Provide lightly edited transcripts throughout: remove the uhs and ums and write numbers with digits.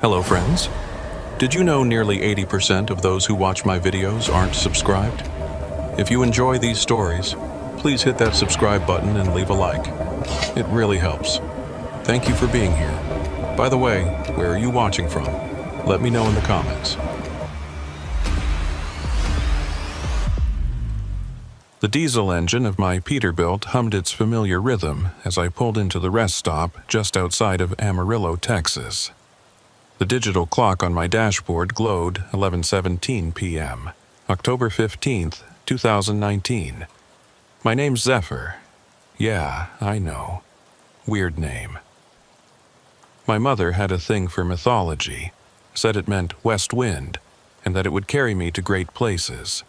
Hello friends. Did you know nearly 80% of those who watch my videos aren't subscribed? If you enjoy these stories, please hit that subscribe button and leave a like. It really helps. Thank you for being here. By the way, where are you watching from? Let me know in the comments. The diesel engine of my Peterbilt hummed its familiar rhythm as I pulled into the rest stop just outside of Amarillo, Texas. The digital clock on my dashboard glowed 11:17 p.m., October 15th, 2019. My name's Zephyr. Yeah, I know. Weird name. My mother had a thing for mythology, said it meant west wind, and that it would carry me to great places.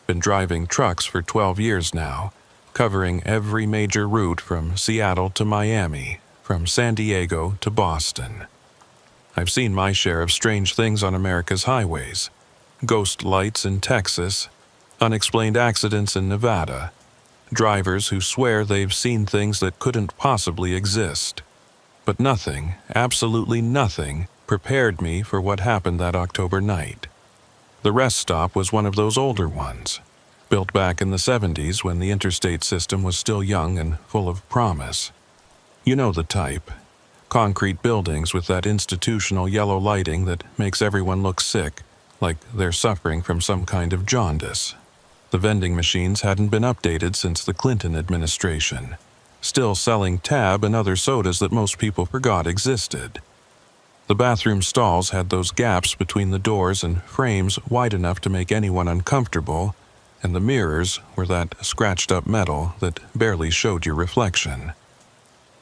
Been driving trucks for 12 years now, covering every major route from Seattle to Miami, from San Diego to Boston. I've seen my share of strange things on America's highways. Ghost lights in Texas, unexplained accidents in Nevada, drivers who swear they've seen things that couldn't possibly exist. But nothing, absolutely nothing, prepared me for what happened that October night. The rest stop was one of those older ones, built back in the 70s when the interstate system was still young and full of promise. You know the type. Concrete buildings with that institutional yellow lighting that makes everyone look sick, like they're suffering from some kind of jaundice. The vending machines hadn't been updated since the Clinton administration, still selling Tab and other sodas that most people forgot existed. The bathroom stalls had those gaps between the doors and frames wide enough to make anyone uncomfortable, and the mirrors were that scratched-up metal that barely showed your reflection.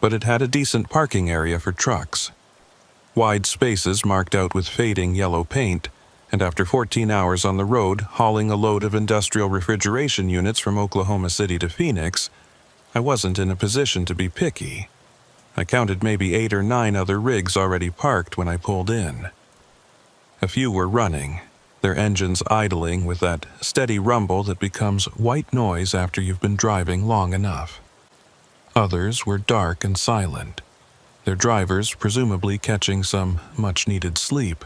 But it had a decent parking area for trucks. Wide spaces marked out with fading yellow paint, and after 14 hours on the road hauling a load of industrial refrigeration units from Oklahoma City to Phoenix, I wasn't in a position to be picky. I counted maybe 8 or 9 other rigs already parked when I pulled in. A few were running, their engines idling with that steady rumble that becomes white noise after you've been driving long enough. Others were dark and silent, their drivers presumably catching some much-needed sleep.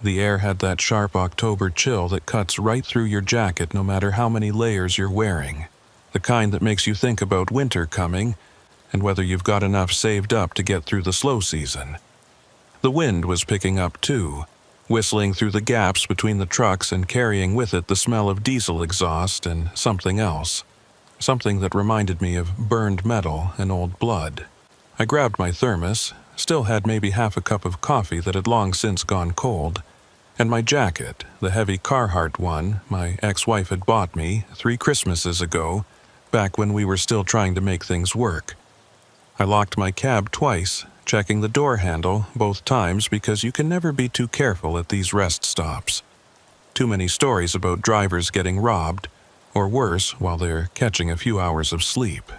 The air had that sharp October chill that cuts right through your jacket no matter how many layers you're wearing, the kind that makes you think about winter coming and whether you've got enough saved up to get through the slow season. The wind was picking up too, whistling through the gaps between the trucks and carrying with it the smell of diesel exhaust and something else. Something that reminded me of burned metal and old blood. I grabbed my thermos, still had maybe half a cup of coffee that had long since gone cold, and my jacket, the heavy Carhartt one my ex-wife had bought me 3 Christmases ago, back when we were still trying to make things work. I locked my cab twice, checking the door handle both times because you can never be too careful at these rest stops. Too many stories about drivers getting robbed, or worse, while they're catching a few hours of sleep.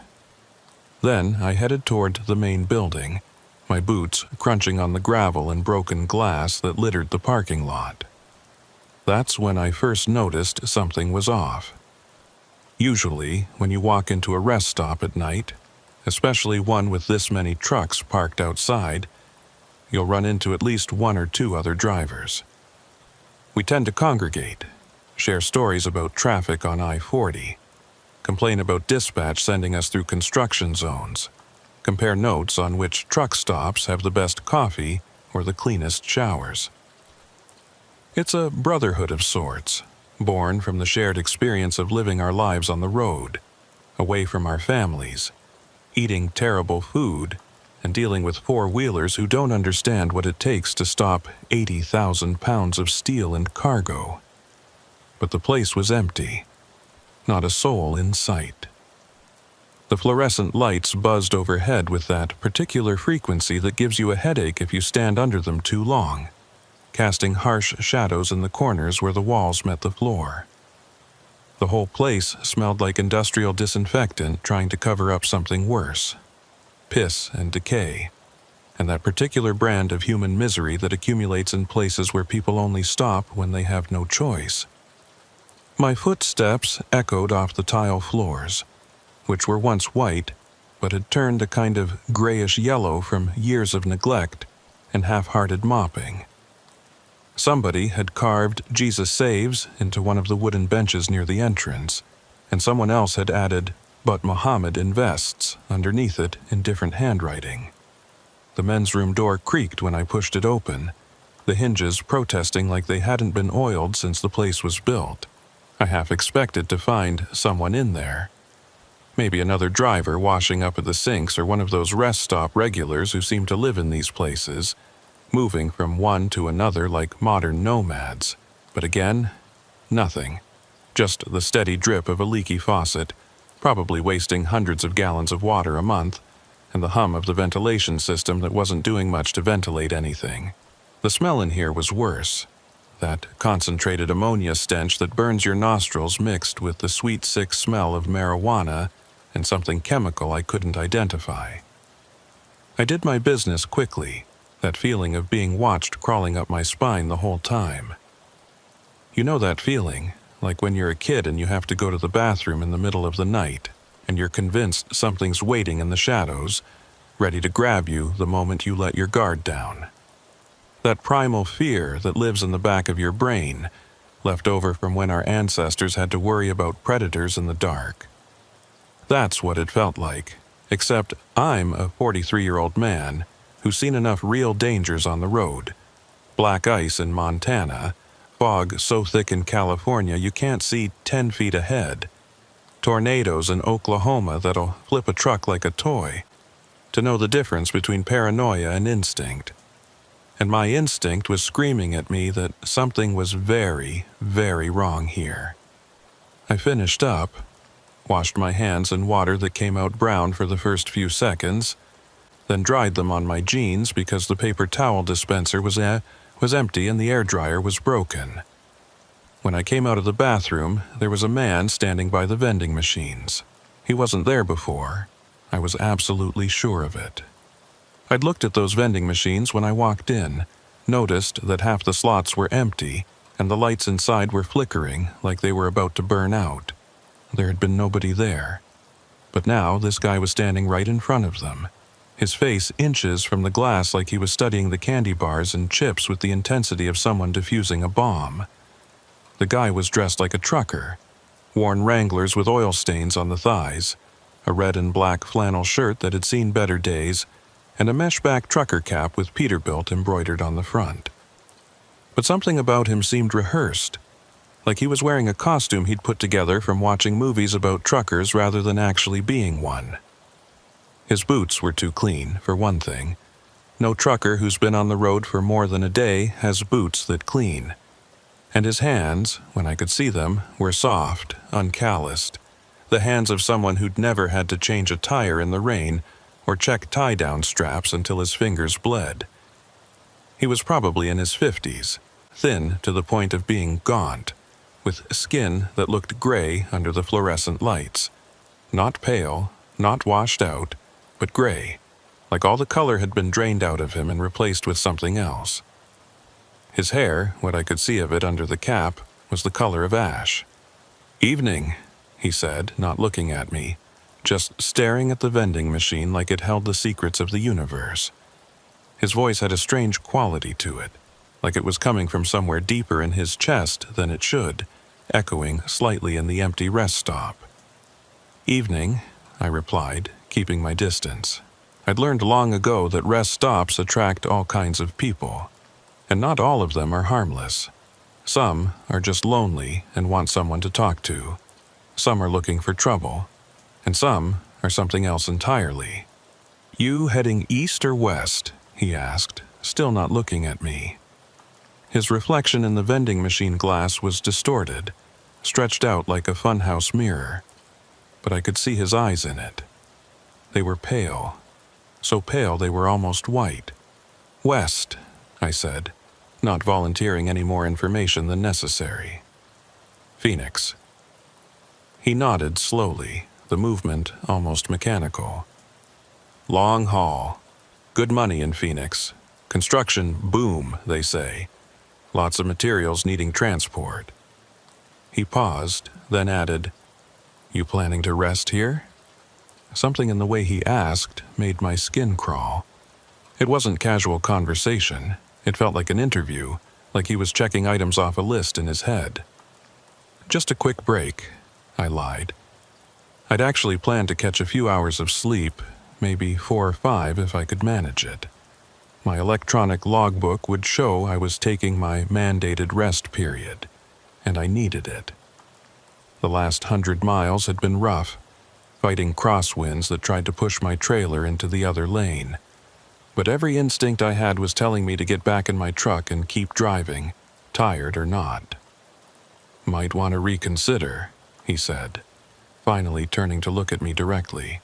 Then I headed toward the main building, my boots crunching on the gravel and broken glass that littered the parking lot. That's when I first noticed something was off. Usually, when you walk into a rest stop at night, especially one with this many trucks parked outside, you'll run into at least 1 or 2 other drivers. We tend to congregate, share stories about traffic on I-40, complain about dispatch sending us through construction zones, compare notes on which truck stops have the best coffee or the cleanest showers. It's a brotherhood of sorts, born from the shared experience of living our lives on the road, away from our families, eating terrible food, and dealing with four-wheelers who don't understand what it takes to stop 80,000 pounds of steel and cargo. But the place was empty. Not a soul in sight. The fluorescent lights buzzed overhead with that particular frequency that gives you a headache if you stand under them too long, casting harsh shadows in the corners where the walls met the floor. The whole place smelled like industrial disinfectant trying to cover up something worse. Piss and decay, and that particular brand of human misery that accumulates in places where people only stop when they have no choice. My footsteps echoed off the tile floors, which were once white, but had turned a kind of grayish yellow from years of neglect and half-hearted mopping. Somebody had carved "Jesus Saves" into one of the wooden benches near the entrance, and someone else had added "But Muhammad invests" underneath it in different handwriting. The men's room door creaked when I pushed it open, the hinges protesting like they hadn't been oiled since the place was built. I half expected to find someone in there. Maybe another driver washing up at the sinks, or one of those rest stop regulars who seem to live in these places, moving from one to another like modern nomads. But again, nothing. Just the steady drip of a leaky faucet, probably wasting hundreds of gallons of water a month, and the hum of the ventilation system that wasn't doing much to ventilate anything. The smell in here was worse. That concentrated ammonia stench that burns your nostrils mixed with the sweet, sick smell of marijuana and something chemical I couldn't identify. I did my business quickly, that feeling of being watched crawling up my spine the whole time. You know that feeling, like when you're a kid and you have to go to the bathroom in the middle of the night, and you're convinced something's waiting in the shadows, ready to grab you the moment you let your guard down. That primal fear that lives in the back of your brain, left over from when our ancestors had to worry about predators in the dark. That's what it felt like, except I'm a 43-year-old man who's seen enough real dangers on the road. Black ice in Montana, fog so thick in California you can't see 10 feet ahead, tornadoes in Oklahoma that'll flip a truck like a toy, to know the difference between paranoia and instinct. And my instinct was screaming at me that something was very, very wrong here. I finished up, washed my hands in water that came out brown for the first few seconds, then dried them on my jeans because the paper towel dispenser was empty and the air dryer was broken. When I came out of the bathroom, there was a man standing by the vending machines. He wasn't there before. I was absolutely sure of it. I'd looked at those vending machines when I walked in, noticed that half the slots were empty, and the lights inside were flickering like they were about to burn out. There had been nobody there. But now this guy was standing right in front of them, his face inches from the glass like he was studying the candy bars and chips with the intensity of someone defusing a bomb. The guy was dressed like a trucker, worn Wranglers with oil stains on the thighs, a red and black flannel shirt that had seen better days, and a mesh-back trucker cap with Peterbilt embroidered on the front. But something about him seemed rehearsed, like he was wearing a costume he'd put together from watching movies about truckers rather than actually being one. His boots were too clean, for one thing. No trucker who's been on the road for more than a day has boots that clean. And his hands, when I could see them, were soft, uncalloused, the hands of someone who'd never had to change a tire in the rain or check tie-down straps until his fingers bled. He was probably in his 50s, thin to the point of being gaunt, with skin that looked gray under the fluorescent lights. Not pale, not washed out, but gray, like all the color had been drained out of him and replaced with something else. His hair, what I could see of it under the cap, was the color of ash. "Evening," he said, not looking at me, just staring at the vending machine like it held the secrets of the universe. His voice had a strange quality to it, like it was coming from somewhere deeper in his chest than it should, echoing slightly in the empty rest stop. "Evening," I replied, keeping my distance. I'd learned long ago that rest stops attract all kinds of people, and not all of them are harmless. Some are just lonely and want someone to talk to. Some are looking for trouble, and some are something else entirely. "You heading east or west?" he asked, still not looking at me. His reflection in the vending machine glass was distorted, stretched out like a funhouse mirror, but I could see his eyes in it. They were pale, so pale they were almost white. "West," I said, not volunteering any more information than necessary. "Phoenix." He nodded slowly, the movement almost mechanical. "Long haul. Good money in Phoenix. Construction boom, they say. Lots of materials needing transport." He paused, then added, "You planning to rest here?" Something in the way he asked made my skin crawl. It wasn't casual conversation. It felt like an interview, like he was checking items off a list in his head. "Just a quick break," I lied. I'd actually planned to catch a few hours of sleep, maybe 4 or 5 if I could manage it. My electronic logbook would show I was taking my mandated rest period, and I needed it. The last 100 miles had been rough, fighting crosswinds that tried to push my trailer into the other lane. But every instinct I had was telling me to get back in my truck and keep driving, tired or not. "Might want to reconsider," he said, finally turning to look at me directly.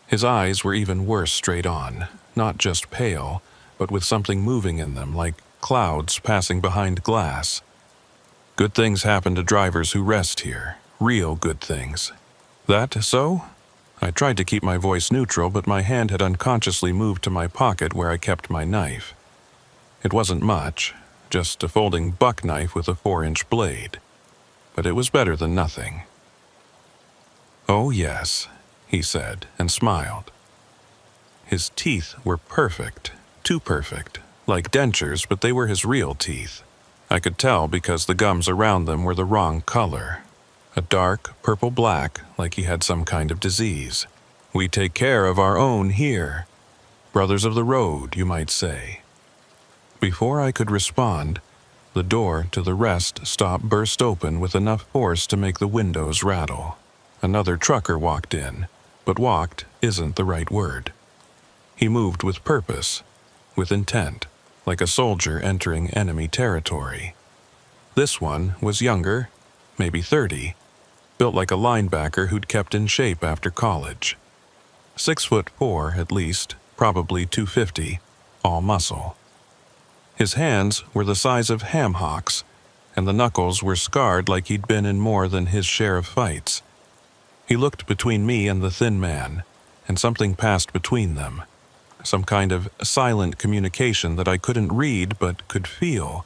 His eyes were even worse straight on, not just pale, but with something moving in them, like clouds passing behind glass. "Good things happen to drivers who rest here, real good things. That so?" I tried to keep my voice neutral, but my hand had unconsciously moved to my pocket where I kept my knife. It wasn't much, just a folding buck knife with a 4-inch blade. But it was better than nothing. "Oh yes," he said, and smiled. His teeth were perfect, too perfect, like dentures, but they were his real teeth. I could tell because the gums around them were the wrong color. A dark purple-black, like he had some kind of disease. "We take care of our own here. Brothers of the road, you might say." Before I could respond, the door to the rest stop burst open with enough force to make the windows rattle. Another trucker walked in, but walked isn't the right word. He moved with purpose, with intent, like a soldier entering enemy territory. This one was younger, maybe 30, built like a linebacker who'd kept in shape after college. 6'4" at least, probably 250, all muscle. His hands were the size of ham hocks, and the knuckles were scarred like he'd been in more than his share of fights. He looked between me and the thin man, and something passed between them. Some kind of silent communication that I couldn't read but could feel,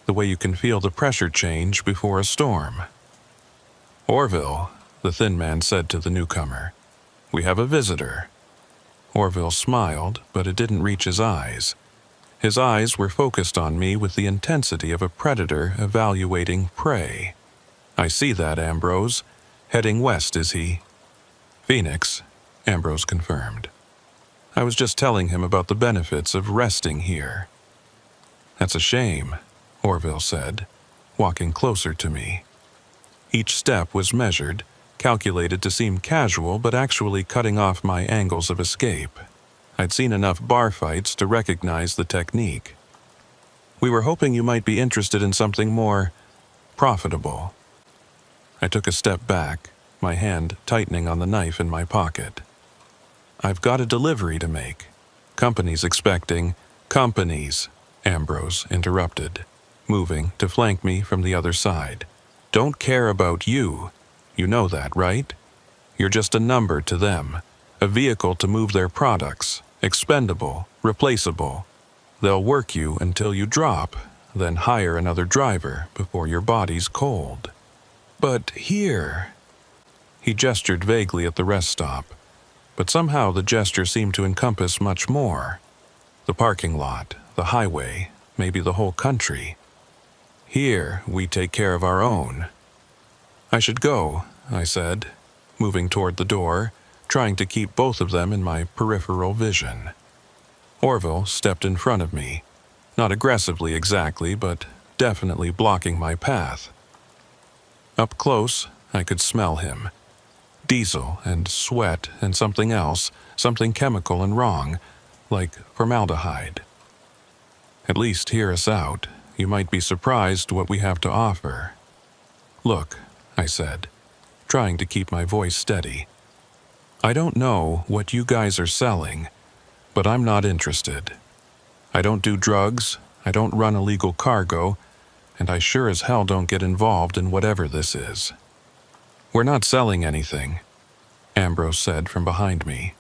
the way you can feel the pressure change before a storm. "Orville," the thin man said to the newcomer, "we have a visitor." Orville smiled, but it didn't reach his eyes. His eyes were focused on me with the intensity of a predator evaluating prey. "I see that, Ambrose. Heading west, is he?" "Phoenix," Ambrose confirmed. I was just telling him about the benefits of resting here. "That's a shame," Orville said, walking closer to me. Each step was measured, calculated to seem casual, but actually cutting off my angles of escape. I'd seen enough bar fights to recognize the technique. "We were hoping you might be interested in something more profitable." I took a step back, my hand tightening on the knife in my pocket. "I've got a delivery to make. Company's expecting—" "Companies," Ambrose interrupted, moving to flank me from the other side. "Don't care about you. You know that, right? You're just a number to them, a vehicle to move their products, expendable, replaceable. They'll work you until you drop, then hire another driver before your body's cold." "But here—" He gestured vaguely at the rest stop, but somehow the gesture seemed to encompass much more. The parking lot, the highway, maybe the whole country. "Here, we take care of our own." "I should go," I said, moving toward the door, trying to keep both of them in my peripheral vision. Orville stepped in front of me, not aggressively exactly, but definitely blocking my path. Up close, I could smell him. Diesel and sweat and something else, something chemical and wrong, like formaldehyde. "At least hear us out. You might be surprised what we have to offer." "Look," I said, trying to keep my voice steady. "I don't know what you guys are selling, but I'm not interested. I don't do drugs, I don't run illegal cargo, and I sure as hell don't get involved in whatever this is." "We're not selling anything," Ambrose said from behind me.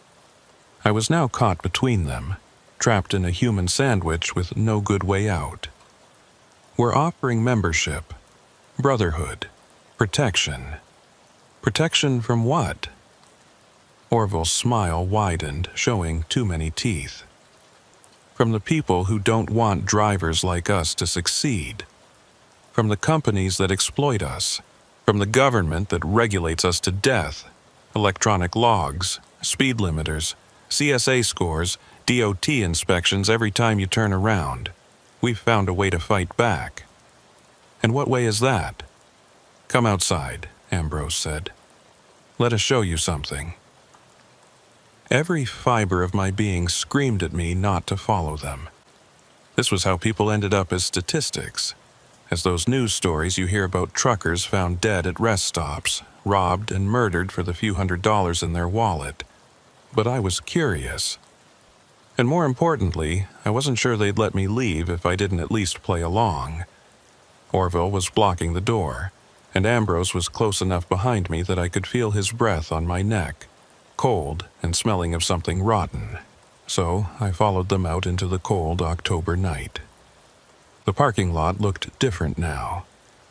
I was now caught between them, trapped in a human sandwich with no good way out. "We're offering membership, brotherhood, protection." "Protection from what?" Orville's smile widened, showing too many teeth. From the people who don't want drivers like us to succeed. From the companies that exploit us. From the government that regulates us to death. Electronic logs, speed limiters, CSA scores, DOT inspections every time you turn around. We've found a way to fight back. And what way is that? Come outside, Ambrose said. Let us show you something. Every fiber of my being screamed at me not to follow them. This was how people ended up as statistics, as those news stories you hear about truckers found dead at rest stops, robbed and murdered for the few $100s in their wallet. But I was curious. And more importantly, I wasn't sure they'd let me leave if I didn't at least play along. Orville was blocking the door, and Ambrose was close enough behind me that I could feel his breath on my neck, cold and smelling of something rotten. So I followed them out into the cold October night. The parking lot looked different now.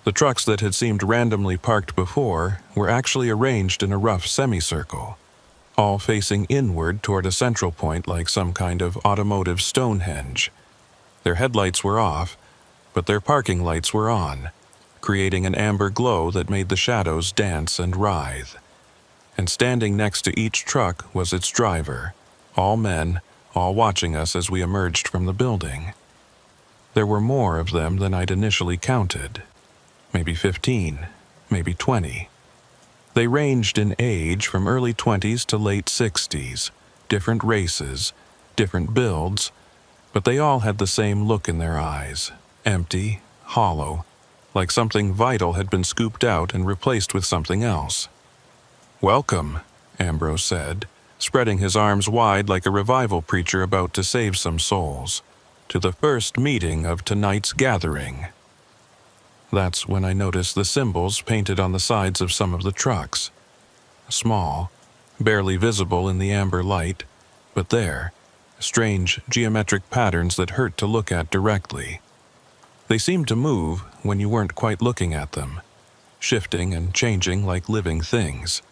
The trucks that had seemed randomly parked before were actually arranged in a rough semicircle, all facing inward toward a central point like some kind of automotive Stonehenge. Their headlights were off, but their parking lights were on, creating an amber glow that made the shadows dance and writhe. And standing next to each truck was its driver, all men, all watching us as we emerged from the building. There were more of them than I'd initially counted. Maybe 15, maybe 20. They ranged in age from early 20s to late 60s, different races, different builds, but they all had the same look in their eyes, empty, hollow, like something vital had been scooped out and replaced with something else. "Welcome," Ambrose said, spreading his arms wide like a revival preacher about to save some souls, "to the first meeting of tonight's gathering." That's when I noticed the symbols painted on the sides of some of the trucks. Small, barely visible in the amber light, but there, strange geometric patterns that hurt to look at directly. They seemed to move when you weren't quite looking at them, shifting and changing like living things.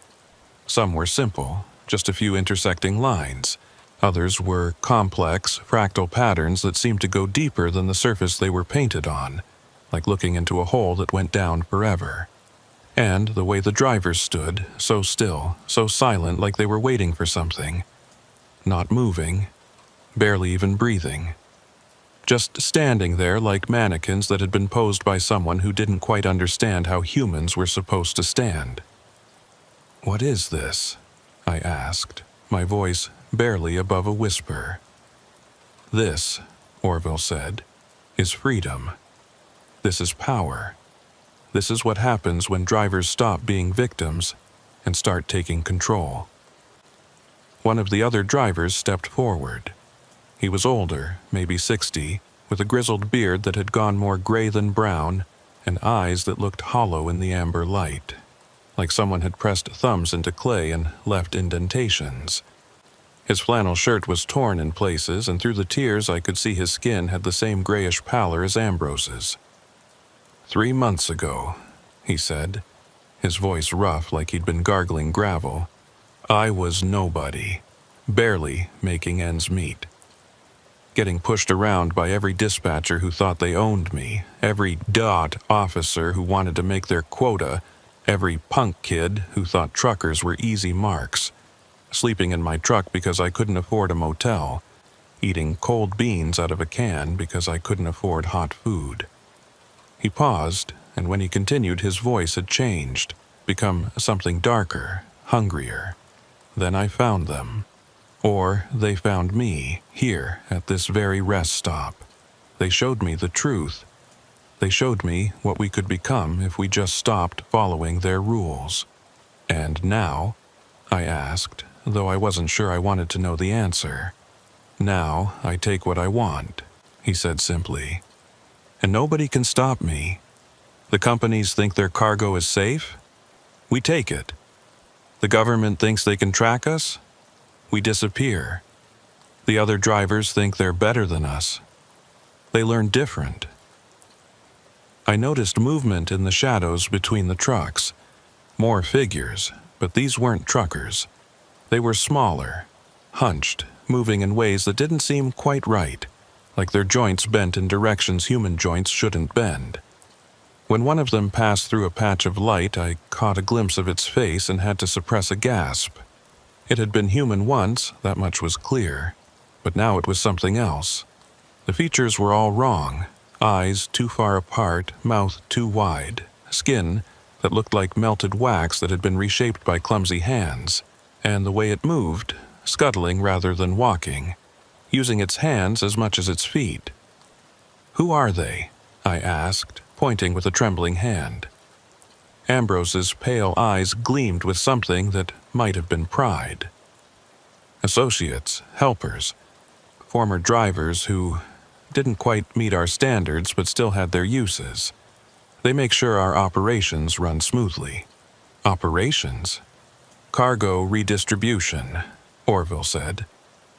Some were simple, just a few intersecting lines. Others were complex, fractal patterns that seemed to go deeper than the surface they were painted on, like looking into a hole that went down forever. And the way the drivers stood, so still, so silent, like they were waiting for something. Not moving, barely even breathing. Just standing there like mannequins that had been posed by someone who didn't quite understand how humans were supposed to stand. "What is this?" I asked, my voice barely above a whisper. "This," Orville said, "is freedom. This is power. This is what happens when drivers stop being victims and start taking control." One of the other drivers stepped forward. He was older, maybe 60, with a grizzled beard that had gone more gray than brown, and eyes that looked hollow in the amber light, like someone had pressed thumbs into clay and left indentations. His flannel shirt was torn in places, and through the tears I could see his skin had the same grayish pallor as Ambrose's. "3 months ago," he said, his voice rough like he'd been gargling gravel, "I was nobody, barely making ends meet. Getting pushed around by every dispatcher who thought they owned me, every DOT officer who wanted to make their quota, every punk kid who thought truckers were easy marks, sleeping in my truck because I couldn't afford a motel, eating cold beans out of a can because I couldn't afford hot food." He paused, and when he continued his voice had changed, become something darker, hungrier. "Then I found them. Or they found me, here at this very rest stop. They showed me the truth. They showed me what we could become if we just stopped following their rules. And now?" I asked, though I wasn't sure I wanted to know the answer. "Now I take what I want," he said simply. "And nobody can stop me. The companies think their cargo is safe? We take it. The government thinks they can track us? We disappear. The other drivers think they're better than us. They learn different." I noticed movement in the shadows between the trucks. More figures, but these weren't truckers. They were smaller, hunched, moving in ways that didn't seem quite right. like their joints bent in directions human joints shouldn't bend. When one of them passed through a patch of light, I caught a glimpse of its face and had to suppress a gasp. It had been human once, that much was clear, but now it was something else. The features were all wrong. Eyes too far apart, mouth too wide, skin that looked like melted wax that had been reshaped by clumsy hands, and the way it moved, scuttling rather than walking, using its hands as much as its feet. "Who are they?" I asked, pointing with a trembling hand. Ambrose's pale eyes gleamed with something that might have been pride. "Associates, helpers, former drivers who didn't quite meet our standards but still had their uses. They make sure our operations run smoothly." "Operations?" "Cargo redistribution," Orville said,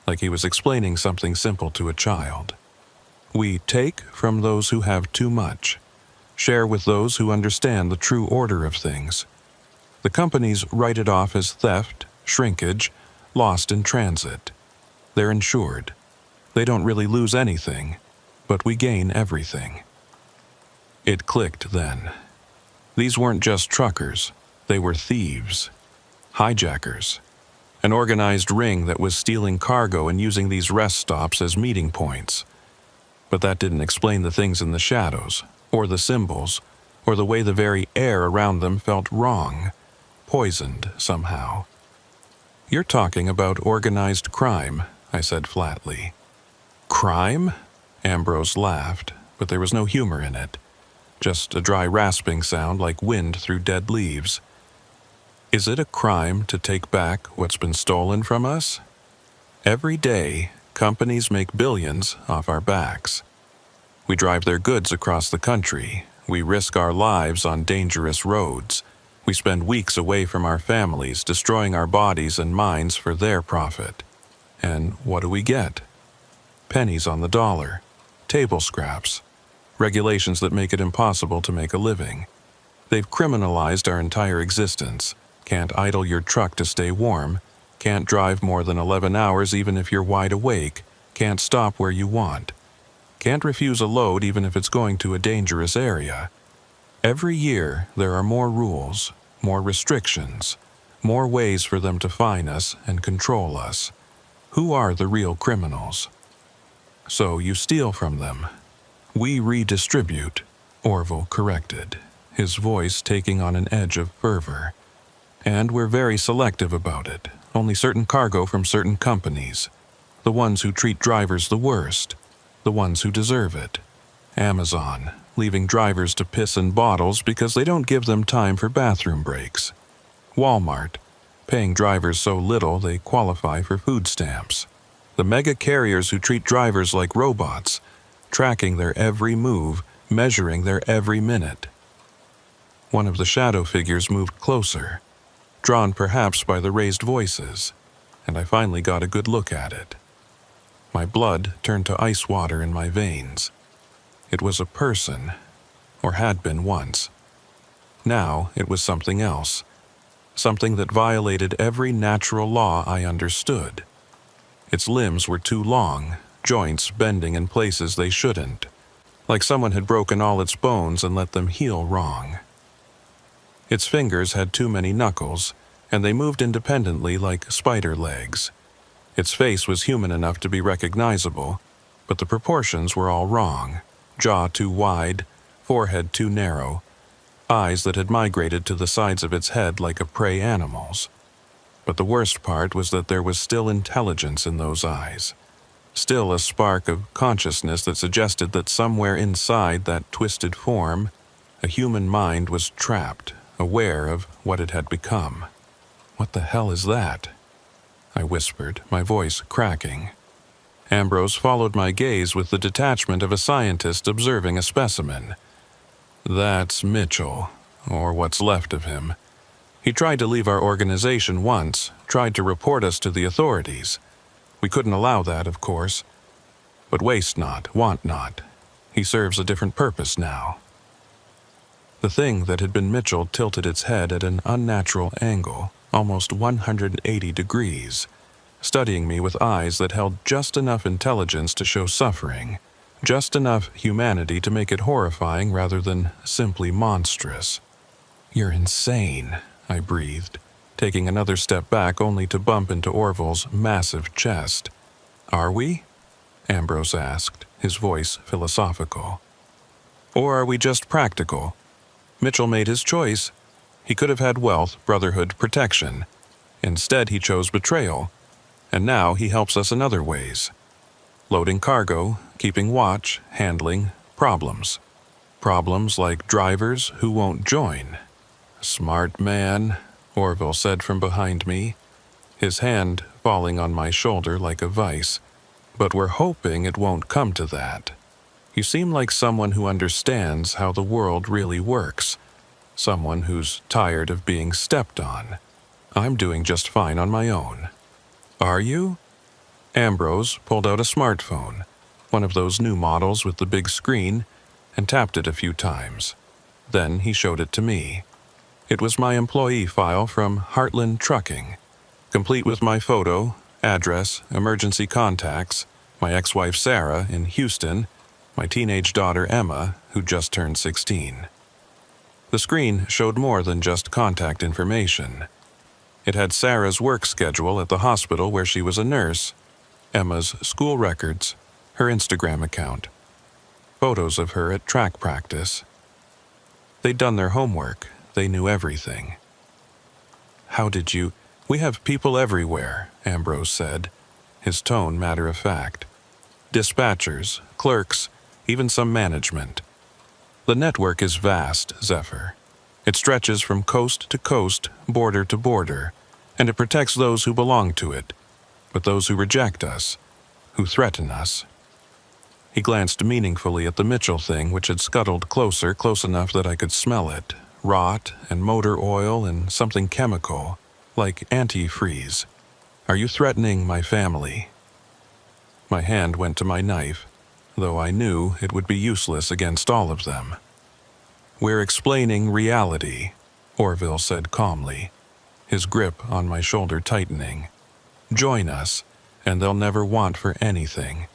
like he was explaining something simple to a child. "We take from those who have too much, share with those who understand the true order of things. The companies write it off as theft, shrinkage, lost in transit. They're insured. They don't really lose anything, but we gain everything." It clicked then. These weren't just truckers, they were thieves, hijackers, an organized ring that was stealing cargo and using these rest stops as meeting points. But that didn't explain the things in the shadows, or the symbols, or the way the very air around them felt wrong, poisoned somehow. "You're talking about organized crime," I said flatly. "Crime?" Ambrose laughed, but there was no humor in it. Just a dry rasping sound like wind through dead leaves. "Is it a crime to take back what's been stolen from us? Every day, companies make billions off our backs. We drive their goods across the country. We risk our lives on dangerous roads. We spend weeks away from our families, destroying our bodies and minds for their profit. And what do we get? Pennies on the dollar, table scraps, regulations that make it impossible to make a living. They've criminalized our entire existence. Can't idle your truck to stay warm. Can't drive more than 11 hours even if you're wide awake. Can't stop where you want. Can't refuse a load even if it's going to a dangerous area. Every year, there are more rules, more restrictions, more ways for them to fine us and control us. Who are the real criminals? So you steal from them. We redistribute," Orville corrected, his voice taking on an edge of fervor. "And we're very selective about it. Only certain cargo from certain companies. The ones who treat drivers the worst. The ones who deserve it. Amazon, leaving drivers to piss in bottles because they don't give them time for bathroom breaks. Walmart, paying drivers so little they qualify for food stamps. The mega carriers who treat drivers like robots, tracking their every move, measuring their every minute." One of the shadow figures moved closer, drawn perhaps by the raised voices, and I finally got a good look at it. My blood turned to ice water in my veins. It was a person, or had been once. Now it was something else, something that violated every natural law I understood. Its limbs were too long, joints bending in places they shouldn't, like someone had broken all its bones and let them heal wrong. Its fingers had too many knuckles, and they moved independently like spider legs. Its face was human enough to be recognizable, but the proportions were all wrong. Jaw too wide, forehead too narrow, eyes that had migrated to the sides of its head like a prey animal's. But the worst part was that there was still intelligence in those eyes. Still a spark of consciousness that suggested that somewhere inside that twisted form, a human mind was trapped, aware of what it had become. "What the hell is that?" I whispered, my voice cracking. Ambrose followed my gaze with the detachment of a scientist observing a specimen. "That's Mitchell, or what's left of him. He tried to leave our organization once, tried to report us to the authorities. We couldn't allow that, of course. But waste not, want not. He serves a different purpose now." The thing that had been Mitchell tilted its head at an unnatural angle, almost 180 degrees, studying me with eyes that held just enough intelligence to show suffering, just enough humanity to make it horrifying rather than simply monstrous. "You're insane," I breathed, taking another step back only to bump into Orville's massive chest. "Are we?" Ambrose asked, his voice philosophical. "Or are we just practical? Mitchell made his choice. He could have had wealth, brotherhood, protection. Instead, he chose betrayal. And now he helps us in other ways. Loading cargo, keeping watch, handling problems. Problems like drivers who won't join." "Smart man," Orville said from behind me, his hand falling on my shoulder like a vice. "But we're hoping it won't come to that. You seem like someone who understands how the world really works. Someone who's tired of being stepped on. I'm doing just fine on my own." "Are you?" Ambrose pulled out a smartphone, one of those new models with the big screen, and tapped it a few times. Then he showed it to me. It was my employee file from Heartland Trucking, complete with my photo, address, emergency contacts, my ex-wife Sarah in Houston, my teenage daughter Emma, who just turned 16. The screen showed more than just contact information. It had Sarah's work schedule at the hospital where she was a nurse, Emma's school records, her Instagram account, photos of her at track practice. They'd done their homework. They knew everything. "How did you—" "We have people everywhere," Ambrose said, his tone matter-of-fact. "Dispatchers, clerks, even some management. The network is vast, Zephyr. It stretches from coast to coast, border to border, and it protects those who belong to it, but those who reject us, who threaten us." He glanced meaningfully at the Mitchell thing, which had scuttled closer, close enough that I could smell it, rot and motor oil and something chemical, like antifreeze. "Are you threatening my family?" My hand went to my knife, though I knew it would be useless against all of them. "We're explaining reality," Orville said calmly, his grip on my shoulder tightening. "Join us, and they'll never want for anything.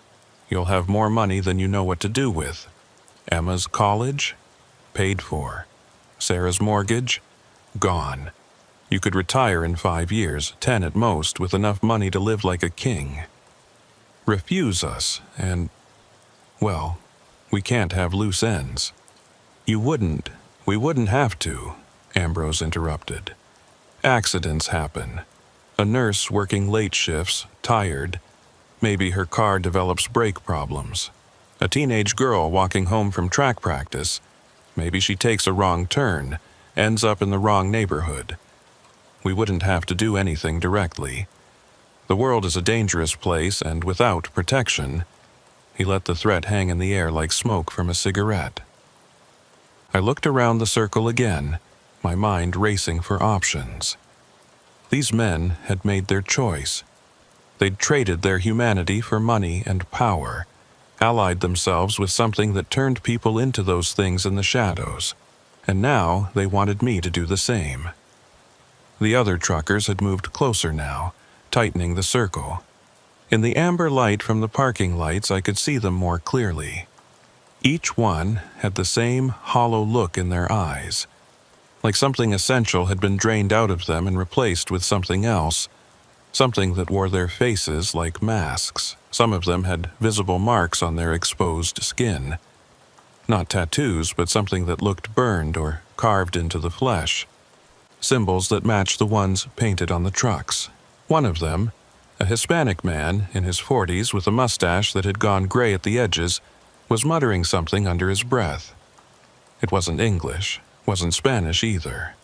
You'll have more money than you know what to do with. Emma's college? Paid for. Sarah's mortgage? Gone. You could retire in 5 years, 10 at most, with enough money to live like a king. Refuse us, and, well, we can't have loose ends." We wouldn't have to," Ambrose interrupted. "Accidents happen. A nurse working late shifts, tired. Maybe her car develops brake problems. A teenage girl walking home from track practice. Maybe she takes a wrong turn, ends up in the wrong neighborhood. We wouldn't have to do anything directly. The world is a dangerous place, and without protection—" He let the threat hang in the air like smoke from a cigarette. I looked around the circle again, my mind racing for options. These men had made their choice. They'd traded their humanity for money and power, allied themselves with something that turned people into those things in the shadows, and now they wanted me to do the same. The other truckers had moved closer now, tightening the circle. In the amber light from the parking lights, I could see them more clearly. Each one had the same hollow look in their eyes, like something essential had been drained out of them and replaced with something else, something that wore their faces like masks. Some of them had visible marks on their exposed skin. Not tattoos, but something that looked burned or carved into the flesh. Symbols that matched the ones painted on the trucks. One of them, a Hispanic man in his 40s with a mustache that had gone gray at the edges, was muttering something under his breath. It wasn't English, wasn't Spanish either.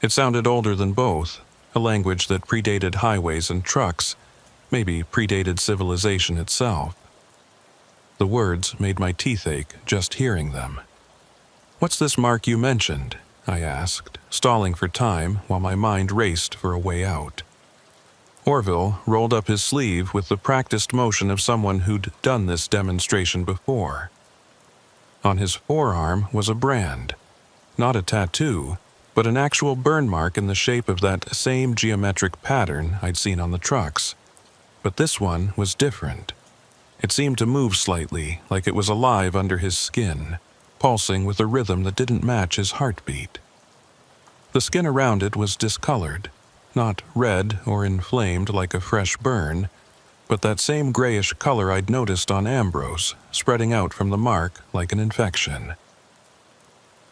It sounded older than both, a language that predated highways and trucks, maybe predated civilization itself. The words made my teeth ache just hearing them. "What's this mark you mentioned?" I asked, stalling for time while my mind raced for a way out. Orville rolled up his sleeve with the practiced motion of someone who'd done this demonstration before. On his forearm was a brand, not a tattoo, but an actual burn mark in the shape of that same geometric pattern I'd seen on the trucks. But this one was different. It seemed to move slightly, like it was alive under his skin, pulsing with a rhythm that didn't match his heartbeat. The skin around it was discolored, not red or inflamed like a fresh burn, but that same grayish color I'd noticed on Ambrose, spreading out from the mark like an infection.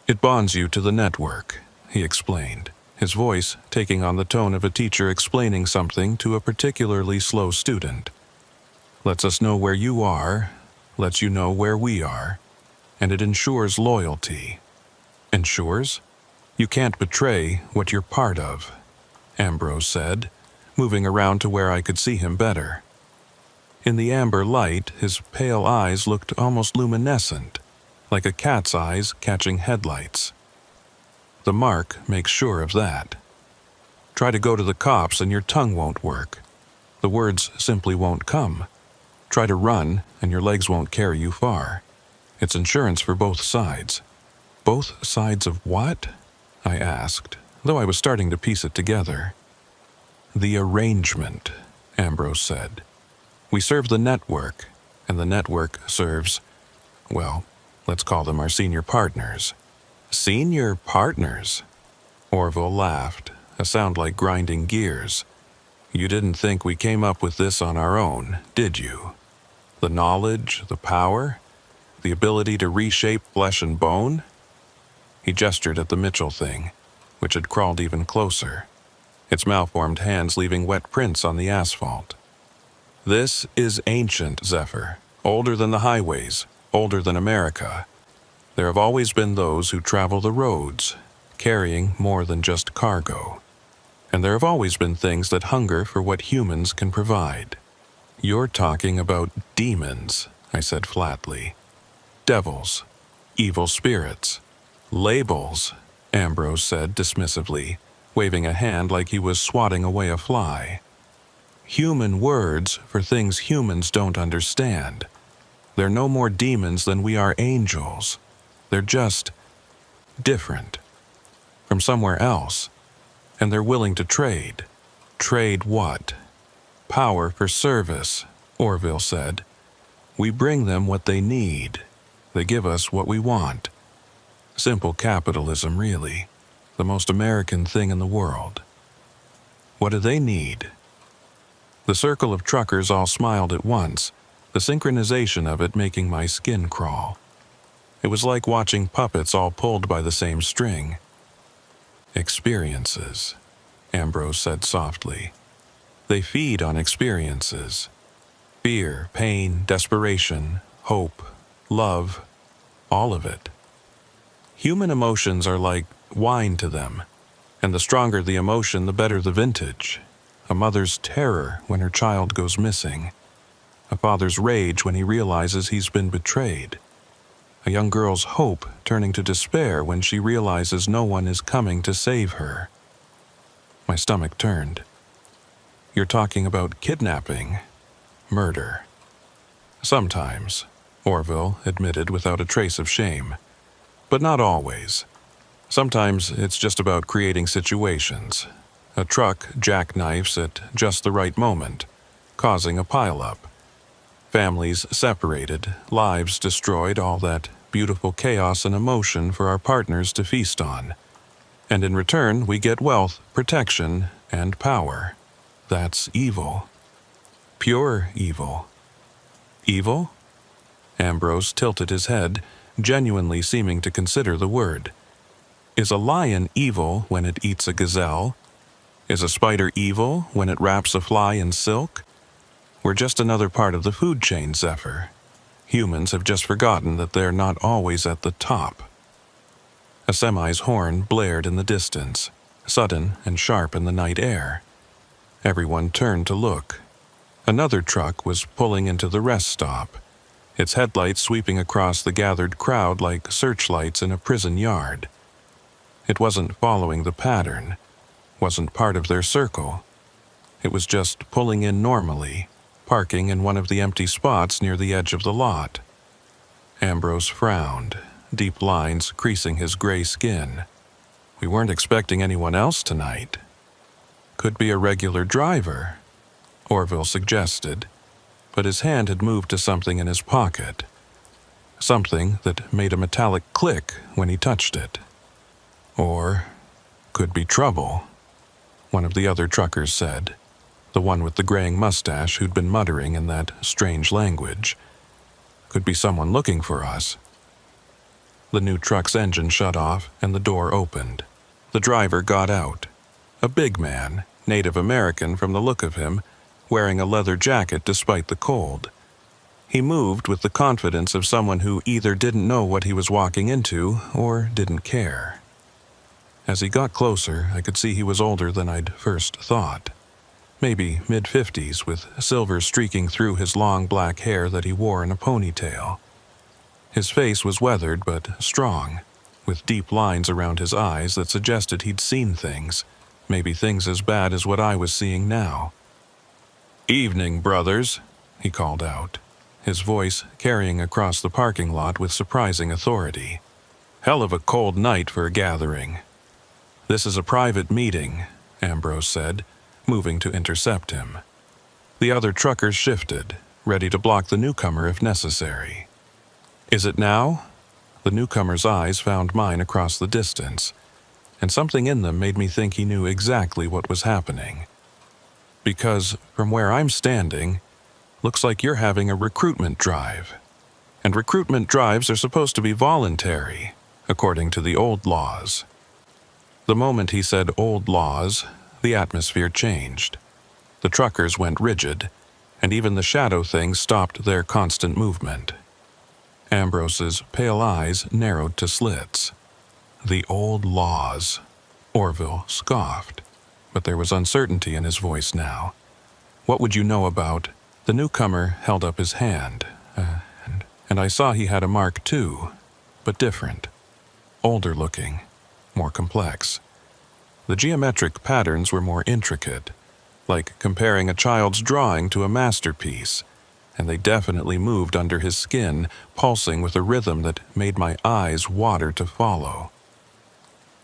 "It bonds you to the network," he explained, his voice taking on the tone of a teacher explaining something to a particularly slow student. "Lets us know where you are, lets you know where we are, and it ensures loyalty." "Ensures? You can't betray what you're part of," Ambrose said, moving around to where I could see him better. In the amber light, his pale eyes looked almost luminescent, like a cat's eyes catching headlights. "The mark makes sure of that. Try to go to the cops and your tongue won't work. The words simply won't come. Try to run and your legs won't carry you far. It's insurance for both sides." "Both sides of what?" I asked, though I was starting to piece it together. "The arrangement," Ambrose said. "We serve the network, and the network serves, well, let's call them our senior partners." "Senior partners?" Orville laughed, a sound like grinding gears. "You didn't think we came up with this on our own, did you? The knowledge, the power, the ability to reshape flesh and bone?" He gestured at the Mitchell thing, which had crawled even closer, its malformed hands leaving wet prints on the asphalt. "This is ancient, Zephyr, older than the highways, older than America. There have always been those who travel the roads, carrying more than just cargo. And there have always been things that hunger for what humans can provide." "You're talking about demons," I said flatly. "Devils, evil spirits, labels," Ambrose said dismissively, waving a hand like he was swatting away a fly. "Human words for things humans don't understand. They're no more demons than we are angels. They're just different, from somewhere else, and they're willing to trade." "Trade what?" "Power for service," Orville said. "We bring them what they need. They give us what we want. Simple capitalism, really. The most American thing in the world." "What do they need?" The circle of truckers all smiled at once, the synchronization of it making my skin crawl. It was like watching puppets all pulled by the same string. "Experiences," Ambrose said softly. "They feed on experiences. Fear, pain, desperation, hope, love, all of it. Human emotions are like wine to them, and the stronger the emotion, the better the vintage. A mother's terror when her child goes missing. A father's rage when he realizes he's been betrayed. A young girl's hope turning to despair when she realizes no one is coming to save her." My stomach turned. "You're talking about kidnapping, murder." "Sometimes," Orville admitted without a trace of shame. "But not always. Sometimes it's just about creating situations. A truck jackknifes at just the right moment, causing a pileup. Families separated, lives destroyed, all that beautiful chaos and emotion for our partners to feast on. And in return, we get wealth, protection, and power. That's evil. Pure evil." "Evil?" Ambrose tilted his head, genuinely seeming to consider the word. "Is a lion evil when it eats a gazelle? Is a spider evil when it wraps a fly in silk? We're just another part of the food chain, Zephyr. Humans have just forgotten that they're not always at the top." A semi's horn blared in the distance, sudden and sharp in the night air. Everyone turned to look. Another truck was pulling into the rest stop, its headlights sweeping across the gathered crowd like searchlights in a prison yard. It wasn't following the pattern, wasn't part of their circle. It was just pulling in normally, parking in one of the empty spots near the edge of the lot. Ambrose frowned, deep lines creasing his gray skin. "We weren't expecting anyone else tonight." "Could be a regular driver." Orville suggested, but his hand had moved to something in his pocket. Something that made a metallic click when he touched it. Or could be trouble, one of the other truckers said, the one with the graying mustache who'd been muttering in that strange language. Could be someone looking for us. The new truck's engine shut off and the door opened. The driver got out. A big man, Native American from the look of him, wearing a leather jacket despite the cold. He moved with the confidence of someone who either didn't know what he was walking into or didn't care. As he got closer, I could see he was older than I'd first thought. Maybe mid-50s, with silver streaking through his long black hair that he wore in a ponytail. His face was weathered but strong, with deep lines around his eyes that suggested he'd seen things, maybe things as bad as what I was seeing now. "Evening, brothers," he called out, his voice carrying across the parking lot with surprising authority. "Hell of a cold night for a gathering." "This is a private meeting," Ambrose said, moving to intercept him. The other truckers shifted, ready to block the newcomer if necessary. "Is it now?" The newcomer's eyes found mine across the distance, and something in them made me think he knew exactly what was happening. "Because, from where I'm standing, looks like you're having a recruitment drive. And recruitment drives are supposed to be voluntary, according to the old laws." The moment he said old laws, the atmosphere changed. The truckers went rigid, and even the shadow things stopped their constant movement. Ambrose's pale eyes narrowed to slits. "The old laws," Orville scoffed, but there was uncertainty in his voice now. "What would you know about—" The newcomer held up his hand, and I saw he had a mark too, but different. Older looking, more complex. The geometric patterns were more intricate, like comparing a child's drawing to a masterpiece, and they definitely moved under his skin, pulsing with a rhythm that made my eyes water to follow.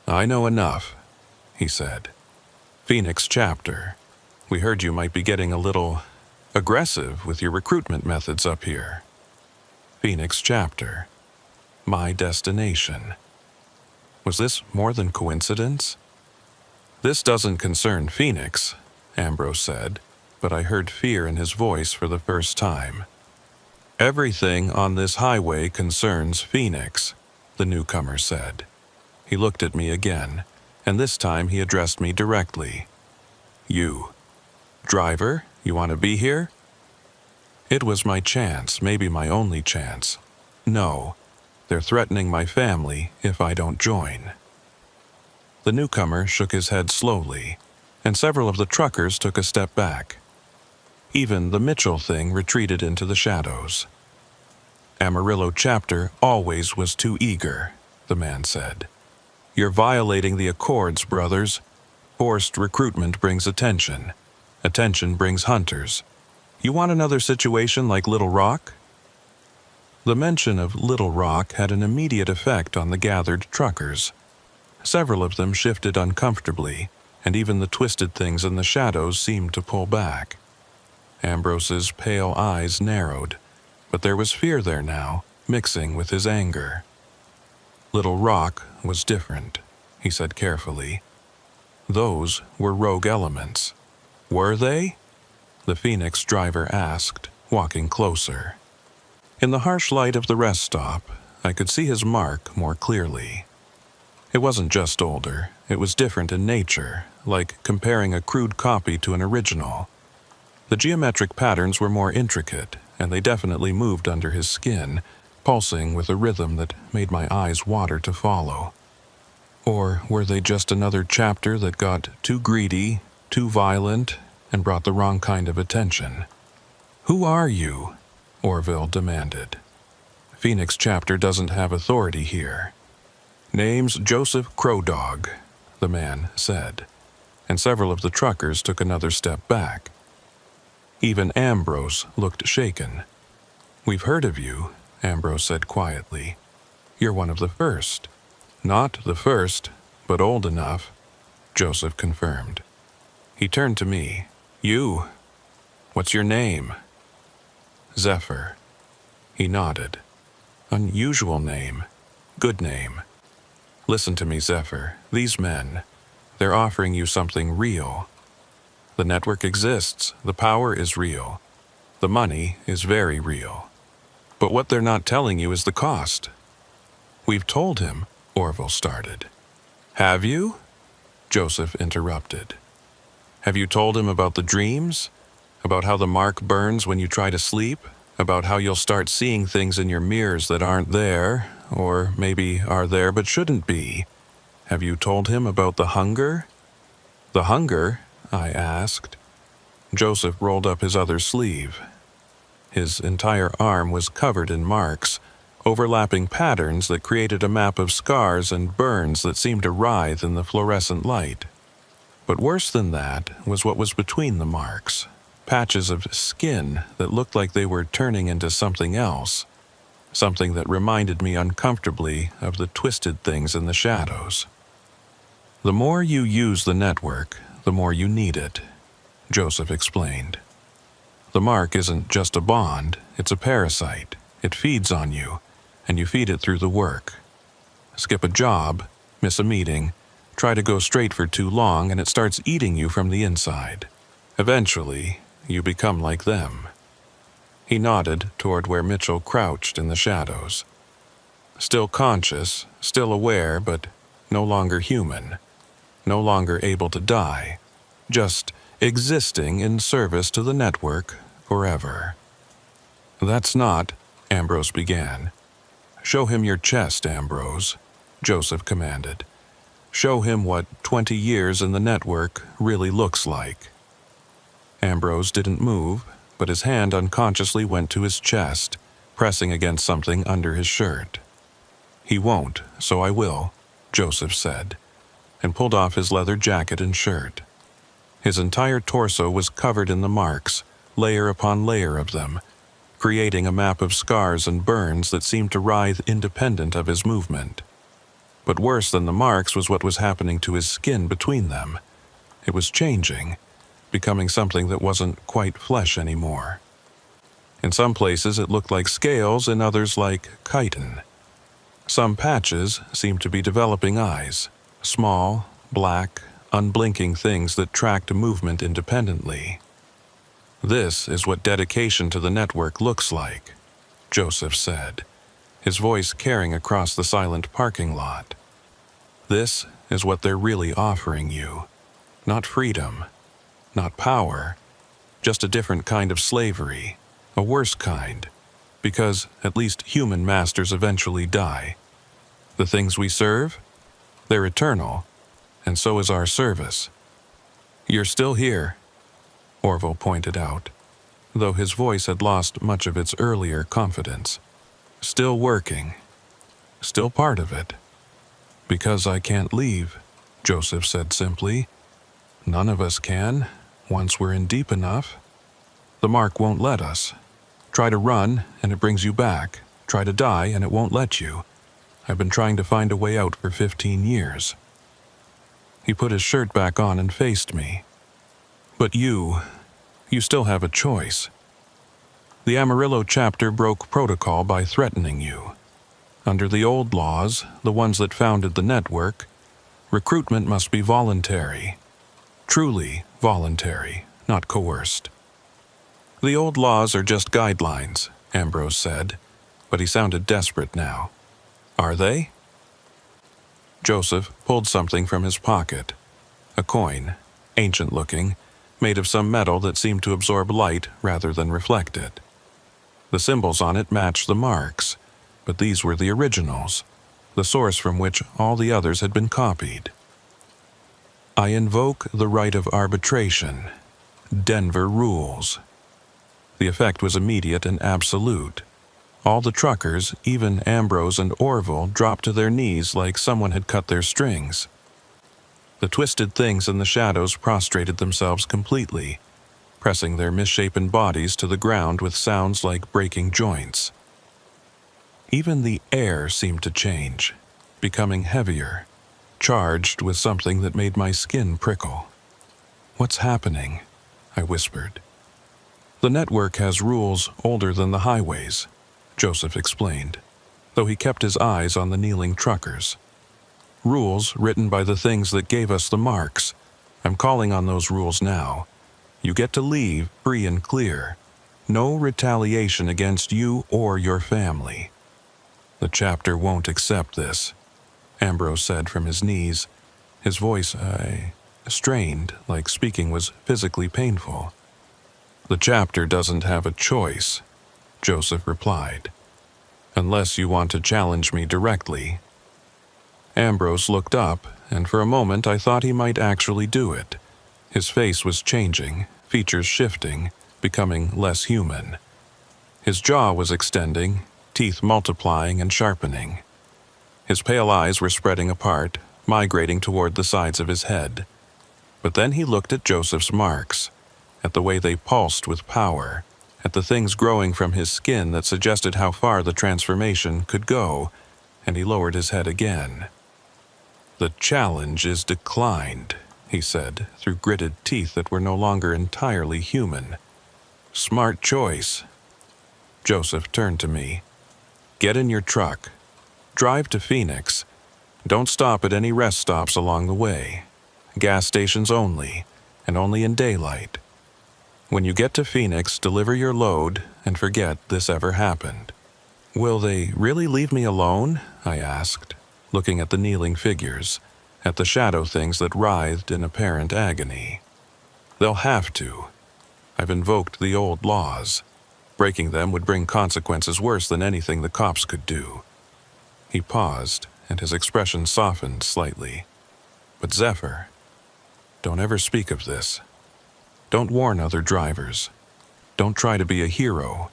"I know enough," he said. "Phoenix chapter. We heard you might be getting a little aggressive with your recruitment methods up here." Phoenix chapter. My destination. Was this more than coincidence? "This doesn't concern Phoenix," Ambrose said, but I heard fear in his voice for the first time. "Everything on this highway concerns Phoenix," the newcomer said. He looked at me again, and this time he addressed me directly. "You. Driver, you want to be here?" It was my chance, maybe my only chance. "No, they're threatening my family if I don't join." The newcomer shook his head slowly, and several of the truckers took a step back. Even the Mitchell thing retreated into the shadows. "Amarillo chapter always was too eager," the man said. "You're violating the accords, brothers. Forced recruitment brings attention. Attention brings hunters. You want another situation like Little Rock?" The mention of Little Rock had an immediate effect on the gathered truckers. Several of them shifted uncomfortably, and even the twisted things in the shadows seemed to pull back. Ambrose's pale eyes narrowed, but there was fear there now, mixing with his anger. "Little Rock was different," he said carefully. "Those were rogue elements." "Were they?" the Phoenix driver asked, walking closer. In the harsh light of the rest stop, I could see his mark more clearly. It wasn't just older, it was different in nature, like comparing a crude copy to an original. The geometric patterns were more intricate, and they definitely moved under his skin, pulsing with a rhythm that made my eyes water to follow. Or were they just another chapter that got too greedy, too violent, and brought the wrong kind of attention? "Who are you?" Orville demanded. "Phoenix chapter doesn't have authority here." "Name's Joseph Crowdog," the man said, and several of the truckers took another step back. Even Ambrose looked shaken. "We've heard of you," Ambrose said quietly. "You're one of the first." "Not the first, but old enough," Joseph confirmed. He turned to me. "You." What's your name? Zephyr. He nodded. Unusual name. Good name. Listen to me, Zephyr. These men, they're offering you something real. The network exists. The power is real. The money is very real. But what they're not telling you is the cost. We've told him, Orville started. Have you? Joseph interrupted. Have you told him about the dreams? About how the mark burns when you try to sleep? About how you'll start seeing things in your mirrors that aren't there, or maybe are there but shouldn't be? Have you told him about the hunger? The hunger? I asked. Joseph rolled up his other sleeve. His entire arm was covered in marks, overlapping patterns that created a map of scars and burns that seemed to writhe in the fluorescent light. But worse than that was what was between the marks, patches of skin that looked like they were turning into something else, something that reminded me uncomfortably of the twisted things in the shadows. The more you use the network, the more you need it, Joseph explained. The mark isn't just a bond, it's a parasite. It feeds on you, and you feed it through the work. Skip a job, miss a meeting, try to go straight for too long, and it starts eating you from the inside. Eventually, you become like them. He nodded toward where Mitchell crouched in the shadows. Still conscious, still aware, but no longer human. No longer able to die. Just existing in service to the network forever. That's not, Ambrose began. Show him your chest, Ambrose, Joseph commanded. Show him what 20 years in the network really looks like. Ambrose didn't move, but his hand unconsciously went to his chest, pressing against something under his shirt. He won't, so I will, Joseph said, and pulled off his leather jacket and shirt. His entire torso was covered in the marks, layer upon layer of them, creating a map of scars and burns that seemed to writhe independent of his movement. But worse than the marks was what was happening to his skin between them. It was changing, becoming something that wasn't quite flesh anymore. In some places it looked like scales, in others like chitin. Some patches seemed to be developing eyes, small, black, unblinking things that tracked movement independently. This is what dedication to the network looks like, Joseph said, his voice carrying across the silent parking lot. This is what they're really offering you. Not freedom, not power, just a different kind of slavery, a worse kind, because at least human masters eventually die. The things we serve, they're eternal, and so is our service. You're still here, Orville pointed out, though his voice had lost much of its earlier confidence. Still working, still part of it. Because I can't leave, Joseph said simply. None of us can, once we're in deep enough. The mark won't let us. Try to run, and it brings you back. Try to die, and it won't let you. I've been trying to find a way out for 15 years. He put his shirt back on and faced me. But you still have a choice. The Amarillo chapter broke protocol by threatening you. Under the old laws, the ones that founded the network, recruitment must be voluntary. Truly voluntary, not coerced. The old laws are just guidelines, Ambrose said, but he sounded desperate now. Are they? Joseph pulled something from his pocket. A coin, ancient-looking, made of some metal that seemed to absorb light rather than reflect it. The symbols on it matched the marks, but these were the originals, the source from which all the others had been copied. I invoke the right of arbitration. Denver rules. The effect was immediate and absolute. All the truckers, even Ambrose and Orville, dropped to their knees like someone had cut their strings. The twisted things in the shadows prostrated themselves completely, pressing their misshapen bodies to the ground with sounds like breaking joints. Even the air seemed to change, becoming heavier, charged with something that made my skin prickle. "What's happening?" I whispered. The network has rules older than the highways, Joseph explained, though he kept his eyes on the kneeling truckers. Rules written by the things that gave us the marks. I'm calling on those rules now. You get to leave free and clear. No retaliation against you or your family. The chapter won't accept this, Ambrose said from his knees, his voice strained, like speaking was physically painful. The chapter doesn't have a choice, Joseph replied, unless you want to challenge me directly. Ambrose looked up, and for a moment I thought he might actually do it. His face was changing, features shifting, becoming less human. His jaw was extending, teeth multiplying and sharpening. His pale eyes were spreading apart, migrating toward the sides of his head. But then he looked at Joseph's marks, at the way they pulsed with power, at the things growing from his skin that suggested how far the transformation could go, and he lowered his head again. "The challenge is declined," he said, through gritted teeth that were no longer entirely human. "Smart choice." Joseph turned to me. "Get in your truck. Drive to Phoenix. Don't stop at any rest stops along the way. Gas stations only, and only in daylight. When you get to Phoenix, deliver your load and forget this ever happened." "Will they really leave me alone?" I asked, looking at the kneeling figures, at the shadow things that writhed in apparent agony. "They'll have to. I've invoked the old laws. Breaking them would bring consequences worse than anything the cops could do." He paused, and his expression softened slightly. "But Zephyr, don't ever speak of this. Don't warn other drivers. Don't try to be a hero.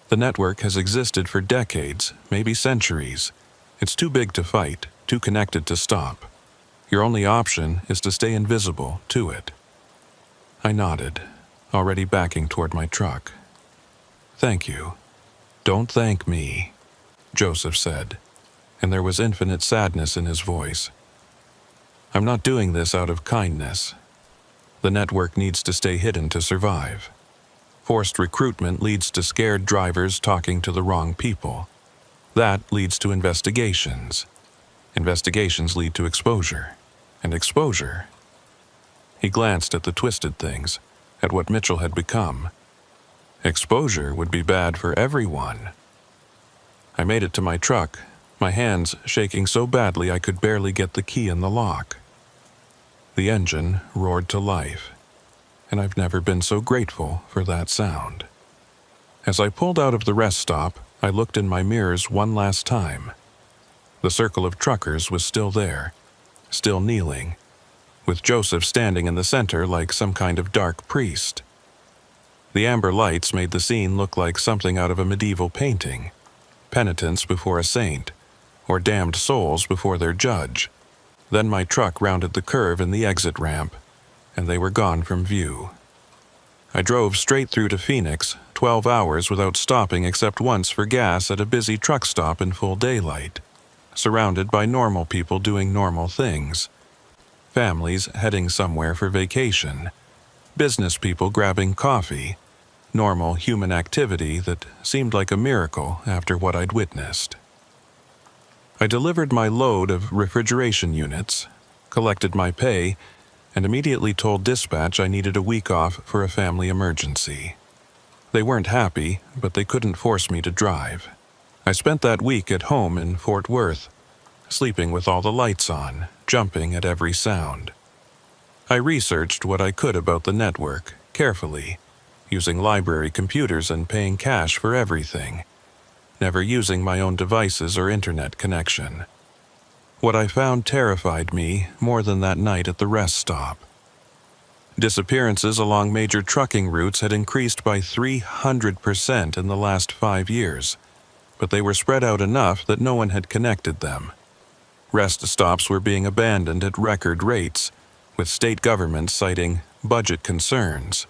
The network has existed for decades, maybe centuries. It's too big to fight, too connected to stop. Your only option is to stay invisible to it." I nodded, already backing toward my truck. "Thank you." "Don't thank me," Joseph said, and there was infinite sadness in his voice. "I'm not doing this out of kindness. The network needs to stay hidden to survive. Forced recruitment leads to scared drivers talking to the wrong people. That leads to investigations. Investigations lead to exposure. And exposure..." He glanced at the twisted things, at what Mitchell had become. "Exposure would be bad for everyone." I made it to my truck, my hands shaking so badly I could barely get the key in the lock. The engine roared to life, and I've never been so grateful for that sound. As I pulled out of the rest stop, I looked in my mirrors one last time. The circle of truckers was still there, still kneeling, with Joseph standing in the center like some kind of dark priest. The amber lights made the scene look like something out of a medieval painting, penitents before a saint, or damned souls before their judge. Then my truck rounded the curve in the exit ramp, and they were gone from view. I drove straight through to Phoenix, 12 hours without stopping except once for gas at a busy truck stop in full daylight, surrounded by normal people doing normal things. Families heading somewhere for vacation, business people grabbing coffee, normal human activity that seemed like a miracle after what I'd witnessed. I delivered my load of refrigeration units, collected my pay, and immediately told dispatch I needed a week off for a family emergency. They weren't happy, but they couldn't force me to drive. I spent that week at home in Fort Worth, sleeping with all the lights on, jumping at every sound. I researched what I could about the network, carefully, using library computers and paying cash for everything, never using my own devices or internet connection. What I found terrified me more than that night at the rest stop. Disappearances along major trucking routes had increased by 300% in the last 5 years, but they were spread out enough that no one had connected them. Rest stops were being abandoned at record rates, with state governments citing budget concerns.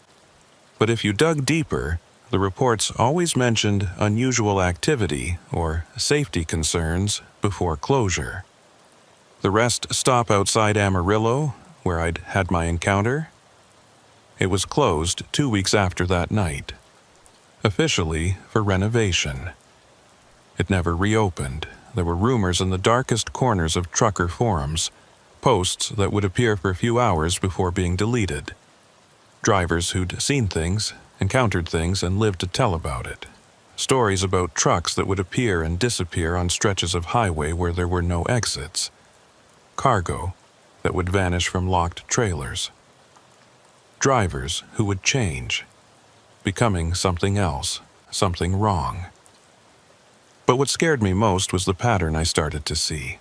But if you dug deeper, the reports always mentioned unusual activity or safety concerns before closure. The rest stop outside Amarillo, where I'd had my encounter? It was closed 2 weeks after that night, officially for renovation. It never reopened. There were rumors in the darkest corners of trucker forums, posts that would appear for a few hours before being deleted. Drivers who'd seen things, encountered things, and lived to tell about it. Stories about trucks that would appear and disappear on stretches of highway where there were no exits. Cargo that would vanish from locked trailers. Drivers who would change, becoming something else, something wrong. But what scared me most was the pattern I started to see.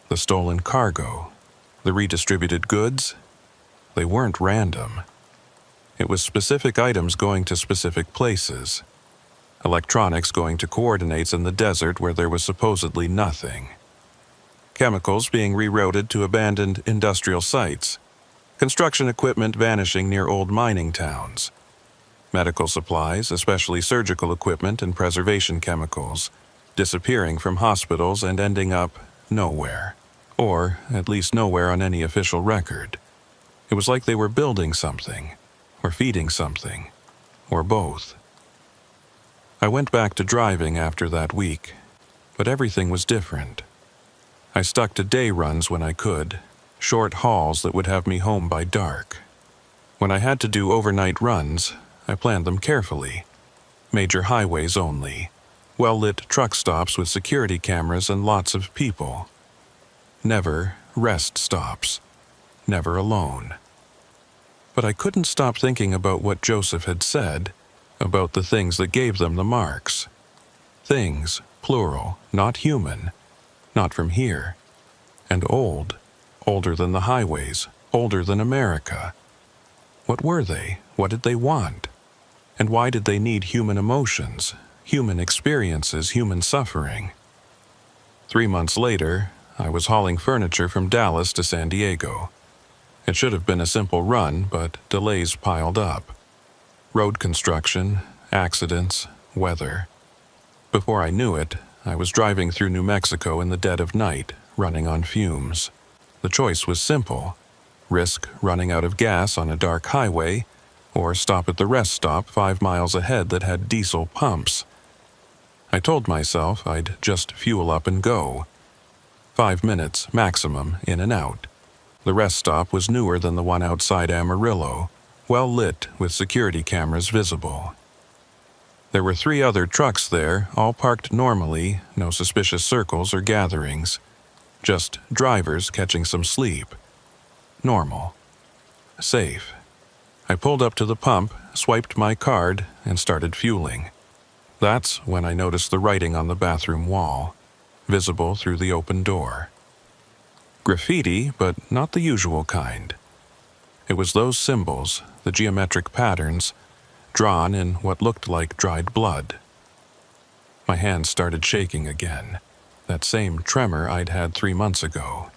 The stolen cargo, the redistributed goods, they weren't random. It was specific items going to specific places. Electronics going to coordinates in the desert where there was supposedly nothing. Chemicals being rerouted to abandoned industrial sites. Construction equipment vanishing near old mining towns. Medical supplies, especially surgical equipment and preservation chemicals, disappearing from hospitals and ending up nowhere. Or at least nowhere on any official record. It was like they were building something, or feeding something, or both. I went back to driving after that week, but everything was different. I stuck to day runs when I could, short hauls that would have me home by dark. When I had to do overnight runs, I planned them carefully. Major highways only, well-lit truck stops with security cameras and lots of people. Never rest stops, never alone. But I couldn't stop thinking about what Joseph had said, about the things that gave them the marks. Things, plural, not human, not from here. And old, older than the highways, older than America. What were they? What did they want? And why did they need human emotions, human experiences, human suffering? 3 months later, I was hauling furniture from Dallas to San Diego. It should have been a simple run, but delays piled up. Road construction, accidents, weather. Before I knew it, I was driving through New Mexico in the dead of night, running on fumes. The choice was simple: risk running out of gas on a dark highway, or stop at the rest stop 5 miles ahead that had diesel pumps. I told myself I'd just fuel up and go. 5 minutes, maximum, in and out. The rest stop was newer than the one outside Amarillo, well lit with security cameras visible. There were 3 other trucks there, all parked normally, no suspicious circles or gatherings. Just drivers catching some sleep. Normal. Safe. I pulled up to the pump, swiped my card, and started fueling. That's when I noticed the writing on the bathroom wall, visible through the open door. Graffiti, but not the usual kind. It was those symbols, the geometric patterns, drawn in what looked like dried blood. My hands started shaking again, that same tremor I'd had 3 months ago.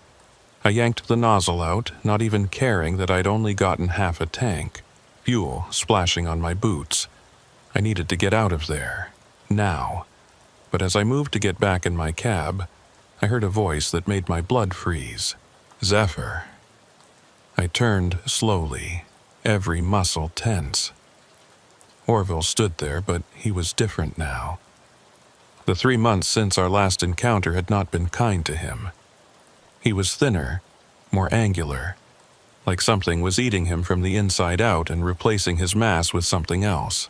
I yanked the nozzle out, not even caring that I'd only gotten half a tank, fuel splashing on my boots. I needed to get out of there, now. But as I moved to get back in my cab, I heard a voice that made my blood freeze. Zephyr. I turned slowly, every muscle tense. Orville stood there, but he was different now. The 3 months since our last encounter had not been kind to him. He was thinner, more angular, like something was eating him from the inside out and replacing his mass with something else.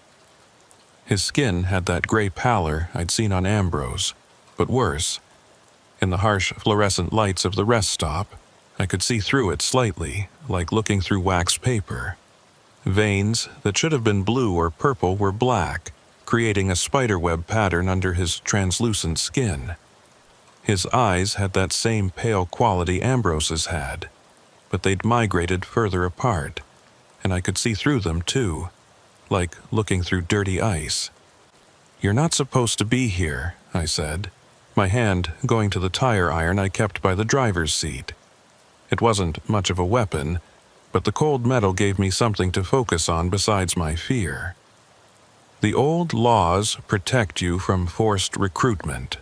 His skin had that gray pallor I'd seen on Ambrose, but worse. In the harsh fluorescent lights of the rest stop, I could see through it slightly, like looking through wax paper. Veins that should have been blue or purple were black, creating a spiderweb pattern under his translucent skin. His eyes had that same pale quality Ambrose's had, but they'd migrated further apart, and I could see through them too, like looking through dirty ice. "You're not supposed to be here," I said, my hand going to the tire iron I kept by the driver's seat. It wasn't much of a weapon, but the cold metal gave me something to focus on besides my fear. "The old laws protect you from forced recruitment,"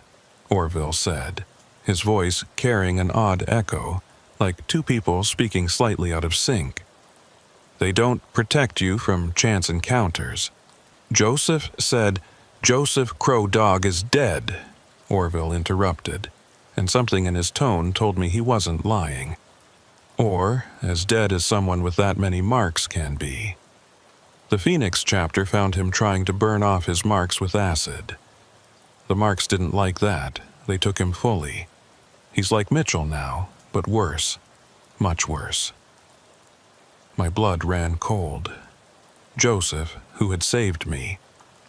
Orville said, his voice carrying an odd echo, like 2 people speaking slightly out of sync. They don't protect you from chance encounters. Joseph said, "Joseph Crow Dog is dead," Orville interrupted, and something in his tone told me he wasn't lying. Or as dead as someone with that many marks can be. The Phoenix chapter found him trying to burn off his marks with acid. The marks didn't like that. They took him fully. He's like Mitchell now, but worse. Much worse. My blood ran cold. Joseph, who had saved me,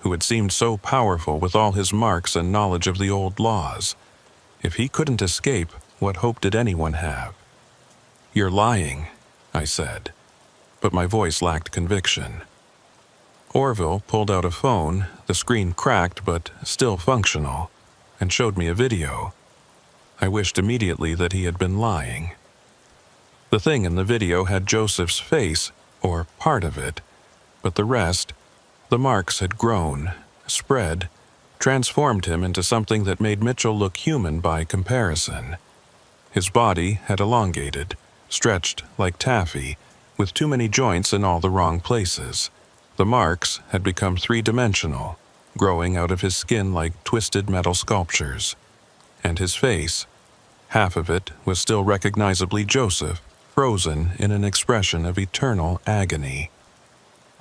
who had seemed so powerful with all his marks and knowledge of the old laws. If he couldn't escape, what hope did anyone have? "You're lying," I said, but my voice lacked conviction. Orville pulled out a phone, the screen cracked but still functional, and showed me a video. I wished immediately that he had been lying. The thing in the video had Joseph's face, or part of it, but the rest, the marks had grown, spread, transformed him into something that made Mitchell look human by comparison. His body had elongated, stretched like taffy, with too many joints in all the wrong places. The marks had become three-dimensional, growing out of his skin like twisted metal sculptures. And his face, half of it was still recognizably Joseph, frozen in an expression of eternal agony.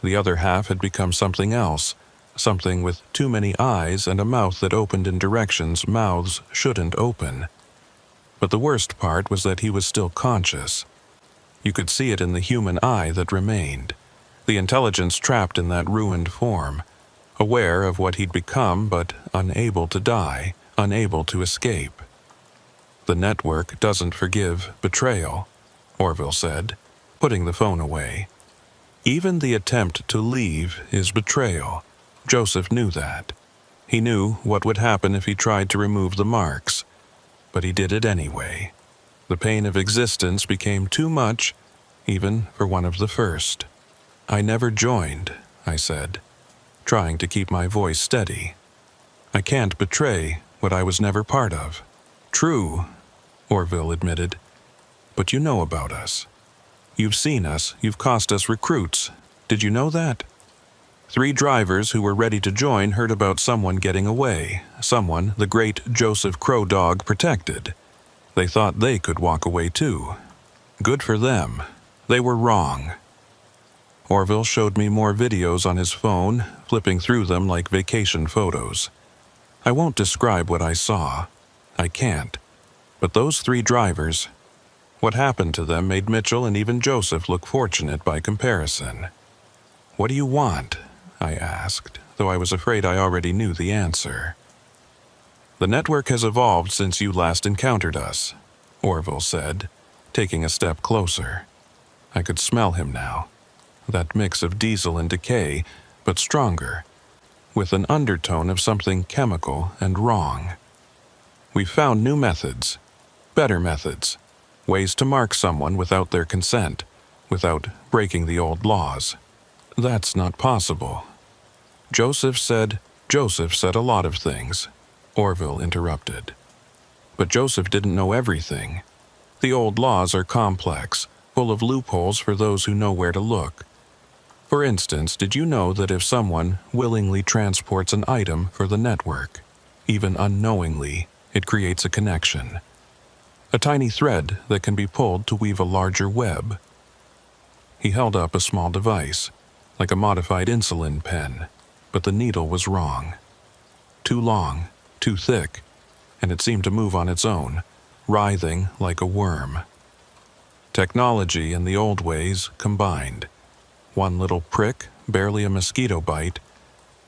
The other half had become something else, something with too many eyes and a mouth that opened in directions mouths shouldn't open. But the worst part was that he was still conscious. You could see it in the human eye that remained, the intelligence trapped in that ruined form, aware of what he'd become but unable to die, unable to escape. "The network doesn't forgive betrayal," Orville said, putting the phone away. "Even the attempt to leave is betrayal." Joseph knew that. He knew what would happen if he tried to remove the marks. But he did it anyway. The pain of existence became too much, even for one of the first. "I never joined," I said, trying to keep my voice steady. "I can't betray what I was never part of." "True," Orville admitted. "But you know about us. You've seen us, you've cost us recruits. Did you know that? 3 drivers who were ready to join heard about someone getting away, someone the great Joseph Crow Dog protected. They thought they could walk away too. Good for them. They were wrong." Orville showed me more videos on his phone, flipping through them like vacation photos. I won't describe what I saw. I can't. But those 3 drivers, what happened to them made Mitchell and even Joseph look fortunate by comparison. "What do you want?" I asked, though I was afraid I already knew the answer. "The network has evolved since you last encountered us," Orville said, taking a step closer. I could smell him now. That mix of diesel and decay, but stronger, with an undertone of something chemical and wrong. "We've found new methods, better methods, ways to mark someone without their consent, without breaking the old laws." "That's not possible." Joseph said a lot of things," Orville interrupted. "But Joseph didn't know everything. The old laws are complex, full of loopholes for those who know where to look. For instance, did you know that if someone willingly transports an item for the network, even unknowingly, it creates a connection? A tiny thread that can be pulled to weave a larger web." He held up a small device, like a modified insulin pen, but the needle was wrong. Too long, too thick, and it seemed to move on its own, writhing like a worm. Technology and the old ways combined. One little prick, barely a mosquito bite,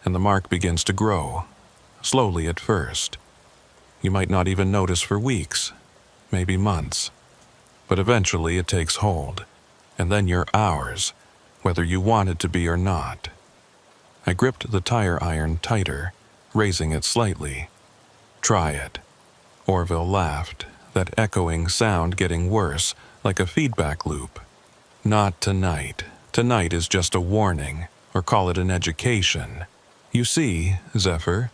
and the mark begins to grow, slowly at first. You might not even notice for weeks, maybe months. But eventually it takes hold, and then you're ours, whether you want it to be or not. I gripped the tire iron tighter, raising it slightly. "Try it." Orville laughed, that echoing sound getting worse, like a feedback loop. "Not tonight. Tonight is just a warning, or call it an education. You see, Zephyr,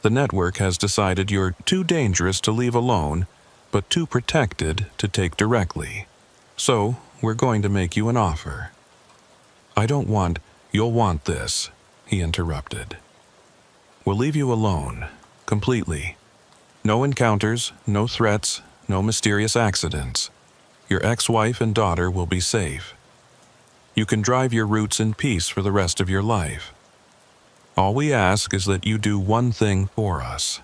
the network has decided you're too dangerous to leave alone, but too protected to take directly. So, we're going to make you an offer." "I don't want, you'll want this," he interrupted. "We'll leave you alone, completely. No encounters, no threats, no mysterious accidents. Your ex-wife and daughter will be safe. You can drive your routes in peace for the rest of your life. All we ask is that you do one thing for us."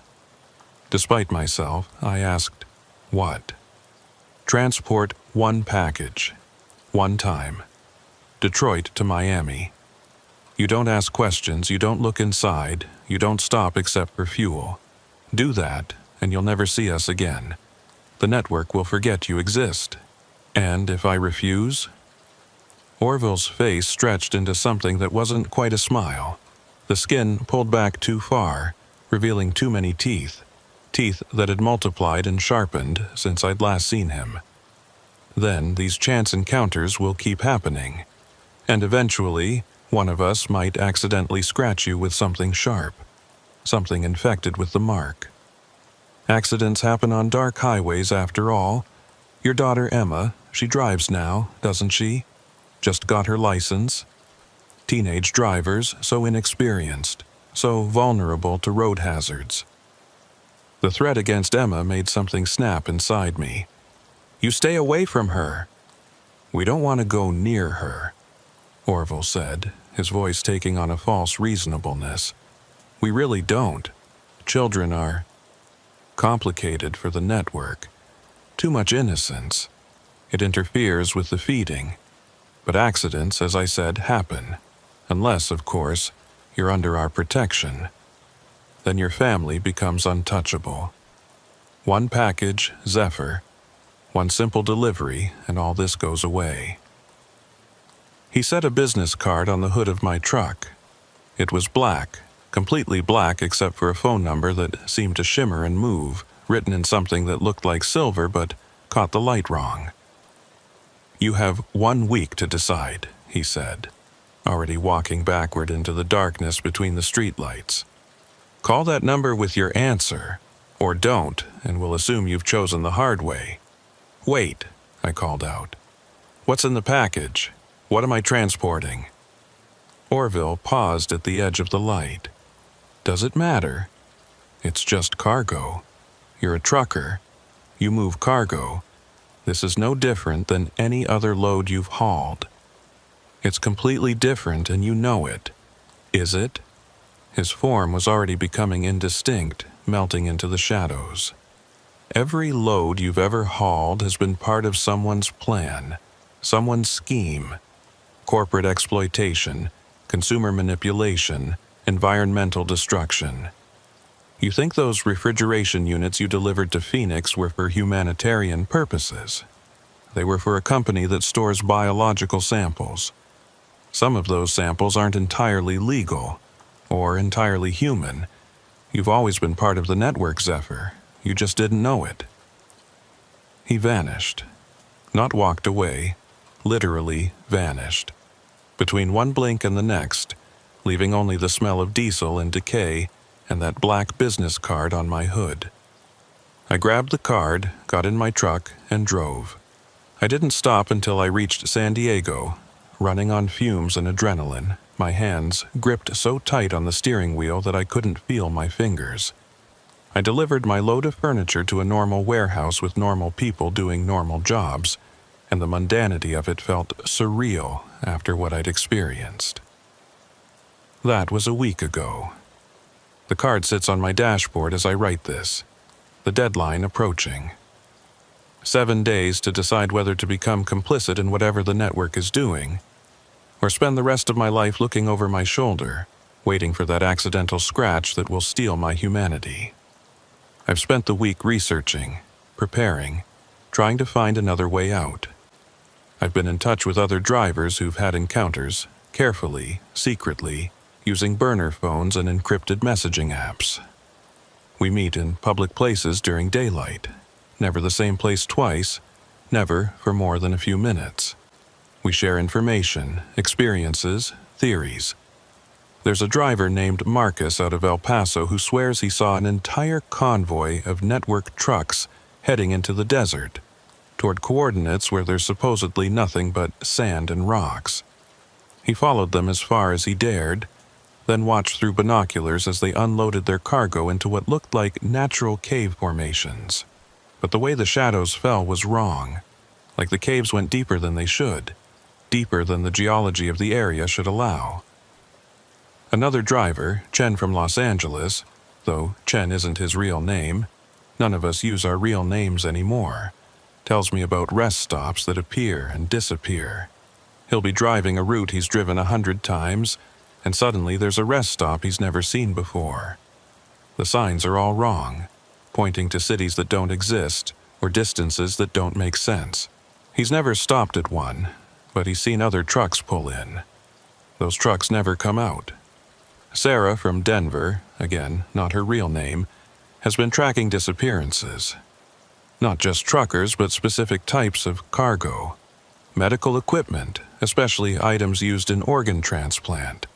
Despite myself, I asked, "What?" "Transport one package, one time. Detroit to Miami. You don't ask questions, you don't look inside, you don't stop except for fuel. Do that, and you'll never see us again. The network will forget you exist. And if I refuse?" Orville's face stretched into something that wasn't quite a smile. The skin pulled back too far, revealing too many teeth. Teeth that had multiplied and sharpened since I'd last seen him. "Then these chance encounters will keep happening. And eventually, one of us might accidentally scratch you with something sharp. Something infected with the mark. Accidents happen on dark highways after all. Your daughter Emma, she drives now, doesn't she? Just got her license. Teenage drivers, so inexperienced, so vulnerable to road hazards." The threat against Emma made something snap inside me. "You stay away from her." "We don't want to go near her," Orville said, his voice taking on a false reasonableness. "We really don't. Children are complicated for the network. Too much innocence. It interferes with the feeding. But accidents, as I said, happen. Unless, of course, you're under our protection. Then your family becomes untouchable. One package, Zephyr. One simple delivery, and all this goes away." He set a business card on the hood of my truck. It was black, completely black except for a phone number that seemed to shimmer and move, written in something that looked like silver but caught the light wrong. "You have 1 week to decide," he said, already walking backward into the darkness between the streetlights. "Call that number with your answer, or don't, and we'll assume you've chosen the hard way." "Wait," I called out. "What's in the package? What am I transporting?" Orville paused at the edge of the light. "Does it matter? It's just cargo. You're a trucker. You move cargo. This is no different than any other load you've hauled. It's completely different and you know it. Is it?" His form was already becoming indistinct, melting into the shadows. "Every load you've ever hauled has been part of someone's plan, someone's scheme. Corporate exploitation, consumer manipulation, environmental destruction. You think those refrigeration units you delivered to Phoenix were for humanitarian purposes? They were for a company that stores biological samples. Some of those samples aren't entirely legal, or entirely human. You've always been part of the network, Zephyr. You just didn't know it." He vanished. Not walked away, literally vanished. Between one blink and the next, leaving only the smell of diesel and decay and that black business card on my hood. I grabbed the card, got in my truck, and drove. I didn't stop until I reached San Diego, running on fumes and adrenaline, my hands gripped so tight on the steering wheel that I couldn't feel my fingers. I delivered my load of furniture to a normal warehouse with normal people doing normal jobs, and the mundanity of it felt surreal after what I'd experienced. That was a week ago. The card sits on my dashboard as I write this, the deadline approaching. 7 days to decide whether to become complicit in whatever the network is doing, or spend the rest of my life looking over my shoulder, waiting for that accidental scratch that will steal my humanity. I've spent the week researching, preparing, trying to find another way out. I've been in touch with other drivers who've had encounters, carefully, secretly, using burner phones and encrypted messaging apps. We meet in public places during daylight, never the same place twice, never for more than a few minutes. We share information, experiences, theories. There's a driver named Marcus out of El Paso who swears he saw an entire convoy of network trucks heading into the desert, toward coordinates where there's supposedly nothing but sand and rocks. He followed them as far as he dared, then watched through binoculars as they unloaded their cargo into what looked like natural cave formations. But the way the shadows fell was wrong, like the caves went deeper than they should, deeper than the geology of the area should allow. Another driver, Chen from Los Angeles, though Chen isn't his real name, none of us use our real names anymore, tells me about rest stops that appear and disappear. He'll be driving a route he's driven 100 times, and suddenly there's a rest stop he's never seen before. The signs are all wrong, pointing to cities that don't exist or distances that don't make sense. He's never stopped at one, but he's seen other trucks pull in. Those trucks never come out. Sarah from Denver, again, not her real name, has been tracking disappearances. Not just truckers, but specific types of cargo. Medical equipment, especially items used in organ transplant.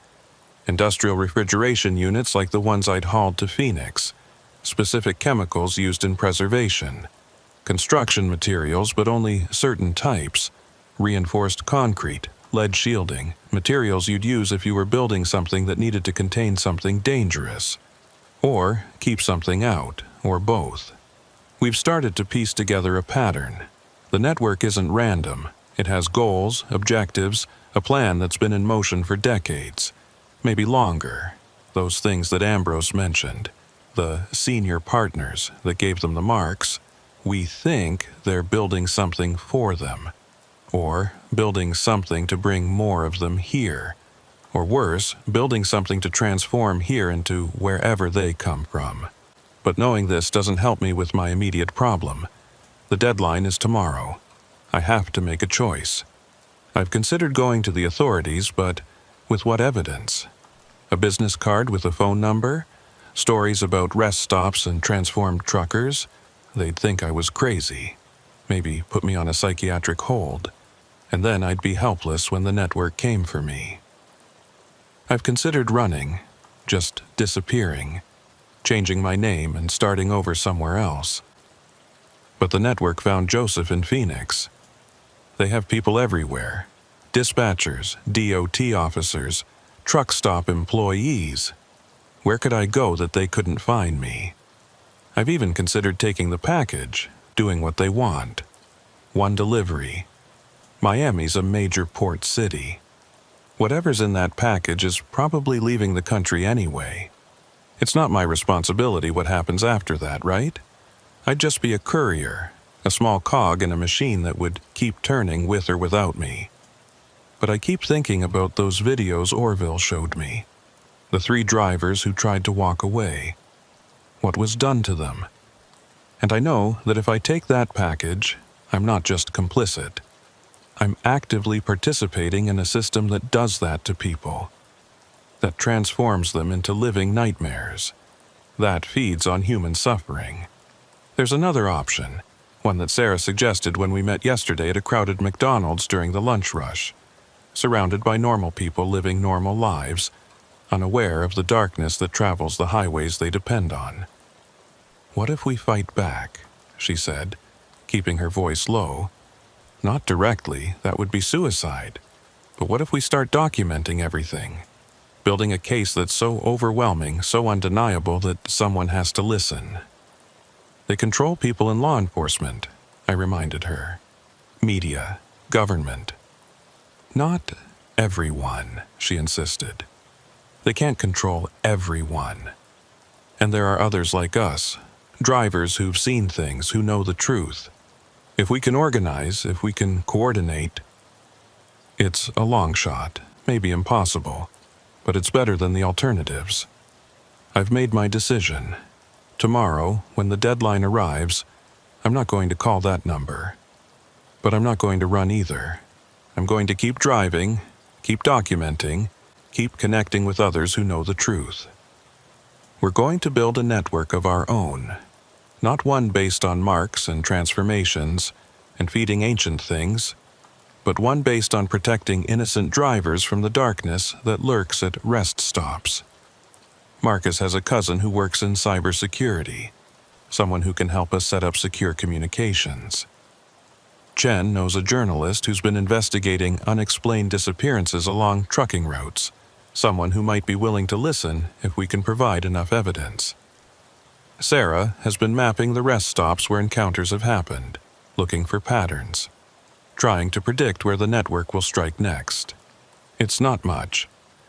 Industrial refrigeration units like the ones I'd hauled to Phoenix. Specific chemicals used in preservation. Construction materials, but only certain types. Reinforced concrete, lead shielding, materials you'd use if you were building something that needed to contain something dangerous. Or keep something out, or both. We've started to piece together a pattern. The network isn't random. It has goals, objectives, a plan that's been in motion for decades. Maybe longer. Those things that Ambrose mentioned. The senior partners that gave them the marks. We think they're building something for them. Or building something to bring more of them here. Or worse, building something to transform here into wherever they come from. But knowing this doesn't help me with my immediate problem. The deadline is tomorrow. I have to make a choice. I've considered going to the authorities, but with what evidence? A business card with a phone number? Stories about rest stops and transformed truckers? They'd think I was crazy. Maybe put me on a psychiatric hold. And then I'd be helpless when the network came for me. I've considered running, just disappearing, changing my name and starting over somewhere else. But the network found Joseph in Phoenix. They have people everywhere. Dispatchers, DOT officers, truck stop employees. Where could I go that they couldn't find me? I've even considered taking the package, doing what they want. One delivery. Miami's a major port city. Whatever's in that package is probably leaving the country anyway. It's not my responsibility what happens after that, right? I'd just be a courier, a small cog in a machine that would keep turning with or without me. But I keep thinking about those videos Orville showed me. The 3 drivers who tried to walk away. What was done to them? And I know that if I take that package, I'm not just complicit. I'm actively participating in a system that does that to people. That transforms them into living nightmares. That feeds on human suffering. There's another option, one that Sarah suggested when we met yesterday at a crowded McDonald's during the lunch rush. Surrounded by normal people living normal lives, unaware of the darkness that travels the highways they depend on. What if we fight back? She said, keeping her voice low. Not directly, that would be suicide. But what if we start documenting everything? Building a case that's so overwhelming, so undeniable that someone has to listen. They control people in law enforcement, I reminded her. Media, government. Not everyone, she insisted. They can't control everyone. And there are others like us, drivers who've seen things, who know the truth. If we can organize, if we can coordinate, it's a long shot, maybe impossible, but it's better than the alternatives. I've made my decision. Tomorrow, when the deadline arrives, I'm not going to call that number. But I'm not going to run either. I'm going to keep driving, keep documenting, keep connecting with others who know the truth. We're going to build a network of our own. Not one based on marks and transformations and feeding ancient things, but one based on protecting innocent drivers from the darkness that lurks at rest stops. Marcus has a cousin who works in cybersecurity, someone who can help us set up secure communications. Chen knows a journalist who's been investigating unexplained disappearances along trucking routes, someone who might be willing to listen if we can provide enough evidence. Sarah has been mapping the rest stops where encounters have happened, looking for patterns, trying to predict where the network will strike next. It's not much.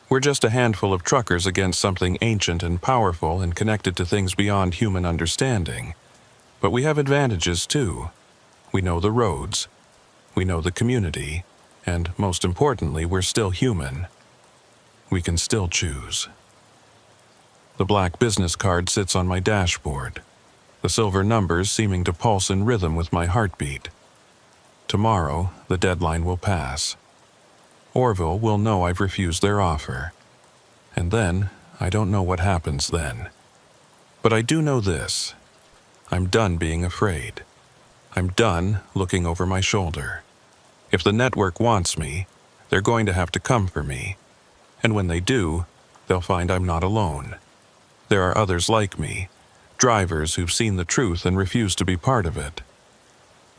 We're just a handful of truckers against something ancient and powerful and connected to things beyond human understanding. But we have advantages too. We know the roads, we know the community, and most importantly, we're still human. We can still choose. The black business card sits on my dashboard, the silver numbers seeming to pulse in rhythm with my heartbeat. Tomorrow, the deadline will pass. Orville will know I've refused their offer. And then, I don't know what happens then. But I do know this. I'm done being afraid. I'm done looking over my shoulder. If the network wants me, they're going to have to come for me. And when they do, they'll find I'm not alone. There are others like me, drivers who've seen the truth and refuse to be part of it.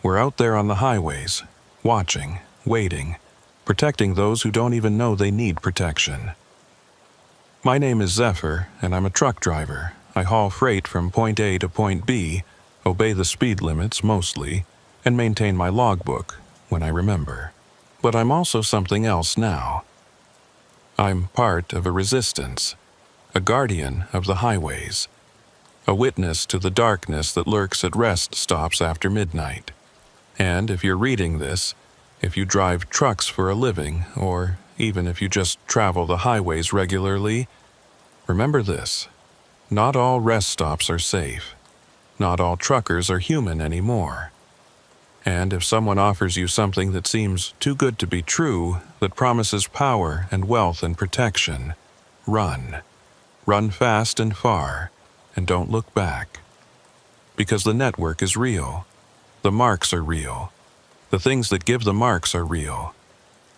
We're out there on the highways, watching, waiting, protecting those who don't even know they need protection. My name is Zephyr, and I'm a truck driver. I haul freight from point A to point B, obey the speed limits mostly, and maintain my logbook when I remember. But I'm also something else now. I'm part of a resistance, a guardian of the highways, a witness to the darkness that lurks at rest stops after midnight. And if you're reading this, if you drive trucks for a living, or even if you just travel the highways regularly, remember this: not all rest stops are safe. Not all truckers are human anymore. And if someone offers you something that seems too good to be true, that promises power and wealth and protection, run. Run fast and far, and don't look back. Because the network is real. The marks are real. The things that give the marks are real.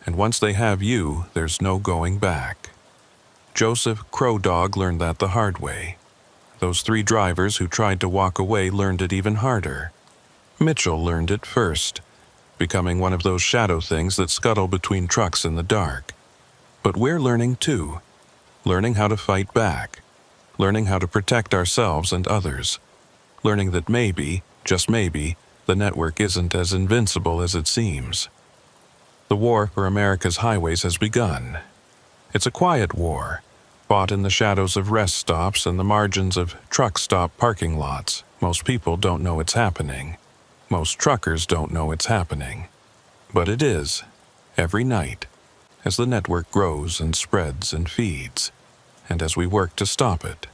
And once they have you, there's no going back. Joseph Crow Dog learned that the hard way. Those 3 drivers who tried to walk away learned it even harder. Mitchell learned it first, becoming one of those shadow things that scuttle between trucks in the dark. But we're learning too. Learning how to fight back. Learning how to protect ourselves and others. Learning that maybe, just maybe, the network isn't as invincible as it seems. The war for America's highways has begun. It's a quiet war, fought in the shadows of rest stops and the margins of truck stop parking lots. Most people don't know it's happening. Most truckers don't know it's happening. But it is, every night, as the network grows and spreads and feeds, and as we work to stop it.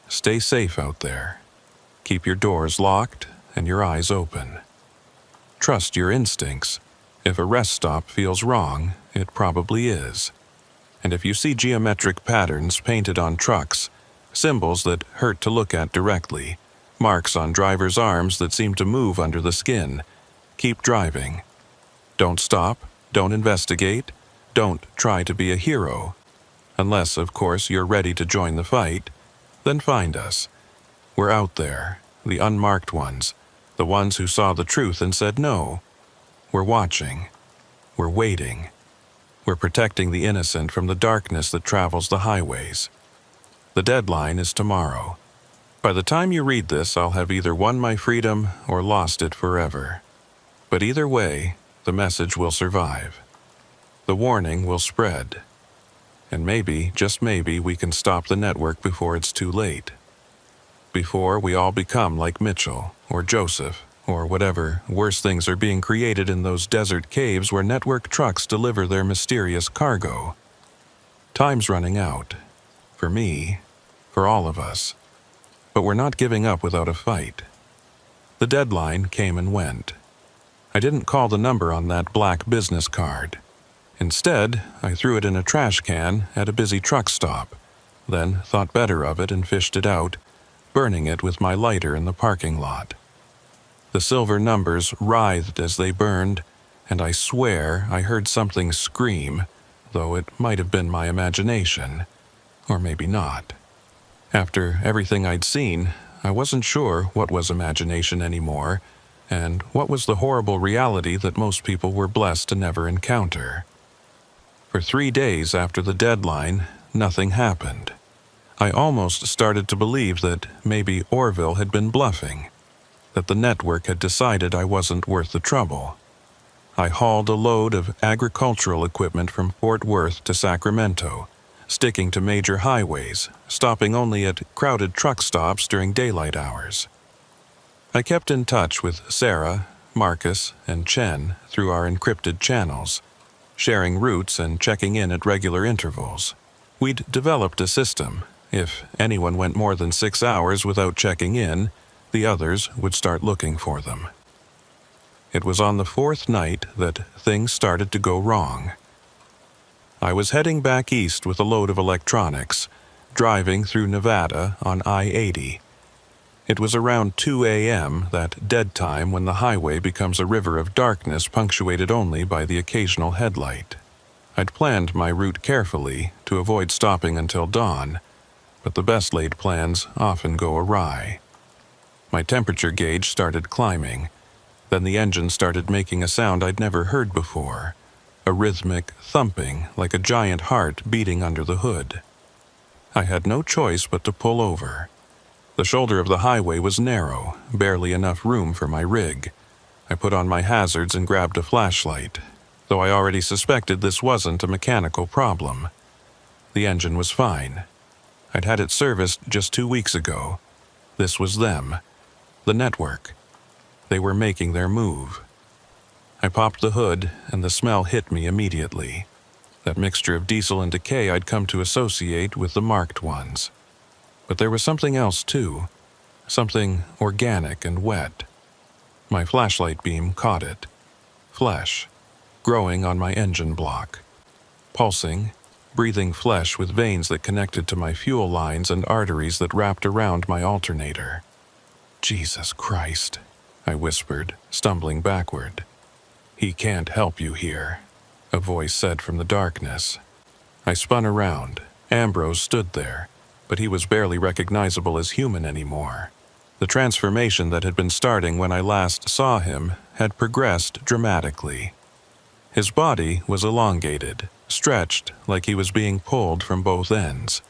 Stay safe out there. Keep your doors locked and your eyes open. Trust your instincts. If a rest stop feels wrong, it probably is. And if you see geometric patterns painted on trucks, symbols that hurt to look at directly, marks on drivers' arms that seem to move under the skin, keep driving. Don't stop, don't investigate, don't try to be a hero. Unless, of course, you're ready to join the fight, then find us. We're out there, the unmarked ones, the ones who saw the truth and said no. We're watching. We're waiting. We're protecting the innocent from the darkness that travels the highways. The deadline is tomorrow. By the time you read this, I'll have either won my freedom or lost it forever. But either way, the message will survive. The warning will spread. And maybe, just maybe, we can stop the network before it's too late. Before we all become like Mitchell, or Joseph, or whatever worse things are being created in those desert caves where network trucks deliver their mysterious cargo. Time's running out. For me, for all of us. But we're not giving up without a fight. The deadline came and went. I didn't call the number on that black business card. Instead, I threw it in a trash can at a busy truck stop, then thought better of it and fished it out, burning it with my lighter in the parking lot. The silver numbers writhed as they burned, and I swear I heard something scream, though it might have been my imagination, or maybe not. After everything I'd seen, I wasn't sure what was imagination anymore, and what was the horrible reality that most people were blessed to never encounter. For 3 days after the deadline, nothing happened. I almost started to believe that maybe Orville had been bluffing, that the network had decided I wasn't worth the trouble. I hauled a load of agricultural equipment from Fort Worth to Sacramento, sticking to major highways, stopping only at crowded truck stops during daylight hours. I kept in touch with Sarah, Marcus, and Chen through our encrypted channels, sharing routes and checking in at regular intervals. We'd developed a system. If anyone went more than 6 hours without checking in, the others would start looking for them. It was on the 4th night that things started to go wrong. I was heading back east with a load of electronics, driving through Nevada on I-80. It was around 2 a.m., that dead time when the highway becomes a river of darkness punctuated only by the occasional headlight. I'd planned my route carefully to avoid stopping until dawn, but the best-laid plans often go awry. My temperature gauge started climbing. Then the engine started making a sound I'd never heard before, a rhythmic thumping like a giant heart beating under the hood. I had no choice but to pull over. The shoulder of the highway was narrow, barely enough room for my rig. I put on my hazards and grabbed a flashlight, though I already suspected this wasn't a mechanical problem. The engine was fine. I'd had it serviced just 2 weeks ago. This was them, the network. They were making their move. I popped the hood, and the smell hit me immediately. That mixture of diesel and decay I'd come to associate with the marked ones. But there was something else too, something organic and wet. My flashlight beam caught it. Flesh, growing on my engine block. Pulsing, breathing flesh with veins that connected to my fuel lines and arteries that wrapped around my alternator. Jesus Christ, I whispered, stumbling backward. He can't help you here, a voice said from the darkness. I spun around. Ambrose stood there, but he was barely recognizable as human anymore. The transformation that had been starting when I last saw him had progressed dramatically. His body was elongated, stretched like he was being pulled from both ends.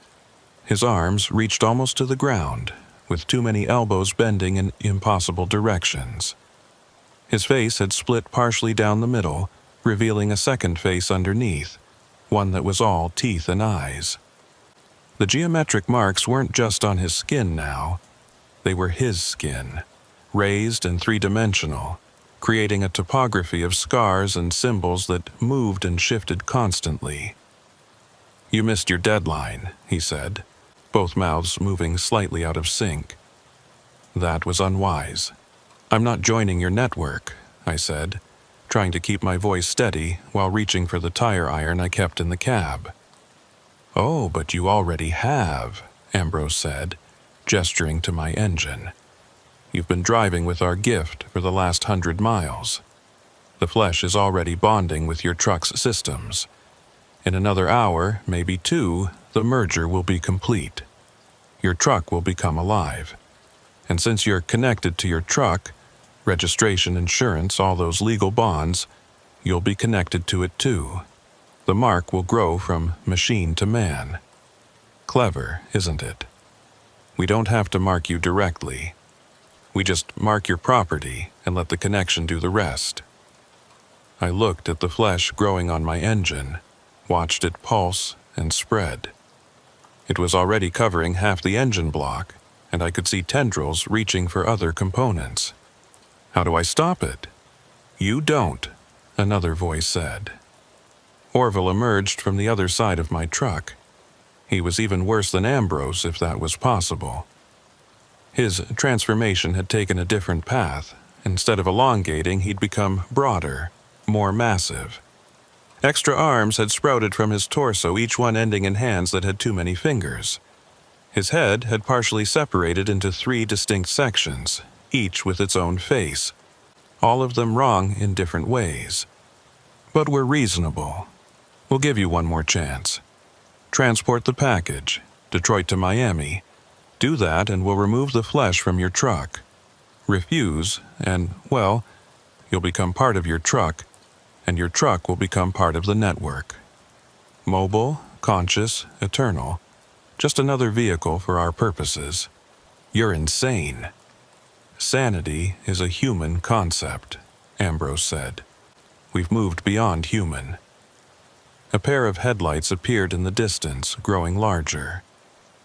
His arms reached almost to the ground, with too many elbows bending in impossible directions. His face had split partially down the middle, revealing a second face underneath, one that was all teeth and eyes. The geometric marks weren't just on his skin now. They were his skin, raised and three-dimensional, creating a topography of scars and symbols that moved and shifted constantly. "You missed your deadline," he said, both mouths moving slightly out of sync. That was unwise. "I'm not joining your network," I said, trying to keep my voice steady while reaching for the tire iron I kept in the cab. "Oh, but you already have," Ambrose said, gesturing to my engine. "You've been driving with our gift for the last 100 miles. The flesh is already bonding with your truck's systems. In another hour, maybe 2, the merger will be complete. Your truck will become alive. And since you're connected to your truck, registration, insurance, all those legal bonds, you'll be connected to it too. The mark will grow from machine to man. Clever, isn't it? We don't have to mark you directly. We just mark your property and let the connection do the rest." I looked at the flesh growing on my engine, watched it pulse and spread. It was already covering half the engine block, and I could see tendrils reaching for other components. "How do I stop it?" "You don't," another voice said. Orville emerged from the other side of my truck. He was even worse than Ambrose, if that was possible. His transformation had taken a different path. Instead of elongating, he'd become broader, more massive. Extra arms had sprouted from his torso, each one ending in hands that had too many fingers. His head had partially separated into 3 distinct sections, each with its own face, all of them wrong in different ways. But we're reasonable. We'll give you one more chance. Transport the package, Detroit to Miami. Do that and we'll remove the flesh from your truck. Refuse, and, well, you'll become part of your truck, and your truck will become part of the network. Mobile, conscious, eternal. Just another vehicle for our purposes. You're insane. Sanity is a human concept, Ambrose said. We've moved beyond human. A pair of headlights appeared in the distance, growing larger.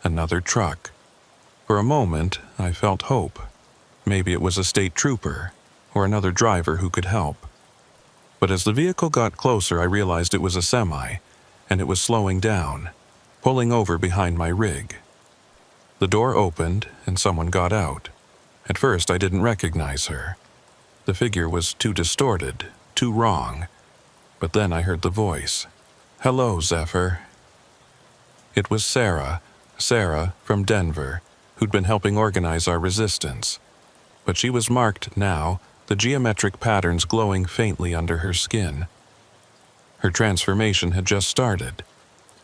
Another truck. For a moment, I felt hope. Maybe it was a state trooper, or another driver who could help. But as the vehicle got closer, I realized it was a semi, and it was slowing down, pulling over behind my rig. The door opened, and someone got out. At first, I didn't recognize her. The figure was too distorted, too wrong. But then I heard the voice. "Hello, Zephyr." It was Sarah from Denver, who'd been helping organize our resistance. But she was marked now, the geometric patterns glowing faintly under her skin. Her transformation had just started.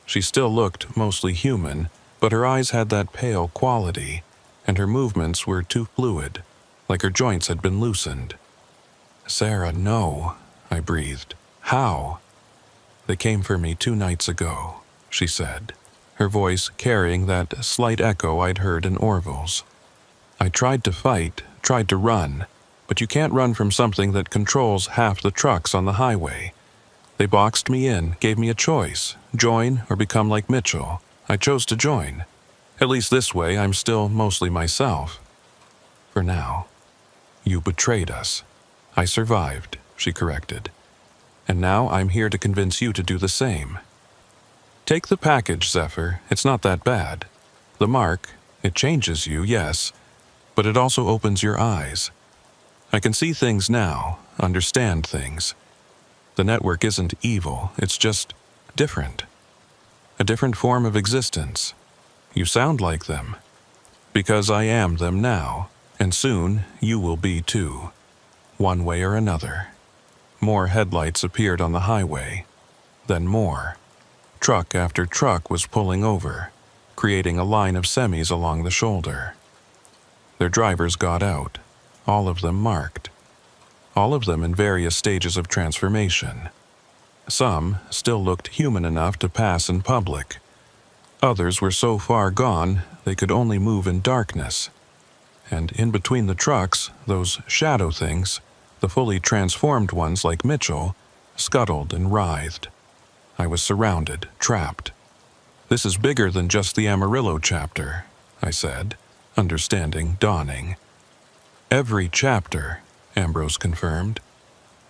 She still looked mostly human, but her eyes had that pale quality, and her movements were too fluid, like her joints had been loosened. "Sarah, no," I breathed. "How?" "They came for me 2 nights ago," she said, her voice carrying that slight echo I'd heard in Orville's. "I tried to fight, tried to run, but you can't run from something that controls half the trucks on the highway. They boxed me in, gave me a choice, join or become like Mitchell. I chose to join. At least this way I'm still mostly myself. For now. You betrayed us. I survived," she corrected. "And now I'm here to convince you to do the same. Take the package, Zephyr. It's not that bad. The mark, it changes you, yes, but it also opens your eyes. I can see things now, understand things. The network isn't evil, it's just different. A different form of existence. You sound like them. Because I am them now, and soon you will be too. One way or another." More headlights appeared on the highway. Then more. Truck after truck was pulling over, creating a line of semis along the shoulder. Their drivers got out, all of them marked. All of them in various stages of transformation. Some still looked human enough to pass in public. Others were so far gone they could only move in darkness. And in between the trucks, those shadow things, the fully transformed ones like Mitchell, scuttled and writhed. I was surrounded, trapped. "This is bigger than just the Amarillo chapter," I said, understanding dawning. "Every chapter," Ambrose confirmed.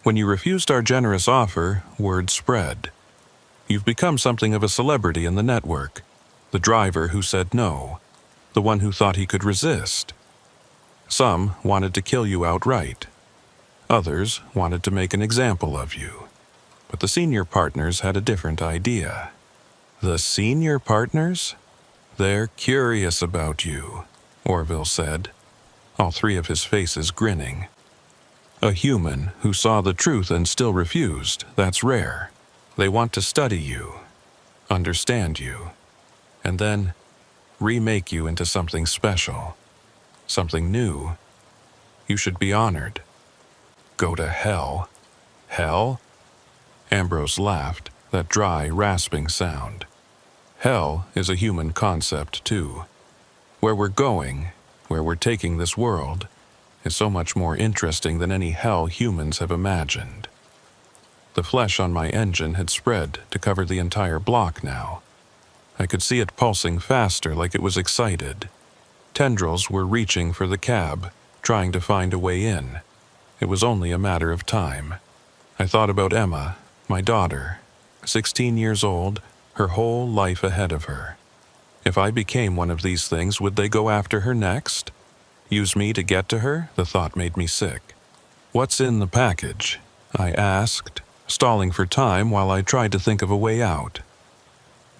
"When you refused our generous offer, word spread. You've become something of a celebrity in the network. The driver who said no. The one who thought he could resist. Some wanted to kill you outright. Others wanted to make an example of you. But the senior partners had a different idea." "The senior partners? They're curious about you," Orville said, all 3 of his faces grinning. "A human who saw the truth and still refused, that's rare. They want to study you, understand you, and then remake you into something special, something new. You should be honored." "Go to hell." "Hell?" Ambrose laughed, that dry, rasping sound. "Hell is a human concept, too. Where we're going, where we're taking this world, is so much more interesting than any hell humans have imagined." The flesh on my engine had spread to cover the entire block now. I could see it pulsing faster like it was excited. Tendrils were reaching for the cab, trying to find a way in. It was only a matter of time. I thought about Emma, my daughter, 16 years old, her whole life ahead of her. If I became one of these things, would they go after her next? Use me to get to her? The thought made me sick. "What's in the package?" I asked, stalling for time while I tried to think of a way out.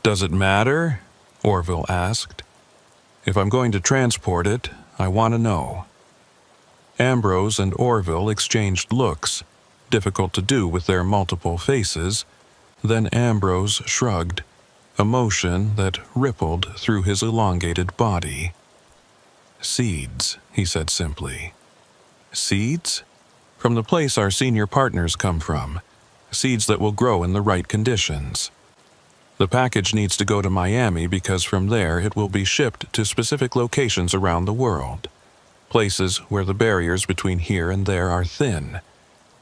"Does it matter?" Orville asked. "If I'm going to transport it, I want to know." Ambrose and Orville exchanged looks, difficult to do with their multiple faces. Then Ambrose shrugged, a motion that rippled through his elongated body. "Seeds," he said simply. Seeds? From the place our senior partners come from. Seeds that will grow in the right conditions. The package needs to go to Miami because from there it will be shipped to specific locations around the world. Places where the barriers between here and there are thin.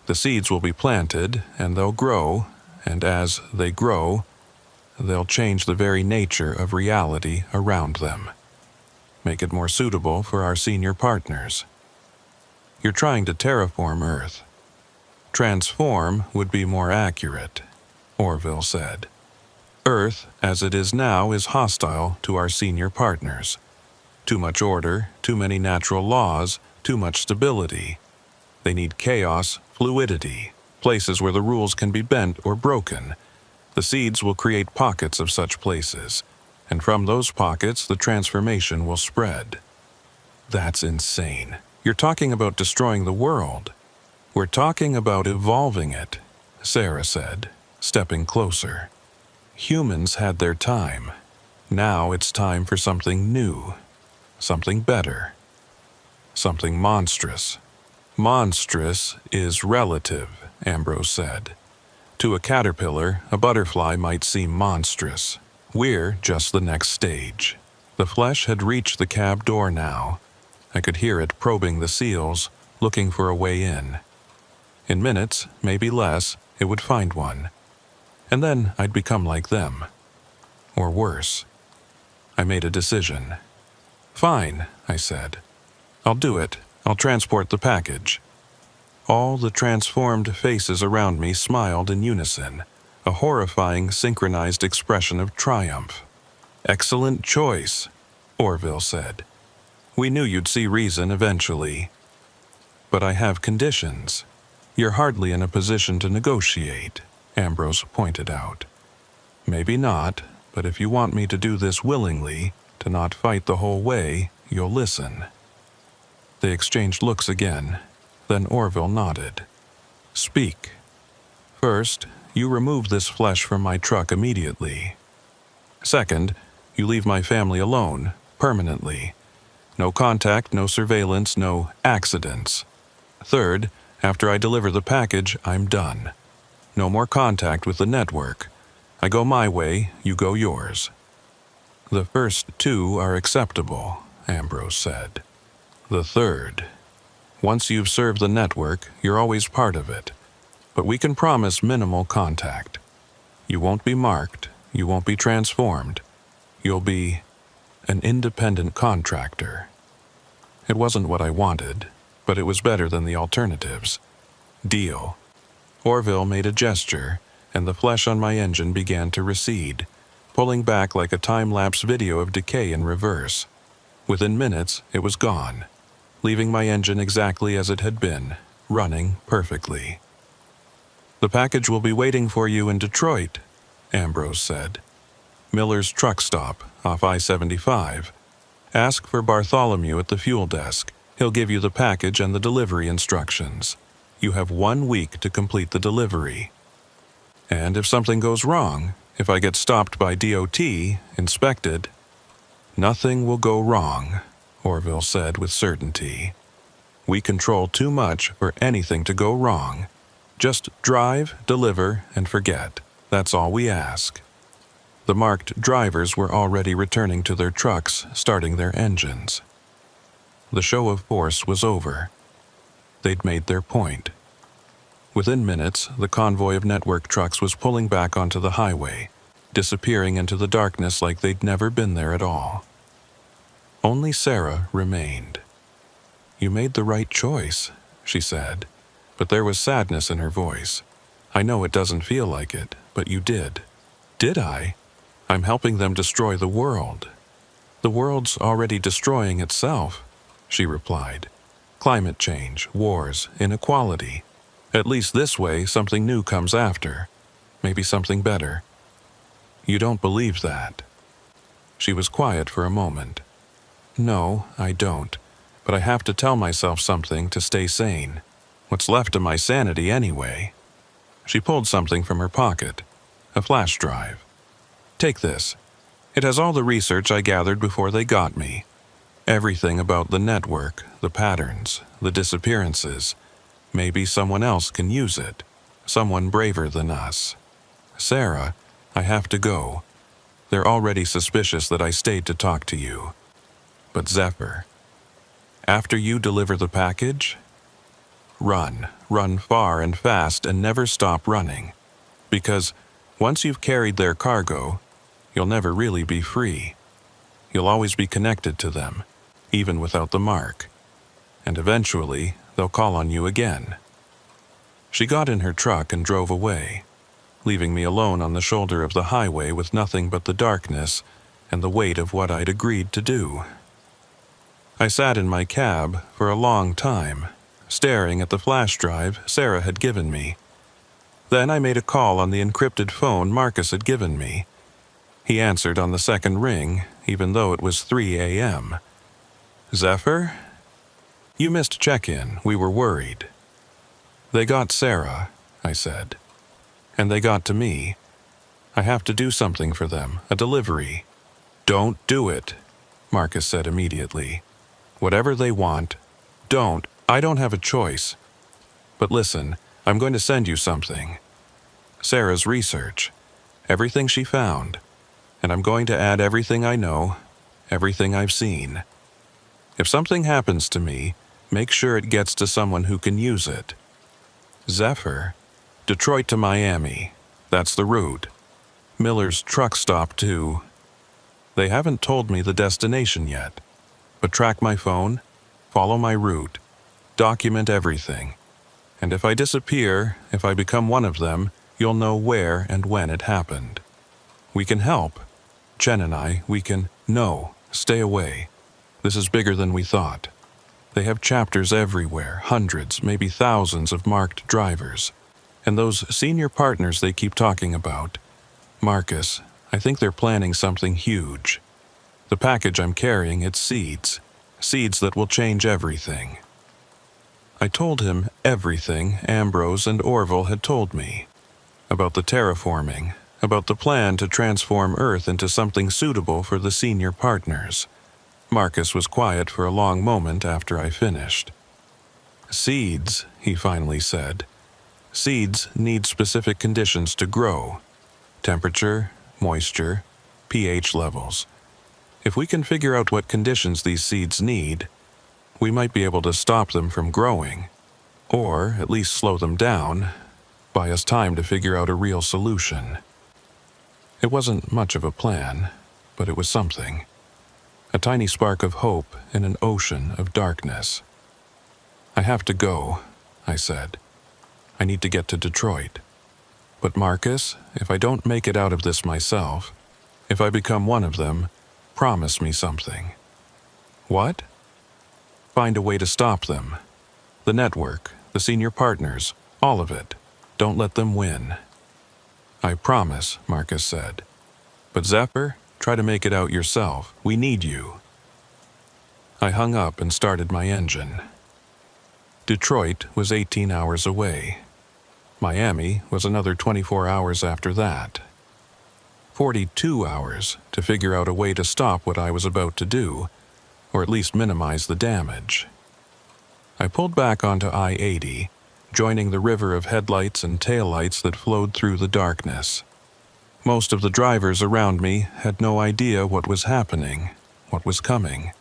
The seeds will be planted, and they'll grow, and as they grow, they'll change the very nature of reality around them. Make it more suitable for our senior partners. You're trying to terraform Earth. Transform would be more accurate, Orville said. Earth, as it is now, is hostile to our senior partners. Too much order, too many natural laws, too much stability. They need chaos, fluidity, places where the rules can be bent or broken. The seeds will create pockets of such places, and from those pockets the transformation will spread. That's insane. You're talking about destroying the world. We're talking about evolving it, Sarah said, stepping closer. Humans had their time. Now it's time for something new, something better, something monstrous. Monstrous is relative, Ambrose said. To a caterpillar, a butterfly might seem monstrous. We're just the next stage. The flesh had reached the cab door now. I could hear it probing the seals, looking for a way in. In minutes, maybe less, it would find one. And then I'd become like them. Or worse. I made a decision. Fine, I said. I'll do it. I'll transport the package. All the transformed faces around me smiled in unison, a horrifying synchronized expression of triumph. Excellent choice, Orville said. We knew you'd see reason eventually. But I have conditions. You're hardly in a position to negotiate, Ambrose pointed out. Maybe not, but if you want me to do this willingly, to not fight the whole way, you'll listen. They exchanged looks again. Then Orville nodded. Speak. First, you remove this flesh from my truck immediately. Second, you leave my family alone, permanently. No contact, no surveillance, no accidents. Third, after I deliver the package, I'm done. No more contact with the network. I go my way, you go yours. The first two are acceptable, Ambrose said. The third. Once you've served the network, you're always part of it. But we can promise minimal contact. You won't be marked, you won't be transformed. You'll be an independent contractor. It wasn't what I wanted, but it was better than the alternatives. Deal. Orville made a gesture, and the flesh on my engine began to recede, pulling back like a time-lapse video of decay in reverse. Within minutes, it was gone, leaving my engine exactly as it had been, running perfectly. The package will be waiting for you in Detroit, Ambrose said. Miller's truck stop, off I-75. Ask for Bartholomew at the fuel desk. He'll give you the package and the delivery instructions. You have 1 week to complete the delivery. And if something goes wrong, if I get stopped by DOT, inspected, nothing will go wrong, Orville said with certainty. We control too much for anything to go wrong. Just drive, deliver, and forget. That's all we ask. The marked drivers were already returning to their trucks, starting their engines. The show of force was over. They'd made their point. Within minutes, the convoy of network trucks was pulling back onto the highway, disappearing into the darkness like they'd never been there at all. Only Sarah remained. You made the right choice, she said, but there was sadness in her voice. I know it doesn't feel like it, but you did. Did I? I'm helping them destroy the world. The world's already destroying itself, she replied. Climate change, wars, inequality. At least this way, something new comes after. Maybe something better. You don't believe that. She was quiet for a moment. No, I don't. But I have to tell myself something to stay sane. What's left of my sanity anyway? She pulled something from her pocket. A flash drive. Take this. It has all the research I gathered before they got me. Everything about the network, the patterns, the disappearances. Maybe someone else can use it. Someone braver than us. Sarah, I have to go. They're already suspicious that I stayed to talk to you. But Zephyr, after you deliver the package, run far and fast and never stop running. Because once you've carried their cargo, you'll never really be free. You'll always be connected to them, even without the mark. And eventually, they'll call on you again. She got in her truck and drove away, leaving me alone on the shoulder of the highway with nothing but the darkness and the weight of what I'd agreed to do. I sat in my cab for a long time, staring at the flash drive Sarah had given me. Then I made a call on the encrypted phone Marcus had given me. He answered on the second ring, even though it was 3 a.m. Zephyr? You missed check-in. We were worried. They got Sarah, I said. And they got to me. I have to do something for them, a delivery. Don't do it, Marcus said immediately. Whatever they want, don't. I don't have a choice. But listen, I'm going to send you something. Sarah's research. Everything she found. And I'm going to add everything I know, everything I've seen. If something happens to me, make sure it gets to someone who can use it. Zephyr, Detroit to Miami. That's the route. Miller's truck stop too. They haven't told me the destination yet. But track my phone, follow my route, document everything. And if I disappear, if I become one of them, you'll know where and when it happened. We can help. Chen and I, we can... No, stay away. This is bigger than we thought. They have chapters everywhere, hundreds, maybe thousands of marked drivers. And those senior partners they keep talking about. Marcus, I think they're planning something huge. The package I'm carrying, it's seeds. Seeds that will change everything. I told him everything Ambrose and Orville had told me. About the terraforming, about the plan to transform Earth into something suitable for the senior partners. Marcus was quiet for a long moment after I finished. Seeds, he finally said. Seeds need specific conditions to grow. Temperature, moisture, pH levels. If we can figure out what conditions these seeds need, we might be able to stop them from growing, or at least slow them down, buy us time to figure out a real solution. It wasn't much of a plan, but it was something. A tiny spark of hope in an ocean of darkness. I have to go, I said. I need to get to Detroit. But Marcus, if I don't make it out of this myself, if I become one of them, promise me something. What? Find a way to stop them. The network, the senior partners, all of it. Don't let them win. I promise, Marcus said. But Zephyr, try to make it out yourself. We need you. I hung up and started my engine. Detroit was 18 hours away. Miami was another 24 hours after that. 42 hours to figure out a way to stop what I was about to do, or at least minimize the damage. I pulled back onto I-80, joining the river of headlights and taillights that flowed through the darkness. Most of the drivers around me had no idea what was happening, what was coming.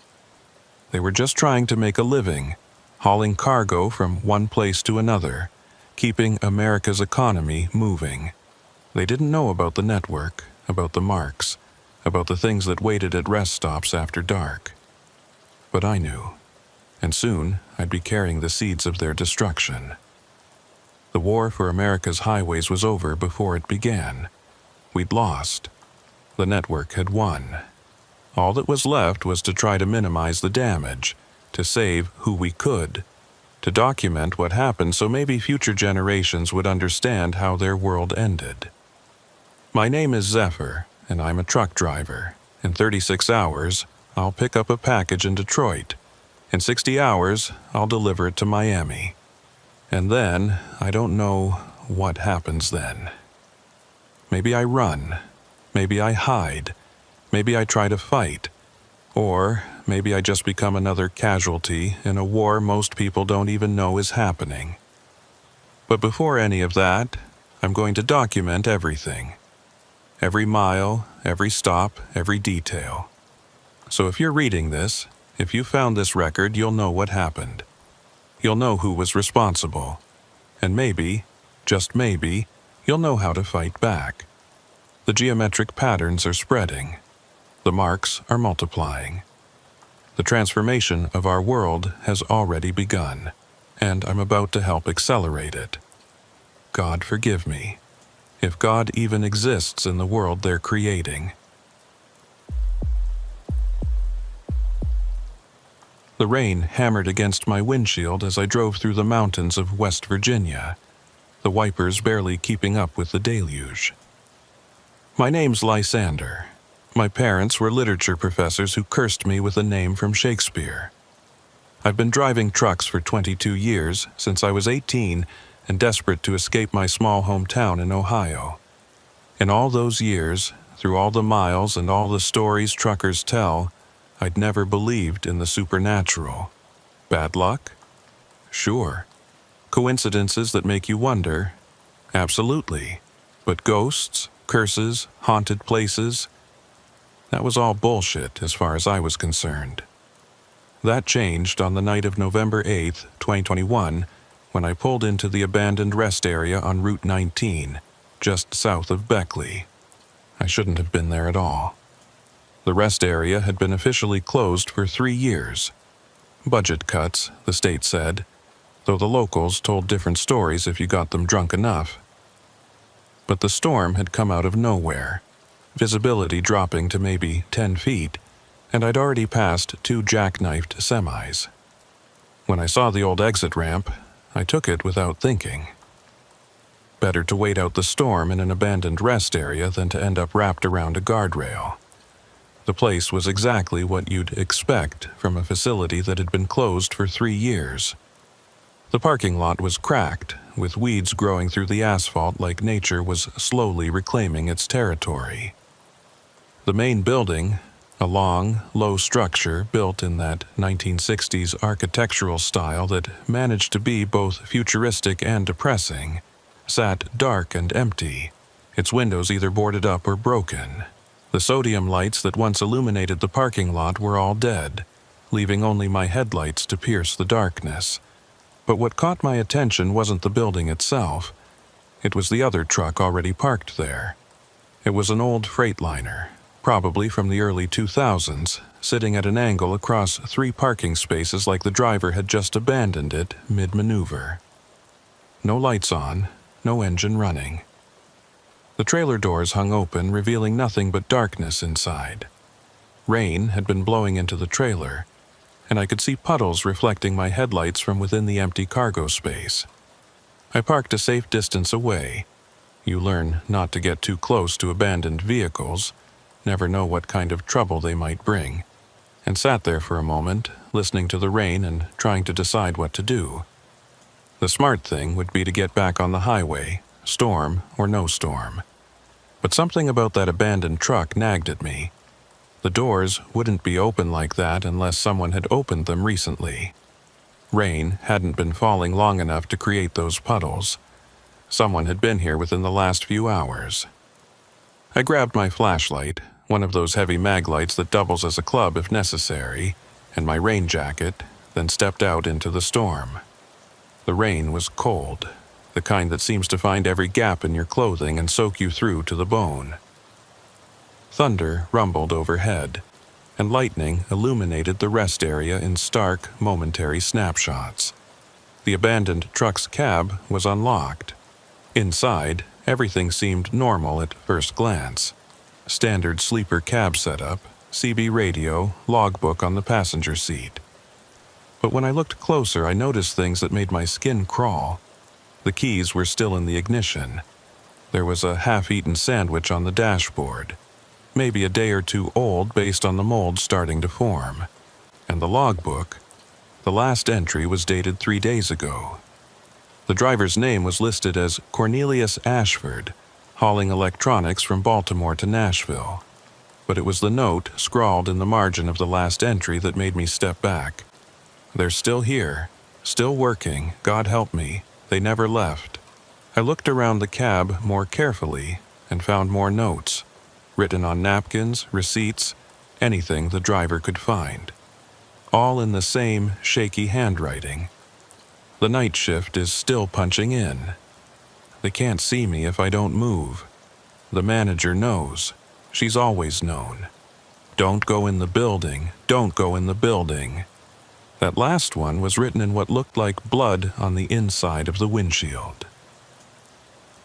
They were just trying to make a living, hauling cargo from one place to another, keeping America's economy moving. They didn't know about the network, about the marks, about the things that waited at rest stops after dark. But I knew, and soon I'd be carrying the seeds of their destruction. The war for America's highways was over before it began. We'd lost. The network had won. All that was left was to try to minimize the damage, to save who we could, to document what happened so maybe future generations would understand how their world ended. My name is Zephyr, and I'm a truck driver. In 36 hours, I'll pick up a package in Detroit. In 60 hours, I'll deliver it to Miami. And then, I don't know what happens then. Maybe I run. Maybe I hide. Maybe I try to fight. Or maybe I just become another casualty in a war most people don't even know is happening. But before any of that, I'm going to document everything. Every mile, every stop, every detail. So if you're reading this, if you found this record, you'll know what happened. You'll know who was responsible. And maybe, just maybe, you'll know how to fight back. The geometric patterns are spreading. The marks are multiplying. The transformation of our world has already begun, and I'm about to help accelerate it. God forgive me, if God even exists in the world they're creating. The rain hammered against my windshield as I drove through the mountains of West Virginia, the wipers barely keeping up with the deluge. My name's Lysander. My parents were literature professors who cursed me with a name from Shakespeare. I've been driving trucks for 22 years, since I was 18, and desperate to escape my small hometown in Ohio. In all those years, through all the miles and all the stories truckers tell, I'd never believed in the supernatural. Bad luck? Sure. Coincidences that make you wonder? Absolutely. But ghosts, curses, haunted places? That was all bullshit as far as I was concerned. That changed on the night of November 8th, 2021, when I pulled into the abandoned rest area on Route 19, just south of Beckley. I shouldn't have been there at all. The rest area had been officially closed for 3 years. Budget cuts, the state said, though the locals told different stories if you got them drunk enough. But the storm had come out of nowhere, visibility dropping to maybe 10 feet, and I'd already passed 2 jackknifed semis. When I saw the old exit ramp, I took it without thinking. Better to wait out the storm in an abandoned rest area than to end up wrapped around a guardrail. The place was exactly what you'd expect from a facility that had been closed for 3 years. The parking lot was cracked, with weeds growing through the asphalt like nature was slowly reclaiming its territory. The main building, a long, low structure built in that 1960s architectural style that managed to be both futuristic and depressing, sat dark and empty, its windows either boarded up or broken. The sodium lights that once illuminated the parking lot were all dead, leaving only my headlights to pierce the darkness. But what caught my attention wasn't the building itself. It was the other truck already parked there. It was an old Freightliner, probably from the early 2000s, sitting at an angle across 3 parking spaces like the driver had just abandoned it mid-maneuver. No lights on, no engine running. The trailer doors hung open, revealing nothing but darkness inside. Rain had been blowing into the trailer, and I could see puddles reflecting my headlights from within the empty cargo space. I parked a safe distance away. You learn not to get too close to abandoned vehicles, never know what kind of trouble they might bring, and sat there for a moment, listening to the rain and trying to decide what to do. The smart thing would be to get back on the highway, storm or no storm. But something about that abandoned truck nagged at me. The doors wouldn't be open like that unless someone had opened them recently. Rain hadn't been falling long enough to create those puddles. Someone had been here within the last few hours. I grabbed my flashlight, one of those heavy mag lights that doubles as a club if necessary, and my rain jacket, then stepped out into the storm. The rain was cold, the kind that seems to find every gap in your clothing and soak you through to the bone. Thunder rumbled overhead, and lightning illuminated the rest area in stark, momentary snapshots. The abandoned truck's cab was unlocked. Inside, everything seemed normal at first glance. Standard sleeper cab setup, CB radio, logbook on the passenger seat. But when I looked closer, I noticed things that made my skin crawl. The keys were still in the ignition. There was a half-eaten sandwich on the dashboard, maybe a day or 2 old based on the mold starting to form. And the logbook, the last entry was dated 3 days ago. The driver's name was listed as Cornelius Ashford, hauling electronics from Baltimore to Nashville. but it was the note scrawled in the margin of the last entry that made me step back. They're still here, still working, God help me, they never left. I looked around the cab more carefully and found more notes, written on napkins, receipts, anything the driver could find. All in the same shaky handwriting. The night shift is still punching in. They can't see me if I don't move. The manager knows. She's always known. Don't go in the building, don't go in the building. That last one was written in what looked like blood on the inside of the windshield.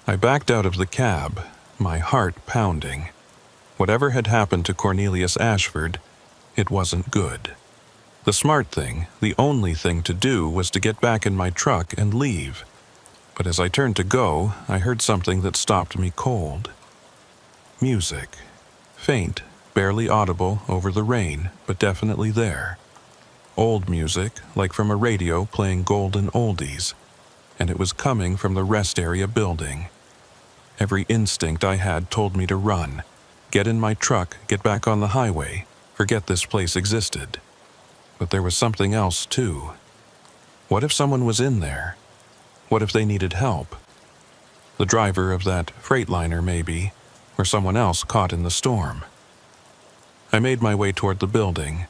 I backed out of the cab, my heart pounding. Whatever had happened to Cornelius Ashford, it wasn't good. The smart thing, the only thing to do, was to get back in my truck and leave. But as I turned to go, I heard something that stopped me cold. Music. Faint, barely audible over the rain, but definitely there. Old music, like from a radio playing golden oldies, and it was coming from the rest area building. Every instinct I had told me to run, get in my truck, get back on the highway, forget this place existed. But there was something else too. What if someone was in there? What if they needed help? The driver of that freightliner maybe, or someone else caught in the storm. I made my way toward the building,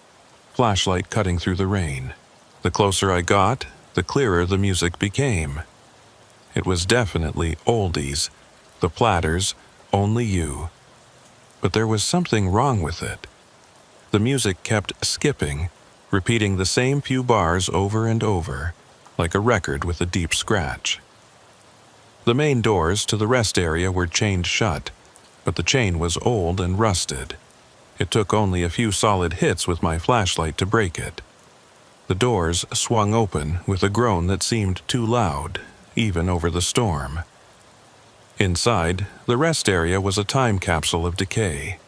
flashlight cutting through the rain. The closer I got, the clearer the music became. It was definitely oldies, the Platters, Only You. But there was something wrong with it. The music kept skipping, repeating the same few bars over and over, like a record with a deep scratch. The main doors to the rest area were chained shut, but the chain was old and rusted. It took only a few solid hits with my flashlight to break it. The doors swung open with a groan that seemed too loud, even over the storm. Inside, the rest area was a time capsule of decay.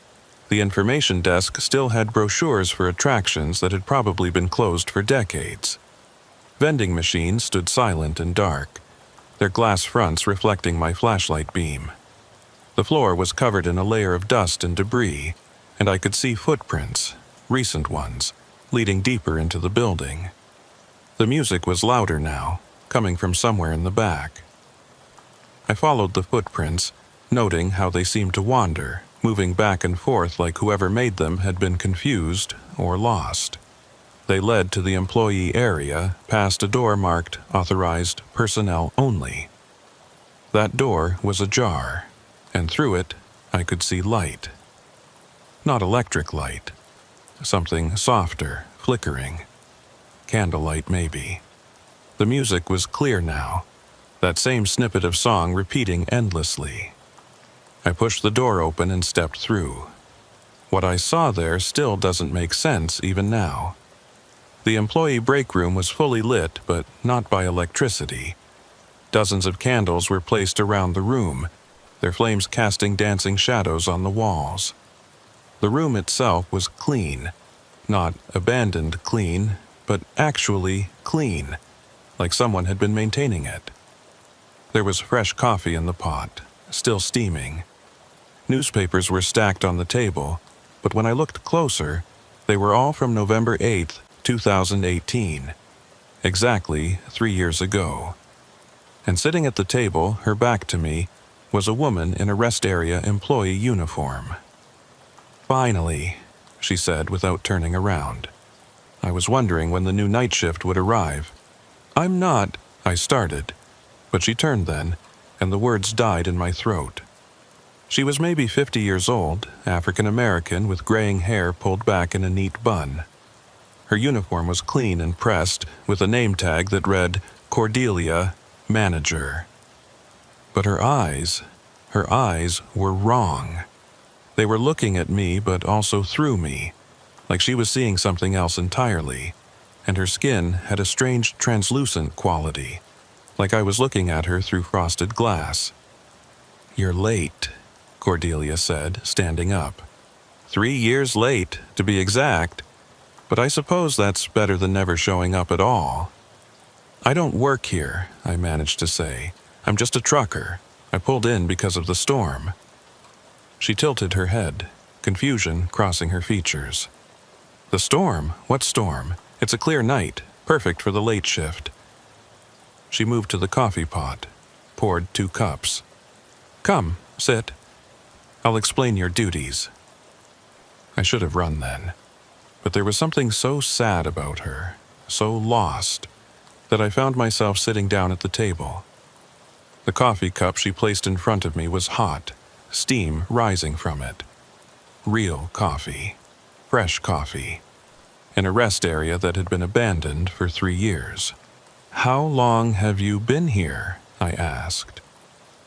The information desk still had brochures for attractions that had probably been closed for decades. Vending machines stood silent and dark, their glass fronts reflecting my flashlight beam. The floor was covered in a layer of dust and debris, and I could see footprints, recent ones, leading deeper into the building. The music was louder now, coming from somewhere in the back. I followed the footprints, noting how they seemed to wander, moving back and forth like whoever made them had been confused or lost. They led to the employee area, past a door marked Authorized Personnel Only. That door was ajar, and through it I could see light. Not electric light. Something softer, flickering. Candlelight, maybe. The music was clear now, that same snippet of song repeating endlessly. I pushed the door open and stepped through. What I saw there still doesn't make sense even now. The employee break room was fully lit, but not by electricity. Dozens of candles were placed around the room, their flames casting dancing shadows on the walls. The room itself was clean, not abandoned clean, but actually clean, like someone had been maintaining it. There was fresh coffee in the pot, still steaming. Newspapers were stacked on the table, but when I looked closer, they were all from November 8th, 2018, exactly 3 years ago. And sitting at the table, her back to me, was a woman in a rest area employee uniform. "Finally," she said without turning around. I was wondering when the new night shift would arrive. "I'm not," I started, but she turned then, and the words died in my throat. She was maybe 50 years old, African-American with graying hair pulled back in a neat bun. Her uniform was clean and pressed, with a name tag that read, Cordelia, Manager. But her eyes were wrong. They were looking at me, but also through me, like she was seeing something else entirely, and her skin had a strange translucent quality, like I was looking at her through frosted glass. "You're late," Cordelia said, standing up. 3 years late, to be exact, but I suppose that's better than never showing up at all. "I don't work here," I managed to say. "I'm just a trucker. I pulled in because of the storm." She tilted her head. confusion crossing her features. "The storm? What storm? It's a clear night, perfect for the late shift." She moved to the coffee pot, poured 2 cups. "Come, sit. I'll explain your duties." I should have run then, but there was something so sad about her, so lost, that I found myself sitting down at the table. The coffee cup she placed in front of me was hot, steam rising from it. Real coffee, fresh coffee, in a rest area that had been abandoned for 3 years. "How long have you been here?" I asked.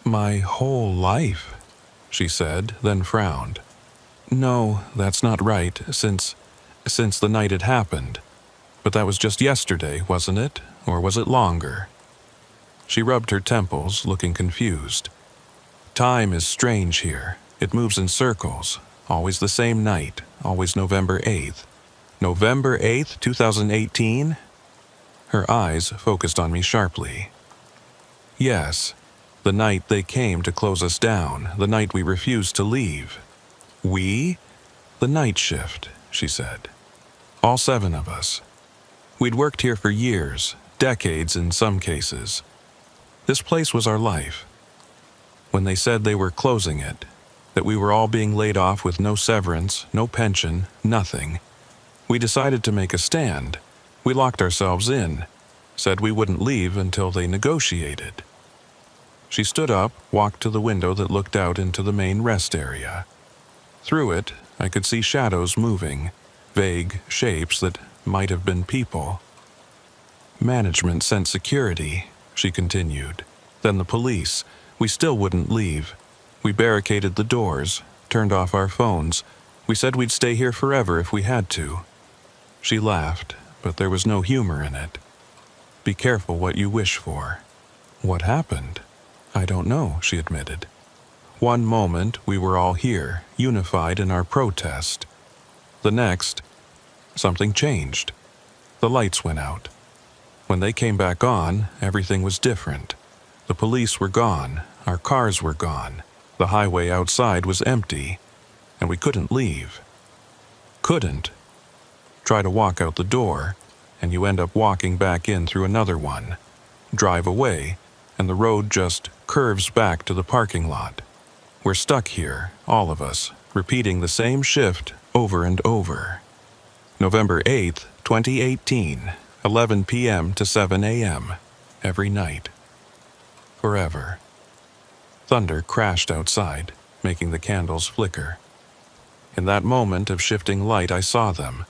"My whole life," she said, then frowned. "No, that's not right, since the night it happened. But that was just yesterday, wasn't it? Or was it longer?" She rubbed her temples, looking confused. "Time is strange here. It moves in circles. Always the same night, always November 8th. November 8th, 2018? Her eyes focused on me sharply. "Yes, the night they came to close us down, the night we refused to leave." "We?" "The night shift," she said. "All 7 of us. We'd worked here for years, decades in some cases. This place was our life. When they said they were closing it, that we were all being laid off with no severance, no pension, nothing, we decided to make a stand. We locked ourselves in, said we wouldn't leave until they negotiated." She stood up, walked to the window that looked out into the main rest area. Through it, I could see shadows moving, vague shapes that might have been people. "Management sent security," she continued. "Then the police. We still wouldn't leave. We barricaded the doors, turned off our phones. We said we'd stay here forever if we had to." She laughed, but there was no humor in it. "Be careful what you wish for." "What happened?" "I don't know," she admitted. "One moment we were all here, unified in our protest. The next, something changed. The lights went out. When they came back on, everything was different. The police were gone, our cars were gone, the highway outside was empty, and we couldn't leave. Couldn't. Try to walk out the door, and you end up walking back in through another one. Drive away, and the road just curves back to the parking lot. We're stuck here, all of us, repeating the same shift over and over. November 8th, 2018, 11 p.m. to 7 a.m., every night. Forever." Thunder crashed outside, making the candles flicker. In that moment of shifting light, I saw them,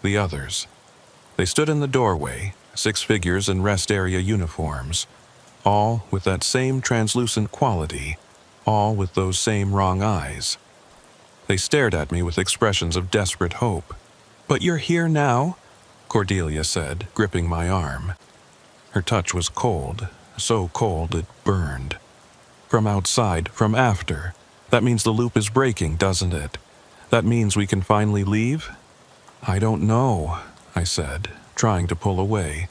the others. They stood in the doorway, 6 figures in rest area uniforms, all with that same translucent quality, all with those same wrong eyes. They stared at me with expressions of desperate hope. "But you're here now?" Cordelia said, gripping my arm. Her touch was cold, so cold it burned. "From outside, from after. That means the loop is breaking, doesn't it? That means we can finally leave?" "I don't know," I said, trying to pull away,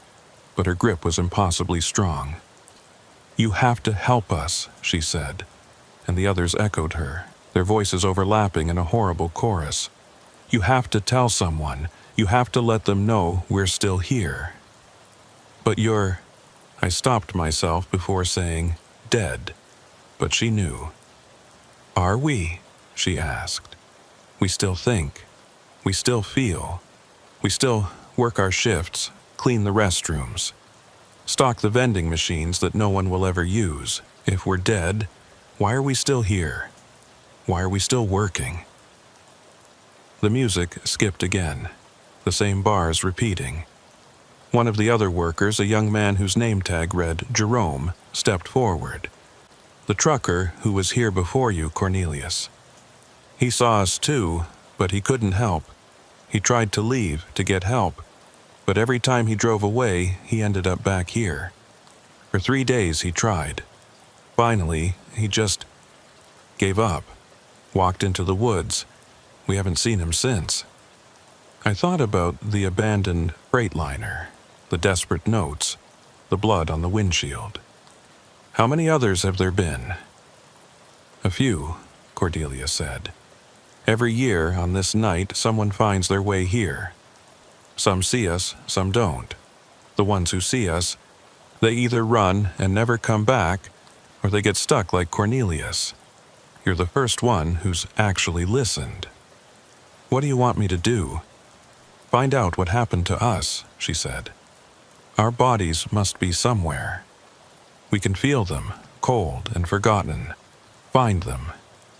but her grip was impossibly strong. "You have to help us," she said, and the others echoed her, their voices overlapping in a horrible chorus. "You have to tell someone. You have to let them know we're still here." "But you're—" I stopped myself before saying, "dead," but she knew. "Are we?" she asked. "We still think. We still feel. We still work our shifts, clean the restrooms, stock the vending machines that no one will ever use. If we're dead, why are we still here? Why are we still working?" The music skipped again, the same bars repeating. One of the other workers, a young man whose name tag read Jerome, stepped forward. "The trucker who was here before you, Cornelius. He saw us too, but he couldn't help. He tried to leave, to get help, but every time he drove away, he ended up back here. For 3 days he tried. Finally, he just gave up, walked into the woods. We haven't seen him since." I thought about the abandoned freightliner, the desperate notes, the blood on the windshield. "How many others have there been?" "A few," Cordelia said. Every year, on this night, someone finds their way here. Some see us, some don't. The ones who see us, they either run and never come back, or they get stuck like Cornelius. You're the first one who's actually listened. What do you want me to do? Find out what happened to us, she said. Our bodies must be somewhere. We can feel them, cold and forgotten. Find them.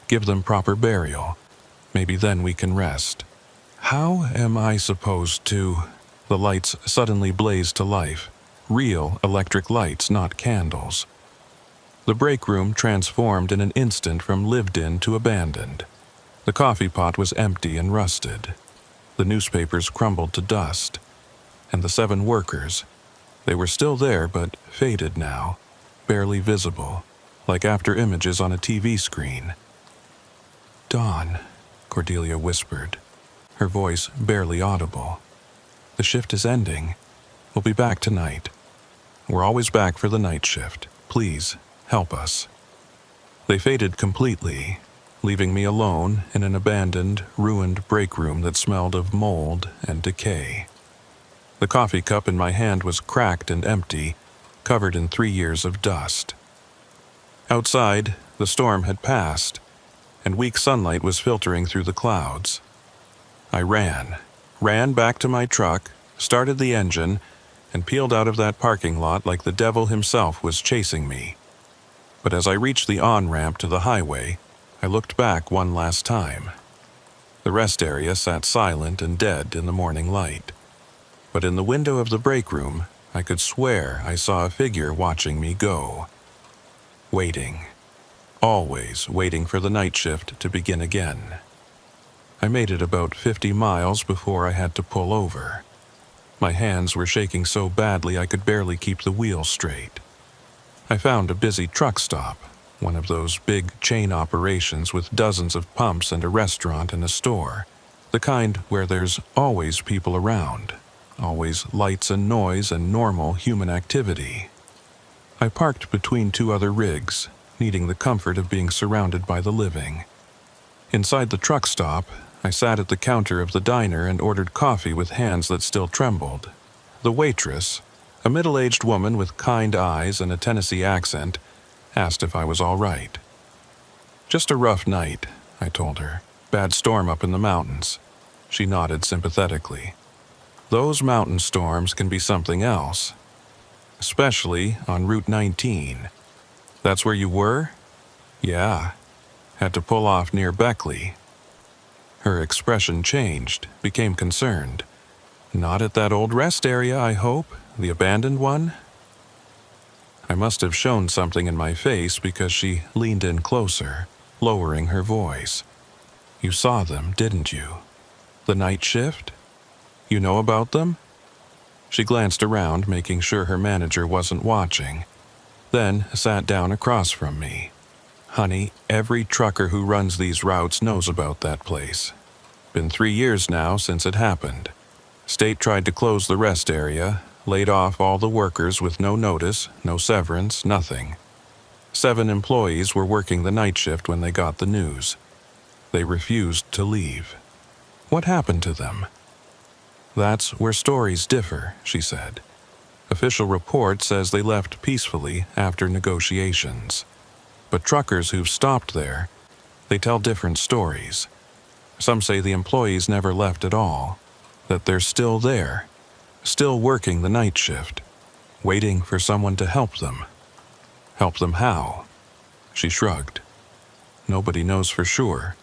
Give them proper burial. Maybe then we can rest. How am I supposed to? The lights suddenly blazed to life. Real electric lights, not candles. The break room transformed in an instant from lived-in to abandoned. The coffee pot was empty and rusted. The newspapers crumbled to dust. And the 7 workers, they were still there but faded now, barely visible, like after images on a TV screen. "Dawn," Cordelia whispered, her voice barely audible. "The shift is ending. We'll be back tonight. We're always back for the night shift. Please, help us." They faded completely, leaving me alone in an abandoned, ruined break room that smelled of mold and decay. The coffee cup in my hand was cracked and empty, covered in 3 years of dust. Outside, the storm had passed, and weak sunlight was filtering through the clouds. I ran back to my truck, started the engine, and peeled out of that parking lot like the devil himself was chasing me. But as I reached the on-ramp to the highway, I looked back one last time. The rest area sat silent and dead in the morning light. But in the window of the break room, I could swear I saw a figure watching me go. Waiting. Always waiting for the night shift to begin again. I made it about 50 miles before I had to pull over. My hands were shaking so badly I could barely keep the wheel straight. I found a busy truck stop, one of those big chain operations with dozens of pumps and a restaurant and a store, the kind where there's always people around, always lights and noise and normal human activity. I parked between 2 other rigs, needing the comfort of being surrounded by the living. Inside the truck stop, I sat at the counter of the diner and ordered coffee with hands that still trembled. The waitress, a middle-aged woman with kind eyes and a Tennessee accent, asked if I was all right. "Just a rough night," I told her. "Bad storm up in the mountains." She nodded sympathetically. "Those mountain storms can be something else. Especially on Route 19. That's where you were?" "Yeah. Had to pull off near Beckley." Her expression changed, became concerned. "Not at that old rest area, I hope? The abandoned one?" I must have shown something in my face because she leaned in closer, lowering her voice. "You saw them, didn't you? The night shift? You know about them?" She glanced around, making sure her manager wasn't watching, then sat down across from me. "Honey, every trucker who runs these routes knows about that place. Been 3 years now since it happened. State tried to close the rest area, laid off all the workers with no notice, no severance, nothing. 7 employees were working the night shift when they got the news. They refused to leave. What happened to them?" "That's where stories differ," she said. "Official report says they left peacefully after negotiations. But truckers who've stopped there, they tell different stories. Some say the employees never left at all, that they're still there, still working the night shift, waiting for someone to help them." "Help them how?" She shrugged. "Nobody knows for sure,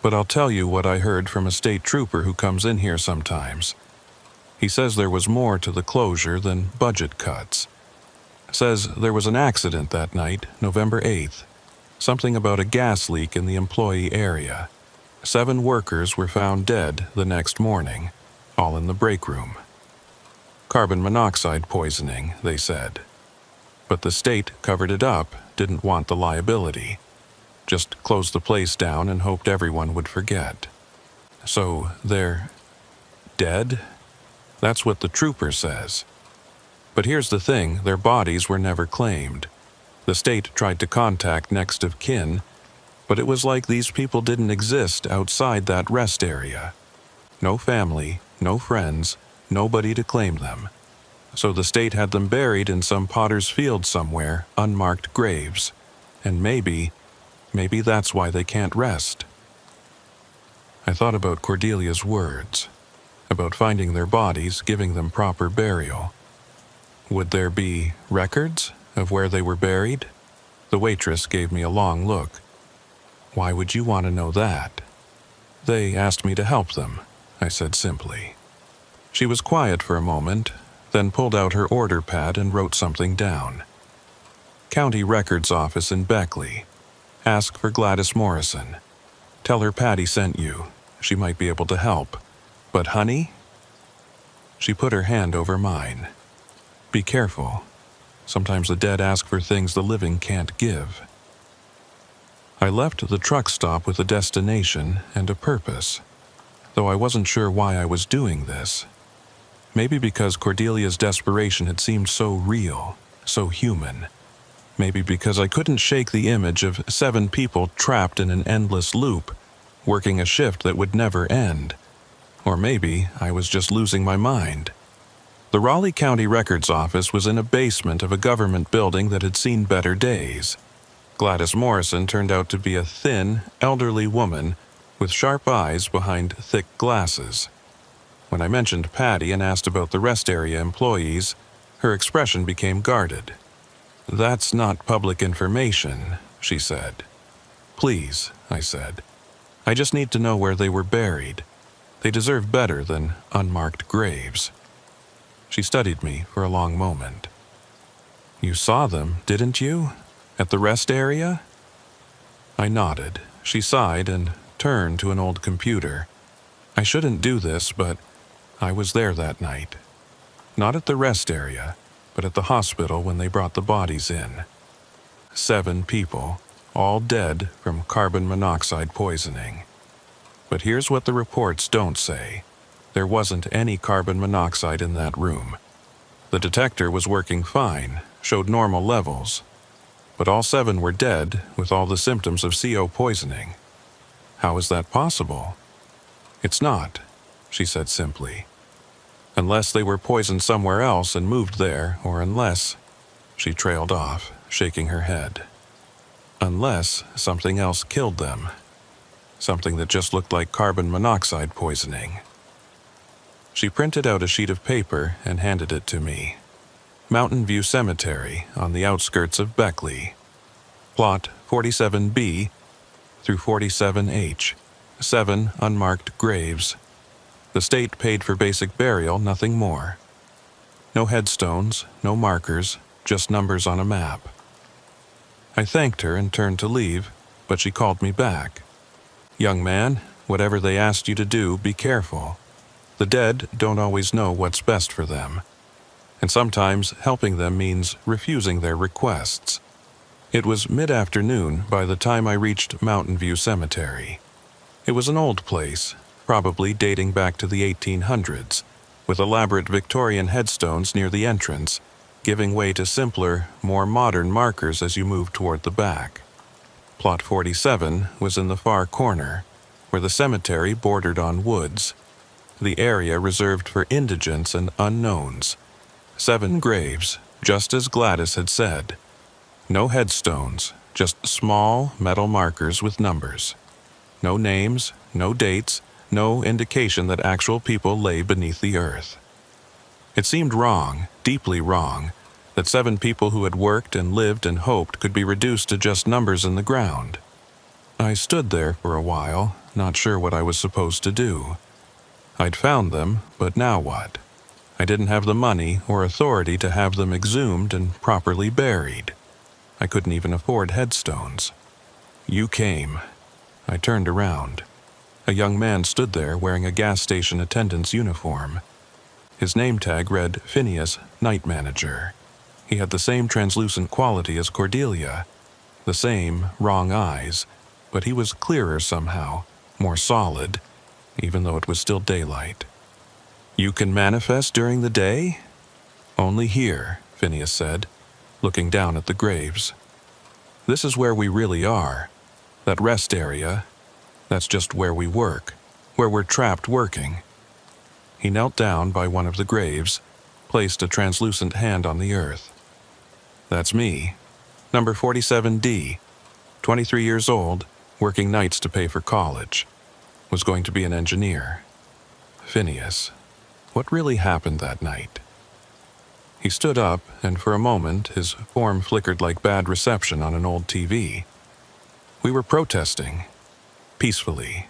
but I'll tell you what I heard from a state trooper who comes in here sometimes. He says there was more to the closure than budget cuts. Says there was an accident that night, November 8th. Something about a gas leak in the employee area. 7 workers were found dead the next morning, all in the break room. Carbon monoxide poisoning, they said. But the state covered it up, didn't want the liability. Just closed the place down and hoped everyone would forget. So they're dead? That's what the trooper says. But here's the thing, their bodies were never claimed. The state tried to contact next of kin, But it was like these people didn't exist outside that rest area. No family, no friends, nobody to claim them. So the state had them buried in some potter's field somewhere, unmarked graves. And maybe that's why they can't rest. I thought about Cordelia's words, about finding their bodies, giving them proper burial. Would there be records of where they were buried? The waitress gave me a long look. Why would you want to know that? They asked me to help them, I said simply. She was quiet for a moment, then pulled out her order pad and wrote something down. County Records Office in Beckley. Ask for Gladys Morrison. Tell her Patty sent you. She might be able to help. But honey? She put her hand over mine. Be careful. Sometimes the dead ask for things the living can't give. I left the truck stop with a destination and a purpose, though I wasn't sure why I was doing this. Maybe because Cordelia's desperation had seemed so real, so human. Maybe because I couldn't shake the image of 7 people trapped in an endless loop, working a shift that would never end. Or maybe I was just losing my mind. The Raleigh County Records Office was in a basement of a government building that had seen better days. Gladys Morrison turned out to be a thin, elderly woman with sharp eyes behind thick glasses. When I mentioned Patty and asked about the rest area employees, her expression became guarded. That's not public information, she said. Please, I said. I just need to know where they were buried. They deserve better than unmarked graves. She studied me for a long moment. You saw them, didn't you? At the rest area? I nodded. She sighed and turned to an old computer. I shouldn't do this, but I was there that night. Not at the rest area, but at the hospital when they brought the bodies in. 7 people, all dead from carbon monoxide poisoning. But here's what the reports don't say. There wasn't any carbon monoxide in that room. The detector was working fine, showed normal levels. But all 7 were dead with all the symptoms of CO poisoning. How is that possible? It's not, she said simply. Unless they were poisoned somewhere else and moved there, or unless... She trailed off, shaking her head. Unless something else killed them. Something that just looked like carbon monoxide poisoning. She printed out a sheet of paper and handed it to me. Mountain View Cemetery on the outskirts of Beckley. Plot 47B through 47H. 7 unmarked graves. The state paid for basic burial, nothing more. No headstones, no markers, just numbers on a map. I thanked her and turned to leave, but she called me back. Young man, whatever they asked you to do, be careful. The dead don't always know what's best for them. And sometimes helping them means refusing their requests. It was mid-afternoon by the time I reached Mountain View Cemetery. It was an old place, probably dating back to the 1800s, with elaborate Victorian headstones near the entrance, giving way to simpler, more modern markers as you moved toward the back. Plot 47 was in the far corner, where the cemetery bordered on woods, the area reserved for indigents and unknowns. 7 graves, just as Gladys had said. No headstones, just small metal markers with numbers. No names, no dates, no indication that actual people lay beneath the earth. It seemed wrong, deeply wrong, that 7 people who had worked and lived and hoped could be reduced to just numbers in the ground. I stood there for a while, not sure what I was supposed to do. I'd found them, but now what? I didn't have the money or authority to have them exhumed and properly buried. I couldn't even afford headstones. You came. I turned around. A young man stood there wearing a gas station attendant's uniform. His name tag read Phineas, Night Manager. He had the same translucent quality as Cordelia, the same wrong eyes, but he was clearer somehow, more solid, even though it was still daylight. You can manifest during the day? Only here, Phineas said, looking down at the graves. This is where we really are. That rest area, that's just where we work, where we're trapped working. He knelt down by one of the graves, placed a translucent hand on the earth. That's me, number 47D, 23 years old, working nights to pay for college. Was going to be an engineer. Phineas, what really happened that night? He stood up, and for a moment his form flickered like bad reception on an old TV. We were protesting, peacefully,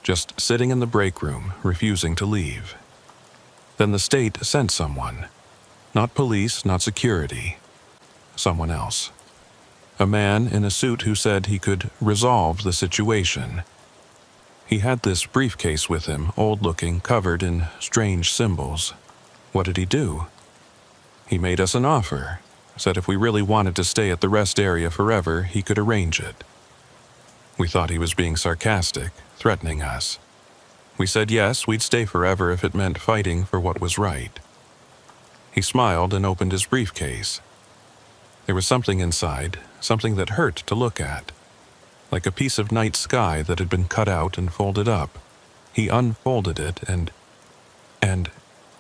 just sitting in the break room, refusing to leave. Then the state sent someone. Not police, not security. Someone else. A man in a suit who said he could resolve the situation. He had this briefcase with him, old-looking, covered in strange symbols. What did he do? He made us an offer, said if we really wanted to stay at the rest area forever, he could arrange it. We thought he was being sarcastic, threatening us. We said yes, we'd stay forever if it meant fighting for what was right. He smiled and opened his briefcase. There was something inside, something that hurt to look at, like a piece of night sky that had been cut out and folded up. He unfolded it and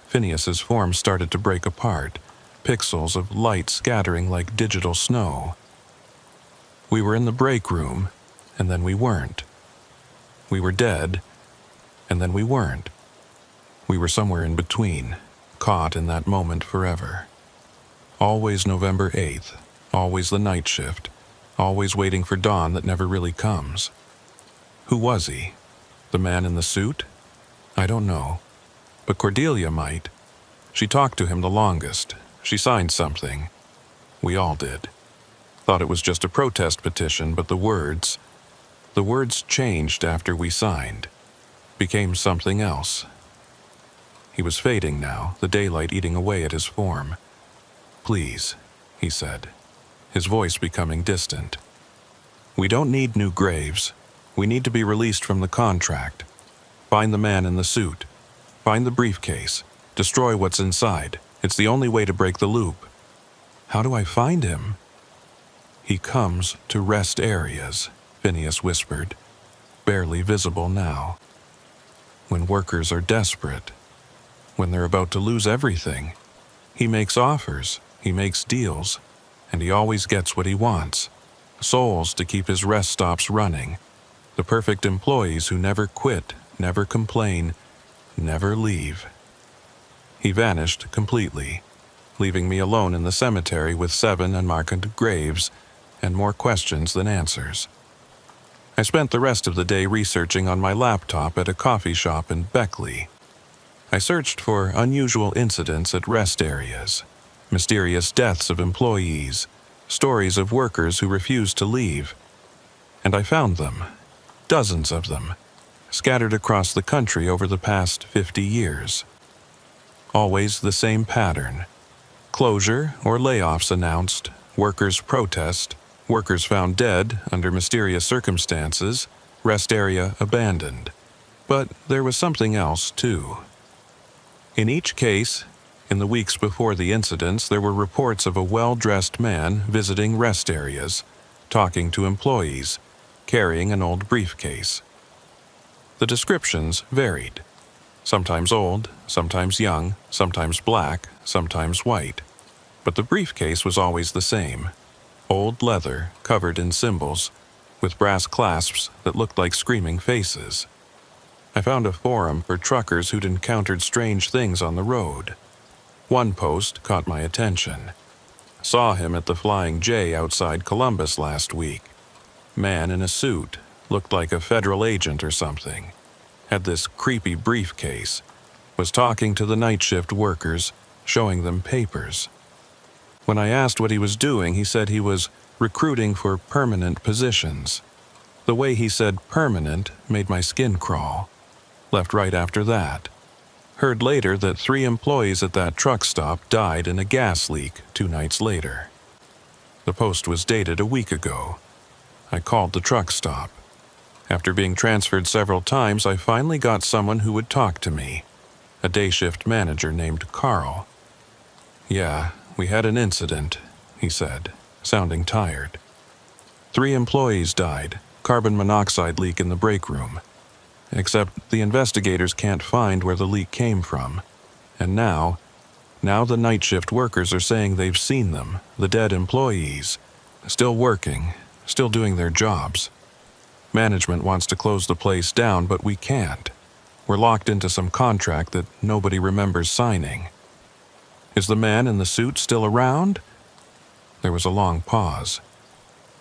Phineas's form started to break apart, pixels of light scattering like digital snow. We were in the break room, and then we weren't. We were dead, and then we weren't. We were somewhere in between, caught in that moment forever. Always November 8th, always the night shift, always waiting for dawn that never really comes. Who was he? The man in the suit? I don't know. But Cordelia might. She talked to him the longest. She signed something. We all did. Thought it was just a protest petition, but the words changed after we signed. Became something else. He was fading now, the daylight eating away at his form. Please, he said, his voice becoming distant. We don't need new graves. We need to be released from the contract. Find the man in the suit. Find the briefcase. Destroy what's inside. It's the only way to break the loop. How do I find him? He comes to rest areas, Phineas whispered, barely visible now. When workers are desperate, when they're about to lose everything, he makes offers, he makes deals, and he always gets what he wants. Souls to keep his rest stops running, the perfect employees who never quit, never complain, never leave. He vanished completely, leaving me alone in the cemetery with 7 unmarked graves and more questions than answers. I spent the rest of the day researching on my laptop at a coffee shop in Beckley. I searched for unusual incidents at rest areas, mysterious deaths of employees, stories of workers who refused to leave. And I found them, dozens of them, scattered across the country over the past 50 years. Always the same pattern. Closure or layoffs announced, workers protest, workers found dead under mysterious circumstances, rest area abandoned. But there was something else, too. In each case, in the weeks before the incidents, there were reports of a well-dressed man visiting rest areas, talking to employees, carrying an old briefcase. The descriptions varied. Sometimes old, sometimes young, sometimes black, sometimes white. But the briefcase was always the same. Old leather, covered in symbols, with brass clasps that looked like screaming faces. I found a forum for truckers who'd encountered strange things on the road. One post caught my attention. Saw him at the Flying J outside Columbus last week. Man in a suit, looked like a federal agent or something. Had this creepy briefcase. Was talking to the night shift workers, showing them papers. When I asked what he was doing, he said he was recruiting for permanent positions. The way he said permanent made my skin crawl. Left right after that. Heard later that 3 employees at that truck stop died in a gas leak 2 nights later. The post was dated a week ago. I called the truck stop. After being transferred several times, I finally got someone who would talk to me. A day shift manager named Carl. Yeah, we had an incident, he said, sounding tired. 3 employees died, Carbon monoxide leak in the break room. Except the investigators can't find where the leak came from. And now the night shift workers are saying they've seen them, the dead employees, still working, still doing their jobs. Management wants to close the place down, but we can't. We're locked into some contract that nobody remembers signing. Is the man in the suit still around? There was a long pause.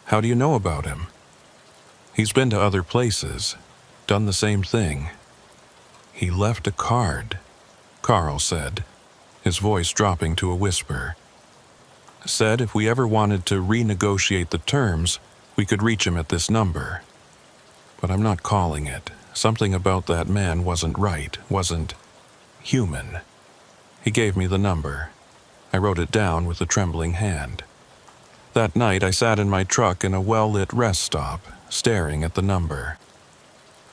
How do you know about him? He's been to other places, done the same thing. He left a card, Carl said, his voice dropping to a whisper. Said if we ever wanted to renegotiate the terms, we could reach him at this number. But I'm not calling it. Something about that man wasn't right, wasn't human. He gave me the number. I wrote it down with a trembling hand. That night I sat in my truck in a well-lit rest stop, staring at the number.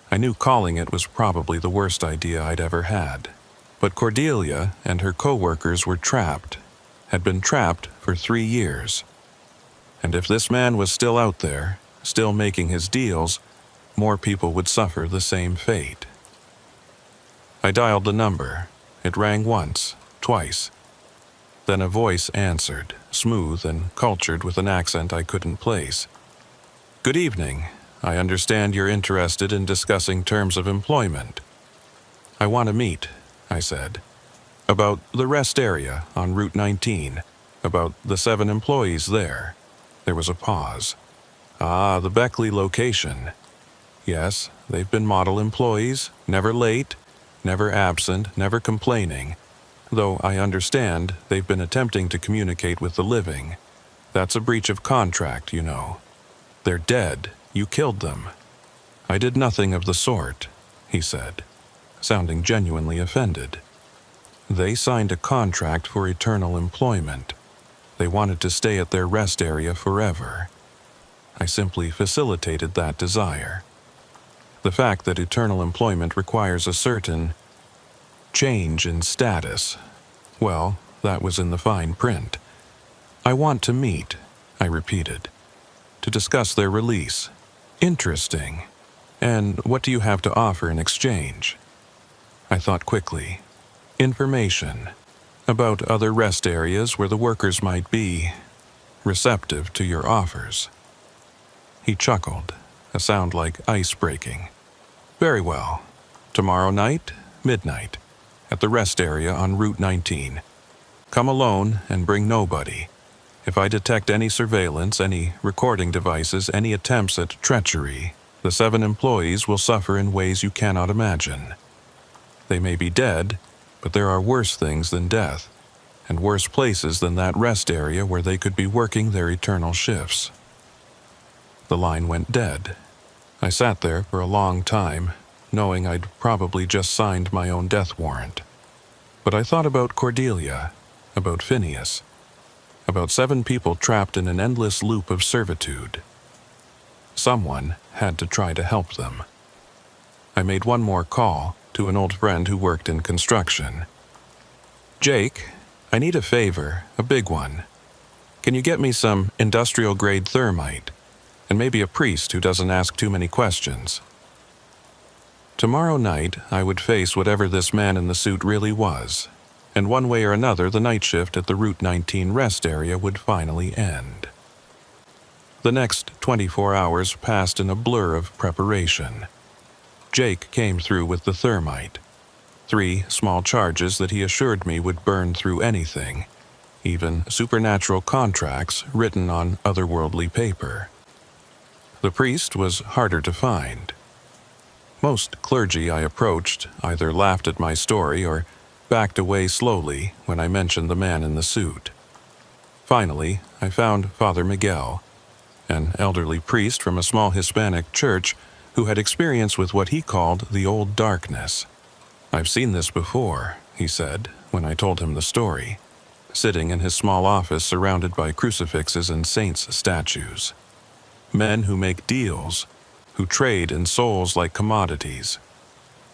I knew calling it was probably the worst idea I'd ever had. But Cordelia and her co-workers were trapped, had been trapped for 3 years. And if this man was still out there, still making his deals, more people would suffer the same fate. I dialed the number. It rang once, twice. Then a voice answered, smooth and cultured with an accent I couldn't place. Good evening. I understand you're interested in discussing terms of employment. I want to meet, I said. About the rest area on Route 19. About the 7 employees there. There was a pause. Ah, the Beckley location. Yes, they've been model employees, never late, never absent, never complaining. Though I understand they've been attempting to communicate with the living. That's a breach of contract, you know. They're dead. You killed them. I did nothing of the sort, he said, sounding genuinely offended. They signed a contract for eternal employment. They wanted to stay at their rest area forever. I simply facilitated that desire. The fact that eternal employment requires a certain change in status, well, that was in the fine print. I want to meet, I repeated, to discuss their release. Interesting. And what do you have to offer in exchange? I thought quickly. Information about other rest areas where the workers might be receptive to your offers. He chuckled, a sound like ice breaking. Very well. Tomorrow night, midnight, at the rest area on Route 19. Come alone and bring nobody. If I detect any surveillance, any recording devices, any attempts at treachery, the 7 employees will suffer in ways you cannot imagine. They may be dead, but there are worse things than death, and worse places than that rest area where they could be working their eternal shifts. The line went dead. I sat there for a long time, knowing I'd probably just signed my own death warrant. But I thought about Cordelia, about Phineas, about 7 people trapped in an endless loop of servitude. Someone had to try to help them. I made one more call to an old friend who worked in construction. Jake, I need a favor, a big one. Can you get me some industrial-grade thermite? And maybe a priest who doesn't ask too many questions. Tomorrow night, I would face whatever this man in the suit really was, and one way or another the night shift at the Route 19 rest area would finally end. The next 24 hours passed in a blur of preparation. Jake came through with the thermite. 3 small charges that he assured me would burn through anything, even supernatural contracts written on otherworldly paper. The priest was harder to find. Most clergy I approached either laughed at my story or backed away slowly when I mentioned the man in the suit. Finally, I found Father Miguel, an elderly priest from a small Hispanic church who had experience with what he called the old darkness. I've seen this before, he said, when I told him the story, sitting in his small office surrounded by crucifixes and saints' statues. Men who make deals, who trade in souls like commodities.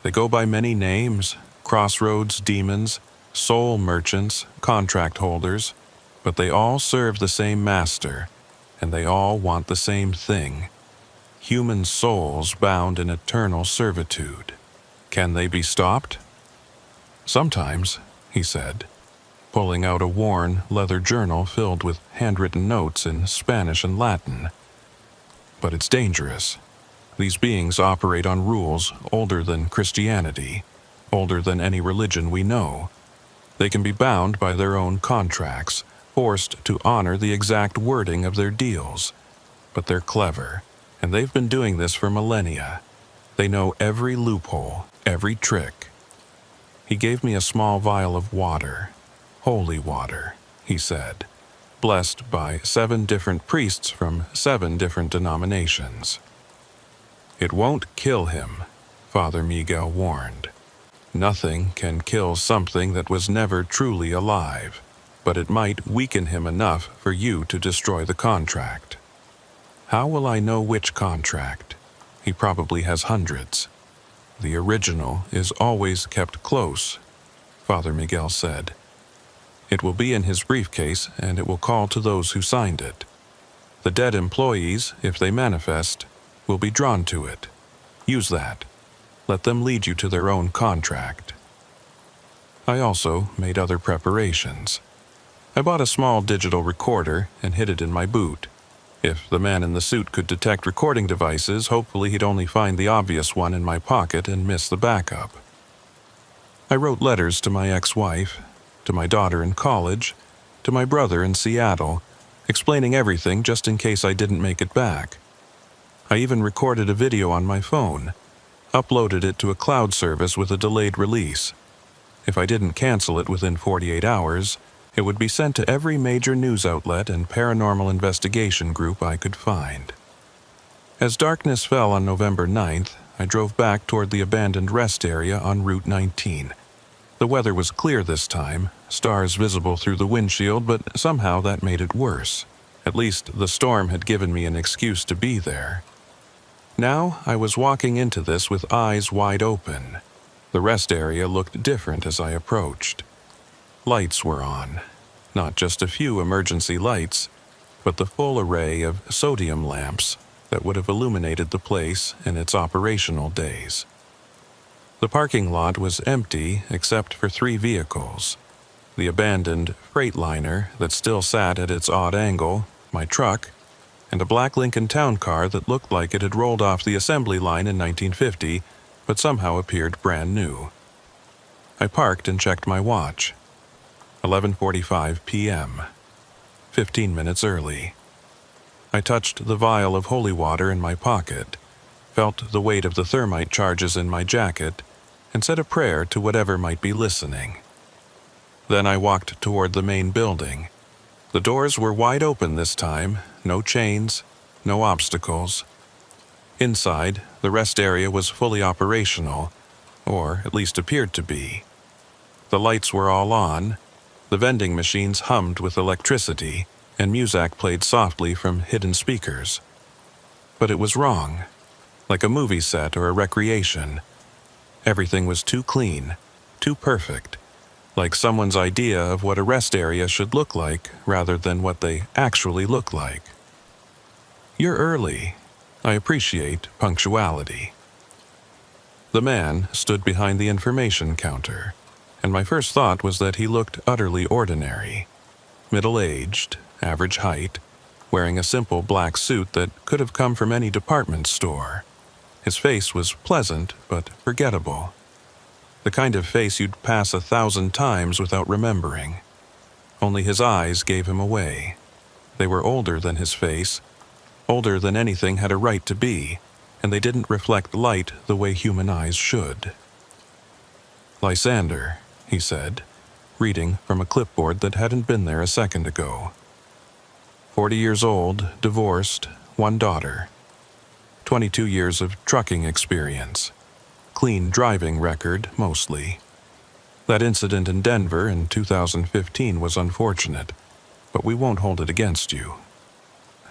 They go by many names, crossroads demons, soul merchants, contract holders, but they all serve the same master, and they all want the same thing. Human souls bound in eternal servitude. Can they be stopped? Sometimes, he said, pulling out a worn leather journal filled with handwritten notes in Spanish and Latin. But it's dangerous. These beings operate on rules older than Christianity, older than any religion we know. They can be bound by their own contracts, forced to honor the exact wording of their deals. But they're clever, and they've been doing this for millennia. They know every loophole, every trick. He gave me a small vial of water, holy water, he said, blessed by 7 different priests from 7 different denominations. It won't kill him, Father Miguel warned. Nothing can kill something that was never truly alive, but it might weaken him enough for you to destroy the contract. How will I know which contract? He probably has hundreds. The original is always kept close, Father Miguel said. It will be in his briefcase, and it will call to those who signed it. The dead employees, if they manifest, will be drawn to it. Use that. Let them lead you to their own contract. I also made other preparations. I bought a small digital recorder and hid it in my boot. If the man in the suit could detect recording devices, hopefully he'd only find the obvious one in my pocket and miss the backup. I wrote letters to my ex-wife, to my daughter in college, to my brother in Seattle, explaining everything just in case I didn't make it back. I even recorded a video on my phone, uploaded it to a cloud service with a delayed release. If I didn't cancel it within 48 hours, it would be sent to every major news outlet and paranormal investigation group I could find. As darkness fell on November 9th, I drove back toward the abandoned rest area on Route 19. The weather was clear this time, stars visible through the windshield, but somehow that made it worse. At least the storm had given me an excuse to be there. Now I was walking into this with eyes wide open. The rest area looked different as I approached. Lights were on. Not just a few emergency lights, but the full array of sodium lamps that would have illuminated the place in its operational days. The parking lot was empty except for 3 vehicles. The abandoned Freightliner that still sat at its odd angle, my truck, and a black Lincoln Town Car that looked like it had rolled off the assembly line in 1950, but somehow appeared brand new. I parked and checked my watch. 11:45 p.m. 15 minutes early. I touched the vial of holy water in my pocket, felt the weight of the thermite charges in my jacket, and said a prayer to whatever might be listening. Then I walked toward the main building. The doors were wide open this time, no chains, no obstacles. Inside, the rest area was fully operational, or at least appeared to be. The lights were all on, the vending machines hummed with electricity, and music played softly from hidden speakers. But it was wrong, like a movie set or a recreation. Everything was too clean, too perfect, like someone's idea of what a rest area should look like rather than what they actually look like. You're early. I appreciate punctuality. The man stood behind the information counter, and my first thought was that he looked utterly ordinary. Middle-aged, average height, wearing a simple black suit that could have come from any department store. His face was pleasant but forgettable. The kind of face you'd pass 1,000 times without remembering. Only his eyes gave him away. They were older than his face, older than anything had a right to be, and they didn't reflect light the way human eyes should. Lysander, he said, reading from a clipboard that hadn't been there a second ago. 40 years old, divorced, 1 daughter. 22 years of trucking experience. Clean driving record, mostly. That incident in Denver in 2015 was unfortunate, but we won't hold it against you.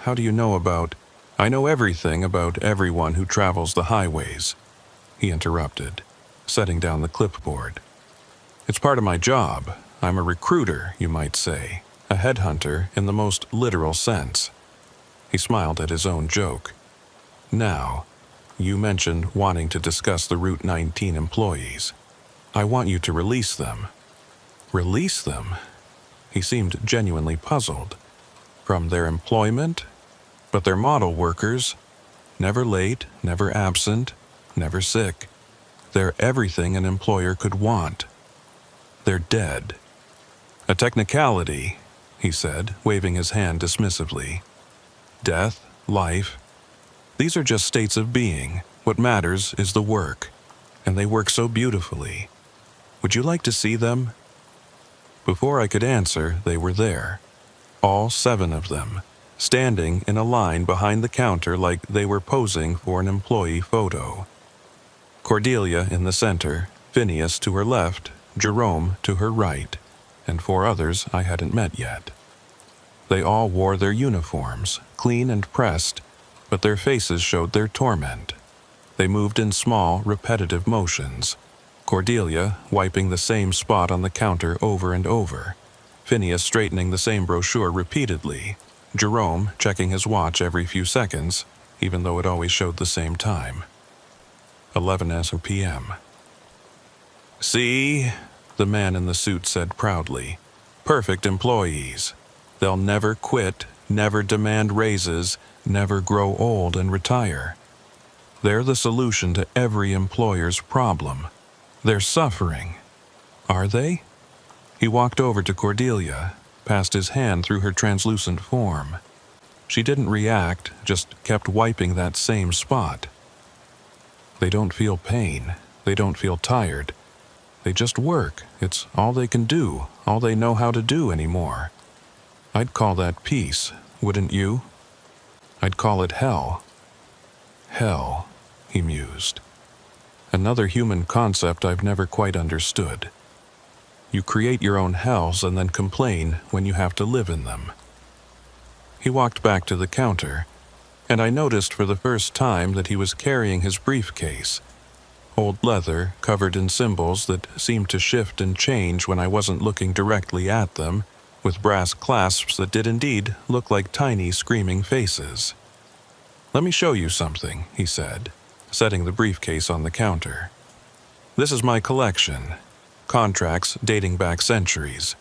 How do you know about... I know everything about everyone who travels the highways, he interrupted, setting down the clipboard. It's part of my job. I'm a recruiter, you might say, a headhunter in the most literal sense. He smiled at his own joke. Now, you mentioned wanting to discuss the Route 19 employees. I want you to release them." "Release them?" He seemed genuinely puzzled. "From their employment? But they're model workers. Never late, never absent, never sick. They're everything an employer could want. They're dead." "A technicality," he said, waving his hand dismissively. "Death, life, these are just states of being. What matters is the work. And they work so beautifully. Would you like to see them?" Before I could answer, they were there. All 7 of them, standing in a line behind the counter like they were posing for an employee photo. Cordelia in the center, Phineas to her left, Jerome to her right, and 4 others I hadn't met yet. They all wore their uniforms, clean and pressed, but their faces showed their torment. They moved in small, repetitive motions. Cordelia wiping the same spot on the counter over and over, Phineas straightening the same brochure repeatedly, Jerome checking his watch every few seconds, even though it always showed the same time. 11 p.m. "See?" the man in the suit said proudly. "Perfect employees. They'll never quit, never demand raises, never grow old and retire. They're the solution to every employer's problem. They're suffering. Are they?" He walked over to Cordelia, passed his hand through her translucent form. She didn't react, just kept wiping that same spot. "They don't feel pain. They don't feel tired. They just work. It's all they can do, all they know how to do anymore. I'd call that peace, wouldn't you? I'd call it hell." "Hell," he mused. "Another human concept I've never quite understood. You create your own hells and then complain when you have to live in them." He walked back to the counter, and I noticed for the first time that he was carrying his briefcase. Old leather, covered in symbols that seemed to shift and change when I wasn't looking directly at them, with brass clasps that did indeed look like tiny screaming faces. "Let me show you something," he said, setting the briefcase on the counter. "This is my collection. Contracts dating back centuries.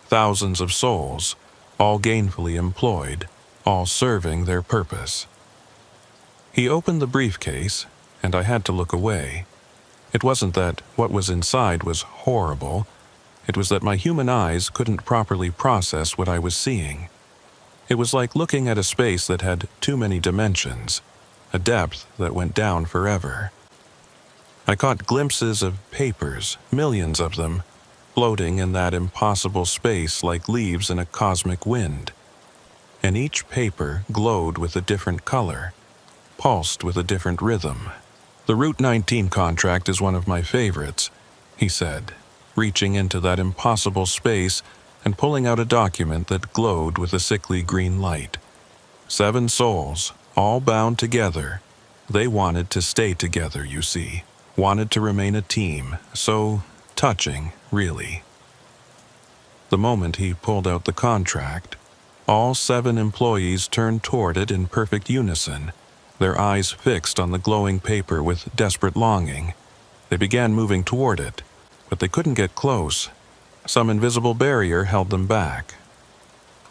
Thousands of souls, all gainfully employed, all serving their purpose." He opened the briefcase, and I had to look away. It wasn't that what was inside was horrible. It was that my human eyes couldn't properly process what I was seeing. It was like looking at a space that had too many dimensions, a depth that went down forever. I caught glimpses of papers, millions of them, floating in that impossible space like leaves in a cosmic wind. And each paper glowed with a different color, pulsed with a different rhythm. "The Route 19 contract is one of my favorites," he said, reaching into that impossible space and pulling out a document that glowed with a sickly green light. 7 souls, all bound together. They wanted to stay together, you see. Wanted to remain a team. So touching, really. The moment he pulled out the contract, all 7 employees turned toward it in perfect unison, their eyes fixed on the glowing paper with desperate longing. They began moving toward it, but they couldn't get close. Some invisible barrier held them back.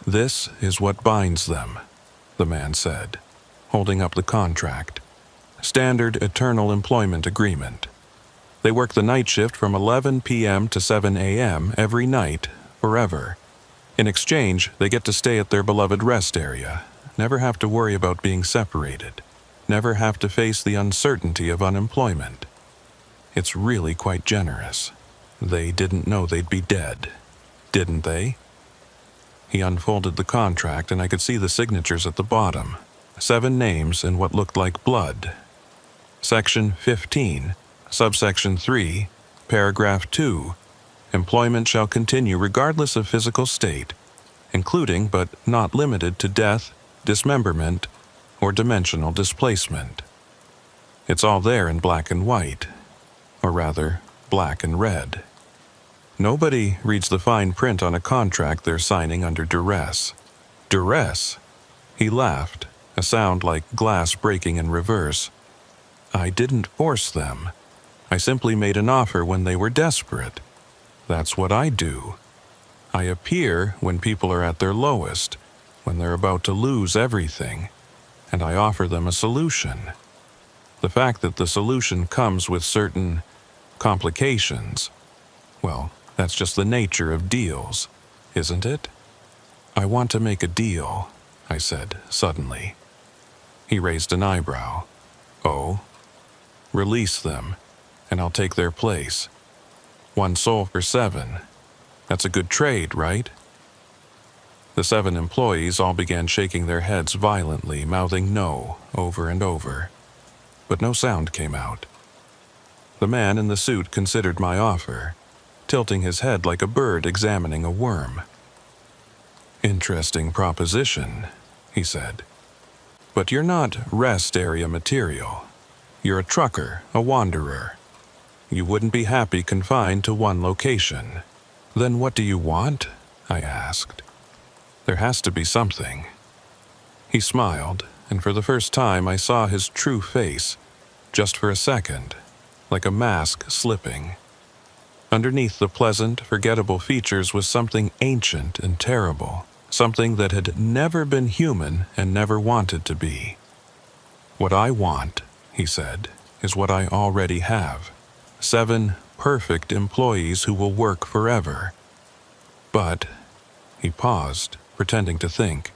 "This is what binds them," the man said, holding up the contract. "Standard eternal employment agreement. They work the night shift from 11 p.m. to 7 a.m. every night, forever. In exchange, they get to stay at their beloved rest area, never have to worry about being separated, never have to face the uncertainty of unemployment. It's really quite generous. They didn't know they'd be dead, didn't they?" He unfolded the contract and I could see the signatures at the bottom. 7 names in what looked like blood. Section 15, subsection 3, paragraph 2. Employment shall continue regardless of physical state, including but not limited to death, dismemberment, or dimensional displacement. It's all there in black and white, or rather, black and red. Nobody reads the fine print on a contract they're signing under duress. Duress? He laughed, a sound like glass breaking in reverse. I didn't force them. I simply made an offer when they were desperate. That's what I do. I appear when people are at their lowest, when they're about to lose everything, and I offer them a solution. The fact that the solution comes with certain complications, well, that's just the nature of deals, isn't it? I want to make a deal, I said suddenly. He raised an eyebrow. Oh? Release them, and I'll take their place. 1 soul for 7. That's a good trade, right? The 7 employees all began shaking their heads violently, mouthing no over and over. But no sound came out. The man in the suit considered my offer, tilting his head like a bird examining a worm. Interesting proposition, he said. But you're not rest area material. You're a trucker, a wanderer. You wouldn't be happy confined to one location. Then what do you want? I asked. There has to be something. He smiled, and for the first time I saw his true face, just for a second, like a mask slipping. Underneath the pleasant, forgettable features was something ancient and terrible, something that had never been human and never wanted to be. What I want, he said, is what I already have. 7 perfect employees who will work forever. But, he paused, pretending to think.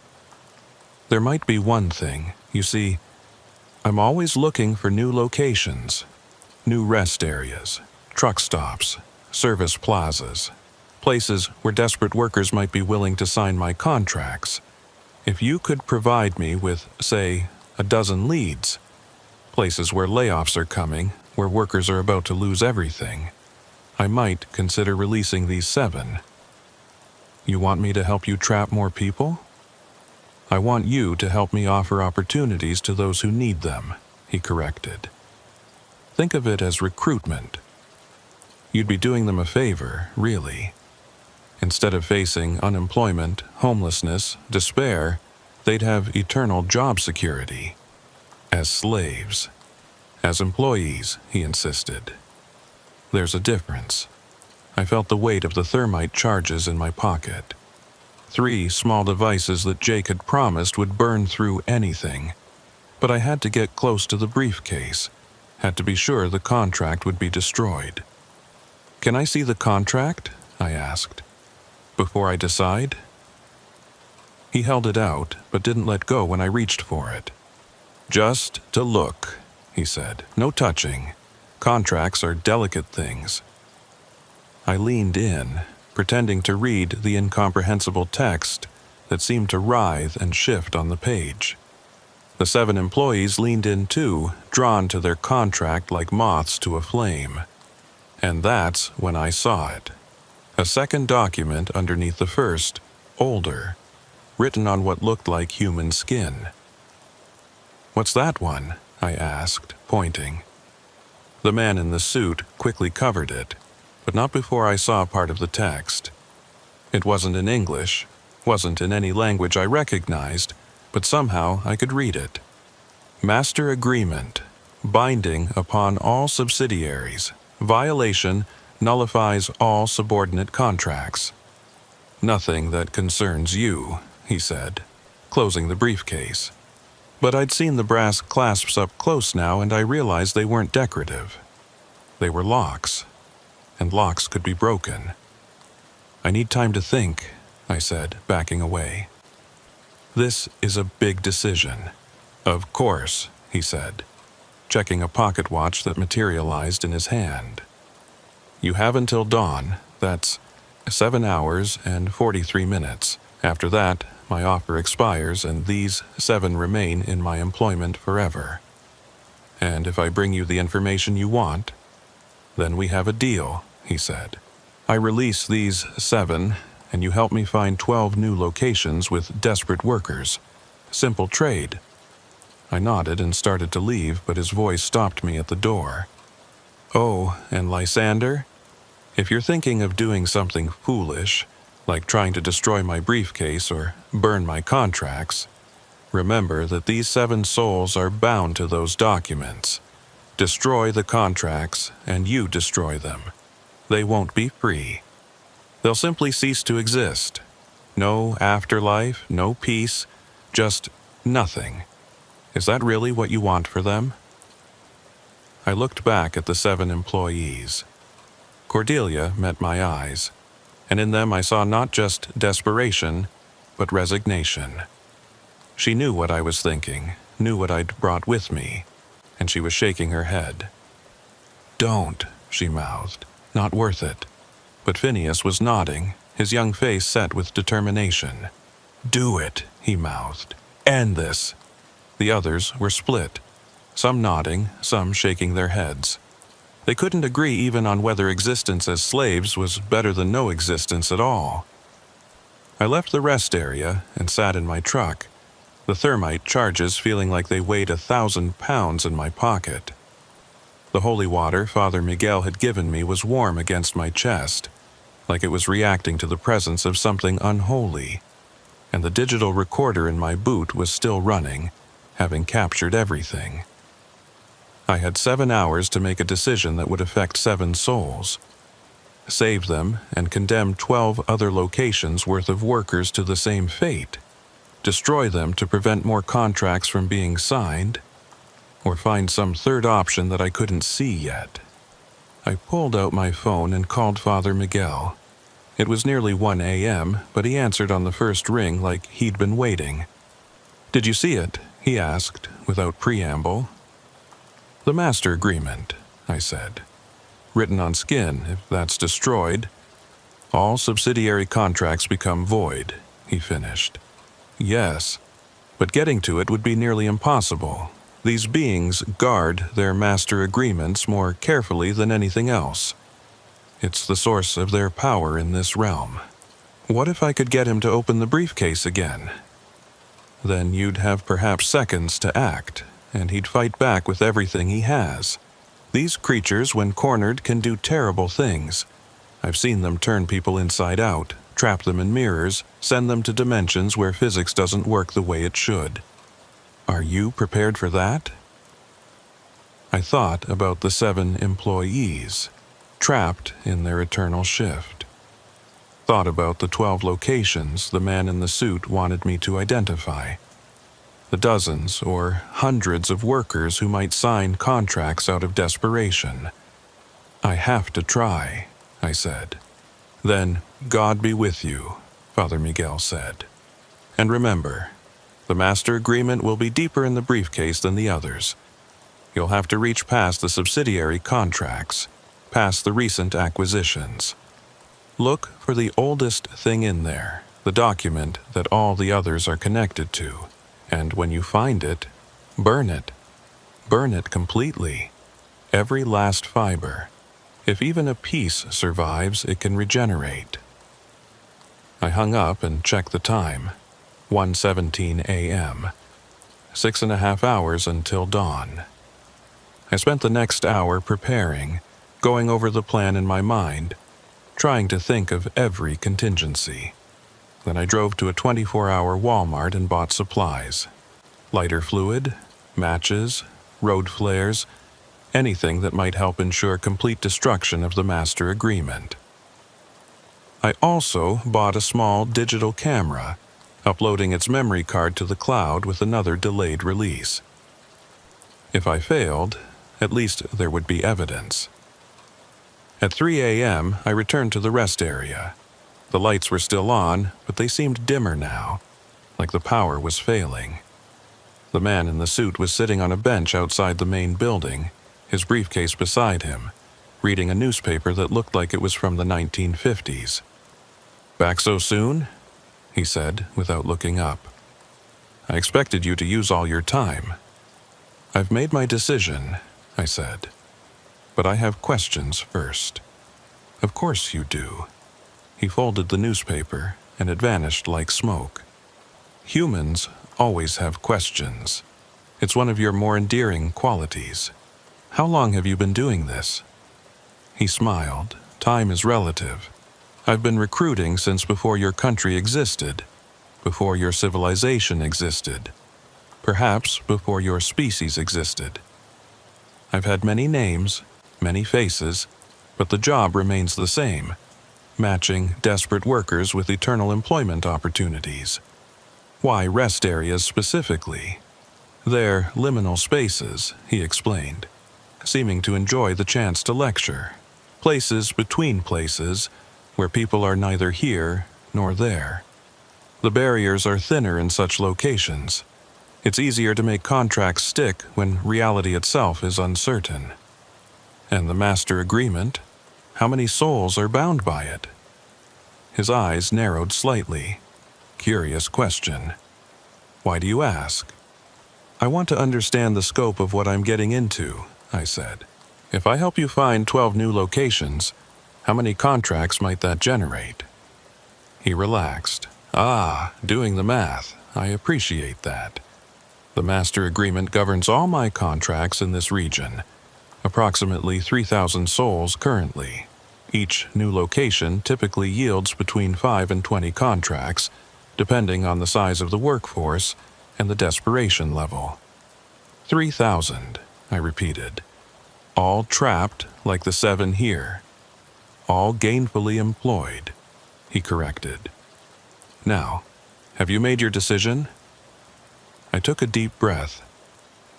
There might be one thing. You see, I'm always looking for new locations, new rest areas, truck stops, service plazas, places where desperate workers might be willing to sign my contracts. If you could provide me with, say, a dozen leads, places where layoffs are coming, where workers are about to lose everything, I might consider releasing these 7. You want me to help you trap more people? I want you to help me offer opportunities to those who need them, he corrected. Think of it as recruitment. You'd be doing them a favor, really. Instead of facing unemployment, homelessness, despair, they'd have eternal job security. As slaves. As employees, he insisted. There's a difference. I felt the weight of the thermite charges in my pocket. 3 small devices that Jake had promised would burn through anything. But I had to get close to the briefcase, had to be sure the contract would be destroyed. Can I see the contract? I asked. Before I decide? He held it out, but didn't let go when I reached for it. Just to look, he said. No touching. Contracts are delicate things. I leaned in, pretending to read the incomprehensible text that seemed to writhe and shift on the page. The 7 employees leaned in too, drawn to their contract like moths to a flame. And that's when I saw it. A second document underneath the first, older, written on what looked like human skin. What's that one? I asked, pointing. The man in the suit quickly covered it, but not before I saw part of the text. It wasn't in English, wasn't in any language I recognized, but somehow I could read it. Master Agreement, binding upon all subsidiaries. Violation nullifies all subordinate contracts. Nothing that concerns you, he said, closing the briefcase. But I'd seen the brass clasps up close now, and I realized they weren't decorative. They were locks, and locks could be broken. I need time to think, I said, backing away. This is a big decision. Of course, he said, checking a pocket watch that materialized in his hand. You have until dawn, that's 7 hours and 43 minutes. After that, my offer expires and these 7 remain in my employment forever. And if I bring you the information you want, then we have a deal, he said. I release these 7, and you help me find 12 new locations with desperate workers. Simple trade. I nodded and started to leave, but his voice stopped me at the door. Oh, and Lysander? If you're thinking of doing something foolish, like trying to destroy my briefcase or burn my contracts, Remember that these 7 souls are bound to those documents. Destroy the contracts, and you destroy them. They won't be free. They'll simply cease to exist. No afterlife, no peace, just nothing. Is that really what you want for them? I looked back at the 7 employees. Cordelia met my eyes, and in them I saw not just desperation, but resignation. She knew what I was thinking, knew what I'd brought with me, and she was shaking her head. "Don't," she mouthed. "Not worth it." But Phineas was nodding, his young face set with determination. "Do it," he mouthed. "End this." The others were split, some nodding, some shaking their heads. They couldn't agree even on whether existence as slaves was better than no existence at all. I left the rest area and sat in my truck, the thermite charges feeling like they weighed 1,000 pounds in my pocket. The holy water Father Miguel had given me was warm against my chest, like it was reacting to the presence of something unholy, and the digital recorder in my boot was still running, having captured everything. I had 7 hours to make a decision that would affect 7 souls. Save them and condemn 12 other locations worth of workers to the same fate. Destroy them to prevent more contracts from being signed, or find some third option that I couldn't see yet. I pulled out my phone and called Father Miguel. It was nearly 1 a.m., but he answered on the first ring like he'd been waiting. "Did you see it?" he asked, without preamble. "The master agreement," I said. "Written on skin, if that's destroyed, all subsidiary contracts become void," he finished. "Yes, but getting to it would be nearly impossible. These beings guard their master agreements more carefully than anything else. It's the source of their power in this realm. What if I could get him to open the briefcase again? Then you'd have perhaps seconds to act, and he'd fight back with everything he has. These creatures, when cornered, can do terrible things. I've seen them turn people inside out, trap them in mirrors, send them to dimensions where physics doesn't work the way it should. Are you prepared for that?" I thought about the 7 employees, trapped in their eternal shift. Thought about the 12 locations the man in the suit wanted me to identify. The dozens or hundreds of workers who might sign contracts out of desperation. "I have to try," I said. "Then, God be with you," Father Miguel said. "And remember, the master agreement will be deeper in the briefcase than the others. You'll have to reach past the subsidiary contracts, past the recent acquisitions. Look for the oldest thing in there, the document that all the others are connected to, and when you find it, burn it. Burn it completely. Every last fiber. If even a piece survives, it can regenerate." I hung up and checked the time. 1:17 a.m. 6.5 hours until dawn. I spent the next hour preparing, going over the plan in my mind, trying to think of every contingency. Then I drove to a 24-hour Walmart and bought supplies. Lighter fluid, matches, road flares, anything that might help ensure complete destruction of the master agreement. I also bought a small digital camera, uploading its memory card to the cloud with another delayed release. If I failed, at least there would be evidence. At 3 a.m., I returned to the rest area. The lights were still on, but they seemed dimmer now, like the power was failing. The man in the suit was sitting on a bench outside the main building, his briefcase beside him, reading a newspaper that looked like it was from the 1950s. "Back so soon?" he said, without looking up. "I expected you to use all your time." "I've made my decision," I said. "But I have questions first." "Of course you do." He folded the newspaper, and it vanished like smoke. "Humans always have questions. It's one of your more endearing qualities. How long have you been doing this?" He smiled. "Time is relative. I've been recruiting since before your country existed, before your civilization existed. perhaps before your species existed. I've had many names, many faces, but the job remains the same, matching desperate workers with eternal employment opportunities. Why rest areas specifically? They're liminal spaces, he explained, seeming to enjoy the chance to lecture. Places between places, where people are neither here nor there. The barriers are thinner in such locations. It's easier to make contracts stick when reality itself is uncertain. And the master agreement? How many souls are bound by it? His eyes narrowed slightly. Curious question. Why do you ask? I want to understand the scope of what I'm getting into, I said. If I help you find 12 new locations, how many contracts might that generate? He relaxed. Doing the math. I appreciate that. The master agreement governs all my contracts in this region, approximately 3,000 souls currently. Each new location typically yields between 5 and 20 contracts, depending on the size of the workforce and the desperation level. 3,000, I repeated. All trapped like the 7 here. All gainfully employed, he corrected. Now, have you made your decision? I took a deep breath.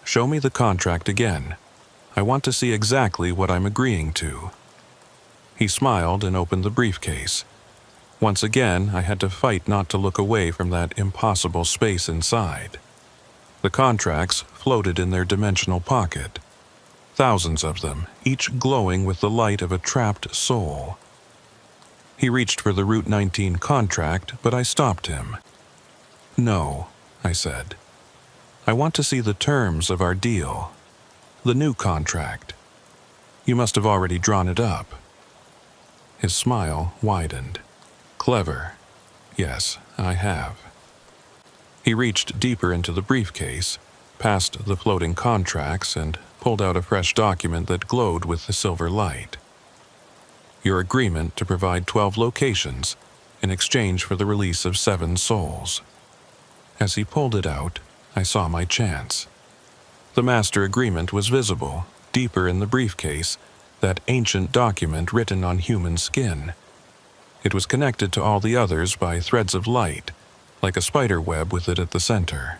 Show me the contract again. I want to see exactly what I'm agreeing to. He smiled and opened the briefcase. Once again, I had to fight not to look away from that impossible space inside. The contracts floated in their dimensional pocket. Thousands of them, each glowing with the light of a trapped soul. He reached for the Route 19 contract, but I stopped him. No, I said. I want to see the terms of our deal. The new contract. You must have already drawn it up. His smile widened. Clever. Yes, I have. He reached deeper into the briefcase, past the floating contracts, and pulled out a fresh document that glowed with the silver light. Your agreement to provide 12 locations in exchange for the release of 7 souls. As he pulled it out, I saw my chance. The master agreement was visible, deeper in the briefcase, that ancient document written on human skin. It was connected to all the others by threads of light, like a spider web with it at the center.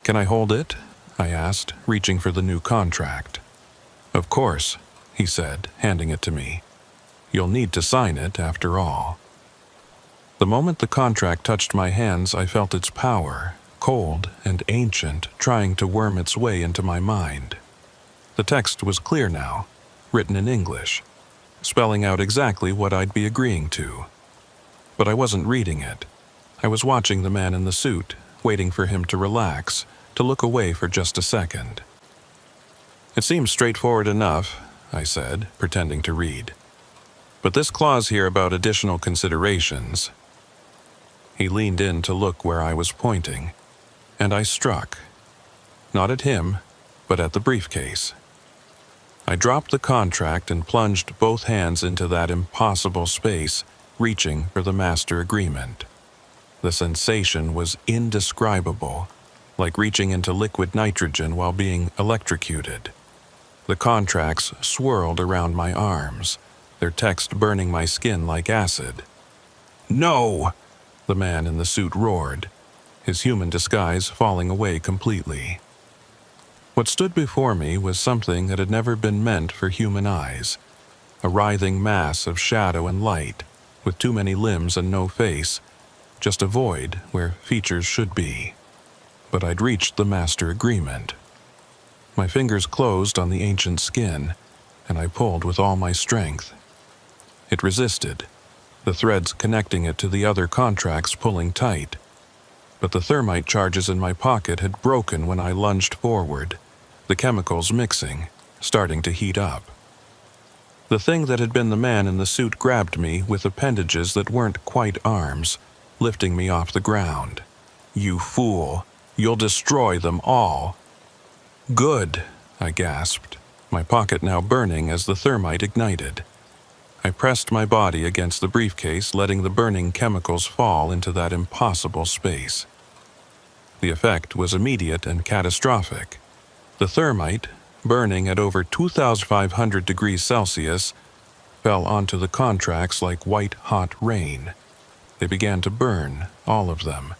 Can I hold it? I asked, reaching for the new contract. Of course, he said, handing it to me. You'll need to sign it, after all. The moment the contract touched my hands, I felt its power, cold and ancient, trying to worm its way into my mind. The text was clear now, written in English, spelling out exactly what I'd be agreeing to. But I wasn't reading it. I was watching the man in the suit, waiting for him to relax, to look away for just a second. It seems straightforward enough, I said, pretending to read. But this clause here about additional considerations. He leaned in to look where I was pointing, and I struck. Not at him, but at the briefcase. I dropped the contract and plunged both hands into that impossible space, reaching for the master agreement. The sensation was indescribable, like reaching into liquid nitrogen while being electrocuted. The contracts swirled around my arms, their text burning my skin like acid. No! The man in the suit roared, his human disguise falling away completely. What stood before me was something that had never been meant for human eyes, a writhing mass of shadow and light, with too many limbs and no face, just a void where features should be. But I'd reached the master agreement. My fingers closed on the ancient skin, and I pulled with all my strength. It resisted, the threads connecting it to the other contracts pulling tight. But the thermite charges in my pocket had broken when I lunged forward, the chemicals mixing, starting to heat up. The thing that had been the man in the suit grabbed me with appendages that weren't quite arms, lifting me off the ground. You fool! You'll destroy them all! Good, I gasped, my pocket now burning as the thermite ignited. I pressed my body against the briefcase, letting the burning chemicals fall into that impossible space. The effect was immediate and catastrophic. The thermite, burning at over 2,500 degrees Celsius, fell onto the contracts like white-hot rain. They began to burn, all of them,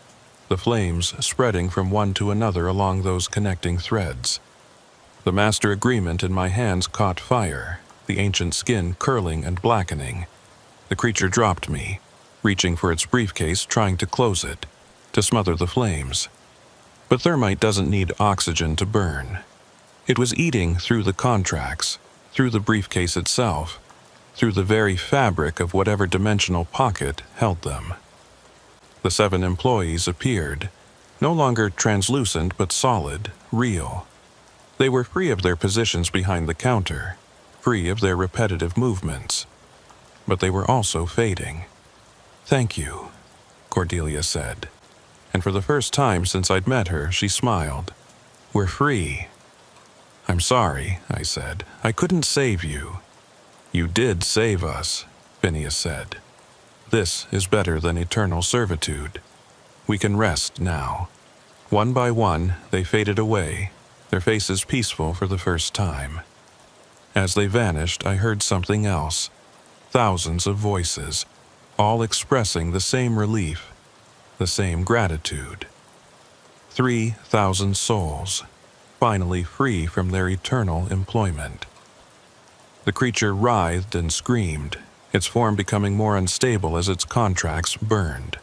the flames spreading from one to another along those connecting threads. The master agreement in my hands caught fire, the ancient skin curling and blackening. The creature dropped me, reaching for its briefcase, trying to close it, to smother the flames. But thermite doesn't need oxygen to burn. It was eating through the contracts, through the briefcase itself, through the very fabric of whatever dimensional pocket held them. The 7 employees appeared, no longer translucent but solid, real. They were free of their positions behind the counter, free of their repetitive movements. But they were also fading. "Thank you," Cordelia said. And for the first time since I'd met her, she smiled. "We're free." "I'm sorry," I said. "I couldn't save you." "You did save us," Phineas said. "This is better than eternal servitude. We can rest now." One by one, they faded away, their faces peaceful for the first time. As they vanished, I heard something else. Thousands of voices, all expressing the same relief, the same gratitude. 3,000 souls, finally free from their eternal employment. The creature writhed and screamed, its form becoming more unstable as its contracts burned.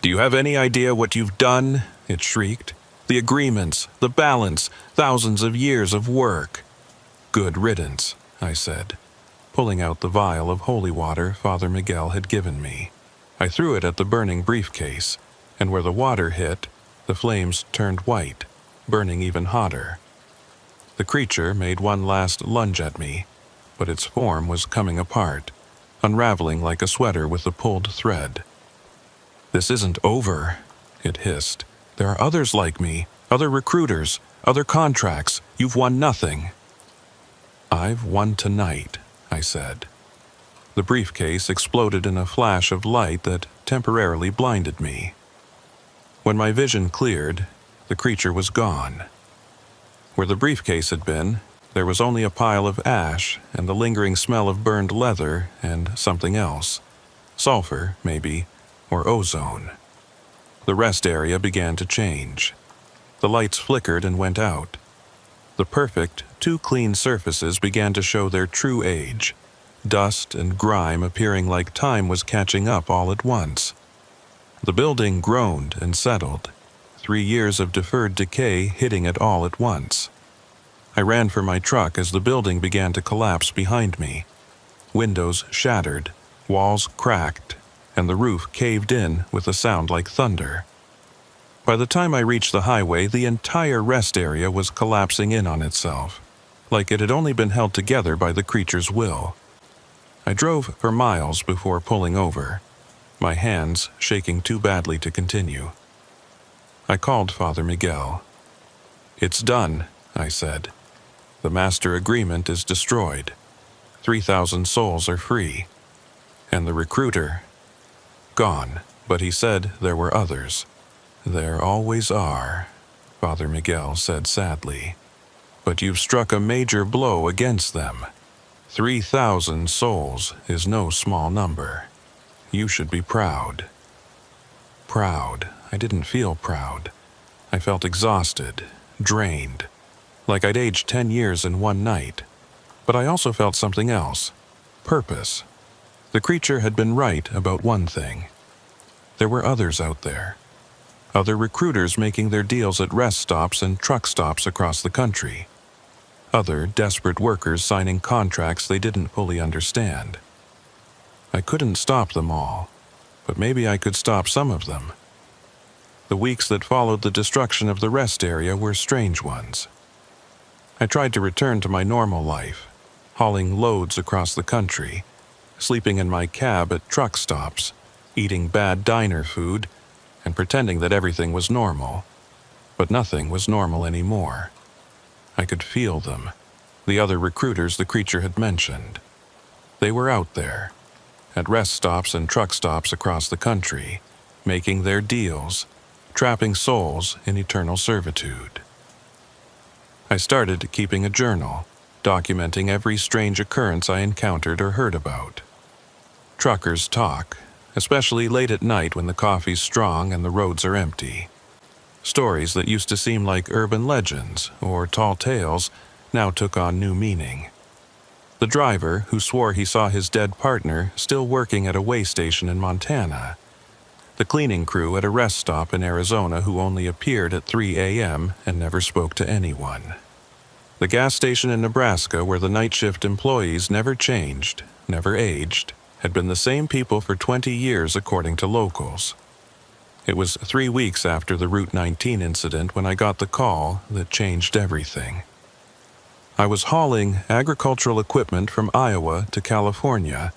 "Do you have any idea what you've done?" it shrieked. "The agreements, the balance, thousands of years of work." "Good riddance," I said, pulling out the vial of holy water Father Miguel had given me. I threw it at the burning briefcase, and where the water hit, the flames turned white, burning even hotter. The creature made one last lunge at me, but its form was coming apart, unraveling like a sweater with a pulled thread. "This isn't over," it hissed. "There are others like me, other recruiters, other contracts. You've won nothing." "I've won tonight," I said. The briefcase exploded in a flash of light that temporarily blinded me. When my vision cleared, the creature was gone. Where the briefcase had been, there was only a pile of ash and the lingering smell of burned leather and something else. Sulfur, maybe, or ozone. The rest area began to change. The lights flickered and went out. The perfect, too clean surfaces began to show their true age, dust and grime appearing like time was catching up all at once. The building groaned and settled, 3 years of deferred decay hitting it all at once. I ran for my truck as the building began to collapse behind me. Windows shattered, walls cracked, and the roof caved in with a sound like thunder. By the time I reached the highway, the entire rest area was collapsing in on itself, like it had only been held together by the creature's will. I drove for miles before pulling over, my hands shaking too badly to continue. I called Father Miguel. "It's done," I said. "The master agreement is destroyed. 3,000 souls are free. And the recruiter, gone, but he said there were others." "There always are," Father Miguel said sadly. "But you've struck a major blow against them. 3,000 souls is no small number. You should be proud." Proud. I didn't feel proud. I felt exhausted, drained, like I'd aged 10 years in one night. But I also felt something else. Purpose. The creature had been right about one thing. There were others out there. Other recruiters making their deals at rest stops and truck stops across the country. Other desperate workers signing contracts they didn't fully understand. I couldn't stop them all, but maybe I could stop some of them. The weeks that followed the destruction of the rest area were strange ones. I tried to return to my normal life, hauling loads across the country, sleeping in my cab at truck stops, eating bad diner food, and pretending that everything was normal. But nothing was normal anymore. I could feel them, the other recruiters the creature had mentioned. They were out there, at rest stops and truck stops across the country, making their deals, trapping souls in eternal servitude. I started keeping a journal, documenting every strange occurrence I encountered or heard about. Truckers talk, especially late at night when the coffee's strong and the roads are empty. Stories that used to seem like urban legends or tall tales now took on new meaning. The driver who swore he saw his dead partner still working at a way station in Montana. The cleaning crew at a rest stop in Arizona who only appeared at 3 a.m. and never spoke to anyone. The gas station in Nebraska where the night shift employees never changed, never aged, had been the same people for 20 years according to locals. It was 3 weeks after the Route 19 incident when I got the call that changed everything. I was hauling agricultural equipment from Iowa to California,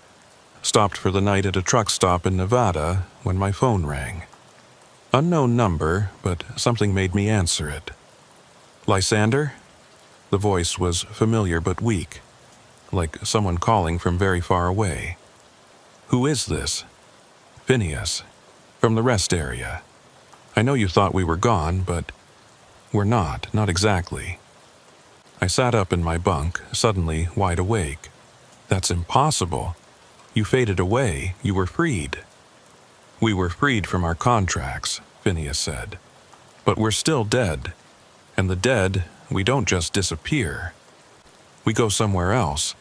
stopped for the night at a truck stop in Nevada when my phone rang. Unknown number, but something made me answer it. Lysander? The voice was familiar but weak, like someone calling from very far away. Who is this? Phineas, from the rest area. I know you thought we were gone, but we're not exactly. I sat up in my bunk, suddenly wide awake. That's impossible. You faded away. You were freed. We were freed from our contracts, Phineas said. But we're still dead. And the dead, we don't just disappear. We go somewhere else.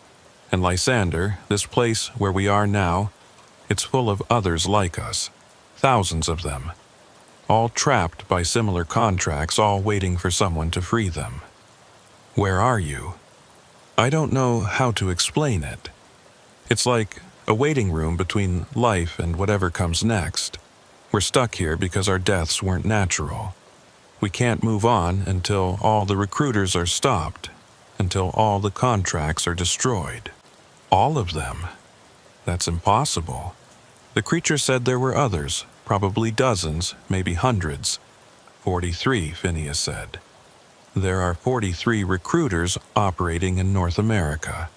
And Lysander, this place where we are now, it's full of others like us. Thousands of them. All trapped by similar contracts, all waiting for someone to free them. Where are you? I don't know how to explain it. It's like a waiting room between life and whatever comes next. We're stuck here because our deaths weren't natural. We can't move on until all the recruiters are stopped, until all the contracts are destroyed. All of them. That's impossible. The creature said there were others, probably dozens, maybe hundreds. 43, Phineas said. There are 43 recruiters operating in North America.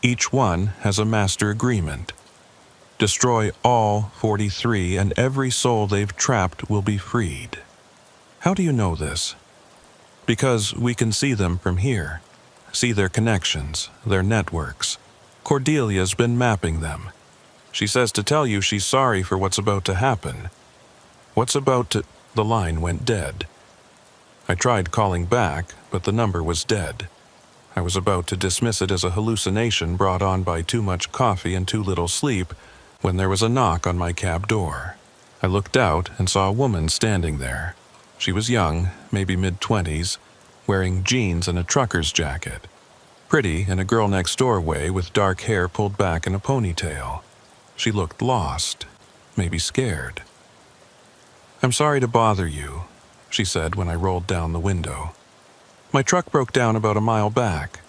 Each one has a master agreement. Destroy all 43 and every soul they've trapped will be freed. How do you know this? Because we can see them from here. See their connections, their networks. Cordelia's been mapping them. She says to tell you she's sorry for what's about to happen. What's about to... The line went dead. I tried calling back, but the number was dead. I was about to dismiss it as a hallucination brought on by too much coffee and too little sleep when there was a knock on my cab door. I looked out and saw a woman standing there. She was young, maybe mid-20s, wearing jeans and a trucker's jacket. Pretty in a girl next door way with dark hair pulled back in a ponytail. She looked lost, maybe scared. "I'm sorry to bother you," she said when I rolled down the window. "My truck broke down about a mile back.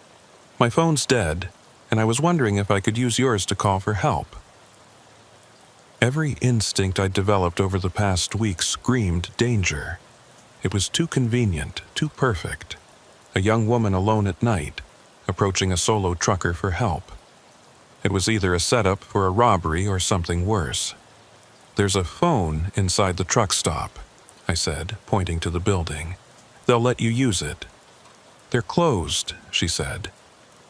My phone's dead, and I was wondering if I could use yours to call for help." Every instinct I'd developed over the past week screamed danger. It was too convenient, too perfect. A young woman alone at night, approaching a solo trucker for help. It was either a setup for a robbery or something worse. "There's a phone inside the truck stop," I said, pointing to the building. "They'll let you use it." "They're closed," she said.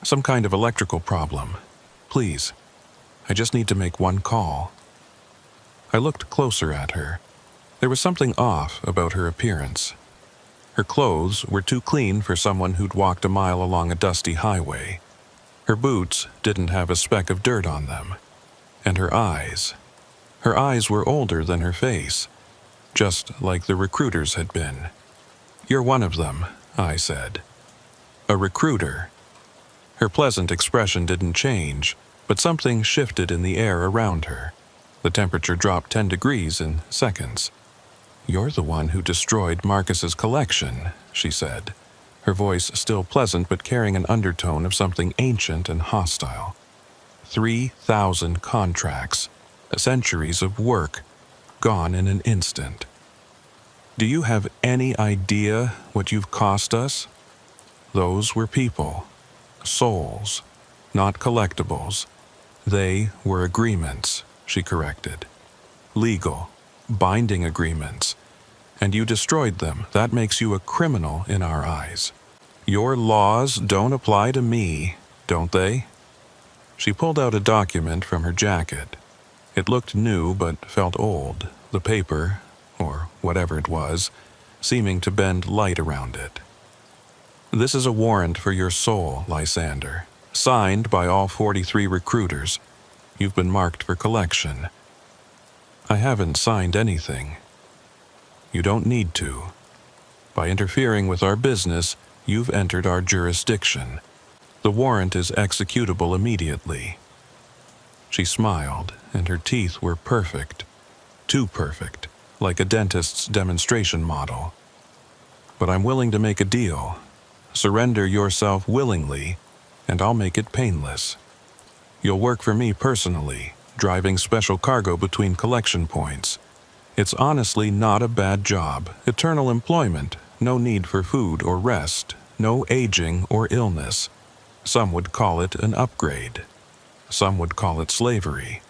"Some kind of electrical problem. Please, I just need to make one call." I looked closer at her. There was something off about her appearance. Her clothes were too clean for someone who'd walked a mile along a dusty highway. Her boots didn't have a speck of dirt on them. And her eyes were older than her face, just like the recruiters had been. "You're one of them," I said. "A recruiter." Her pleasant expression didn't change, but something shifted in the air around her. The temperature dropped 10 degrees in seconds. "You're the one who destroyed Marcus's collection," she said, her voice still pleasant but carrying an undertone of something ancient and hostile. 3,000 contracts, centuries of work, gone in an instant. "Do you have any idea what you've cost us?" "Those were people, souls, not collectibles. They were agreements," she corrected. "Legal, binding agreements. and you destroyed them. That makes you a criminal in our eyes. Your laws don't apply to me, don't they?" She pulled out a document from her jacket. It looked new but felt old, the paper, or whatever it was, seeming to bend light around it. "This is a warrant for your soul, Lysander, signed by all 43 recruiters. You've been marked for collection." "I haven't signed anything." "You don't need to. By interfering with our business, you've entered our jurisdiction. The warrant is executable immediately." She smiled, and her teeth were perfect. Too perfect, like a dentist's demonstration model. "But I'm willing to make a deal. Surrender yourself willingly, and I'll make it painless. You'll work for me personally, driving special cargo between collection points. It's honestly not a bad job. Eternal employment, no need for food or rest, no aging or illness. Some would call it an upgrade. Some would call it slavery.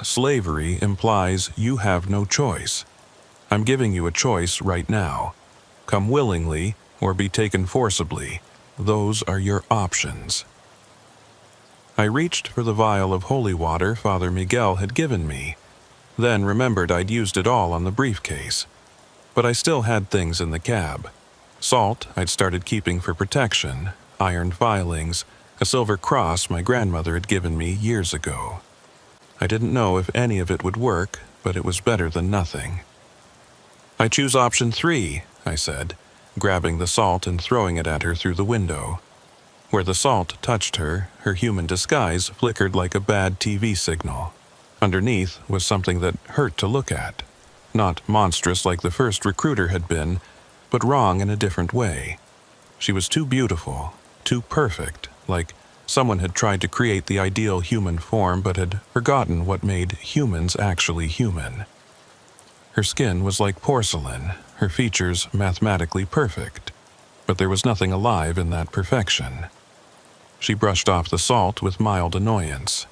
Slavery implies you have no choice. I'm giving you a choice right now. Come willingly or be taken forcibly. Those are your options." I reached for the vial of holy water Father Miguel had given me, then remembered I'd used it all on the briefcase. But I still had things in the cab. Salt I'd started keeping for protection, iron filings, a silver cross my grandmother had given me years ago. I didn't know if any of it would work, but it was better than nothing. "I choose option 3, I said, grabbing the salt and throwing it at her through the window. Where the salt touched her, her human disguise flickered like a bad TV signal. Underneath was something that hurt to look at. Not monstrous like the first recruiter had been, but wrong in a different way. She was too beautiful, too perfect, like someone had tried to create the ideal human form but had forgotten what made humans actually human. Her skin was like porcelain, her features mathematically perfect, but there was nothing alive in that perfection. She brushed off the salt with mild annoyance.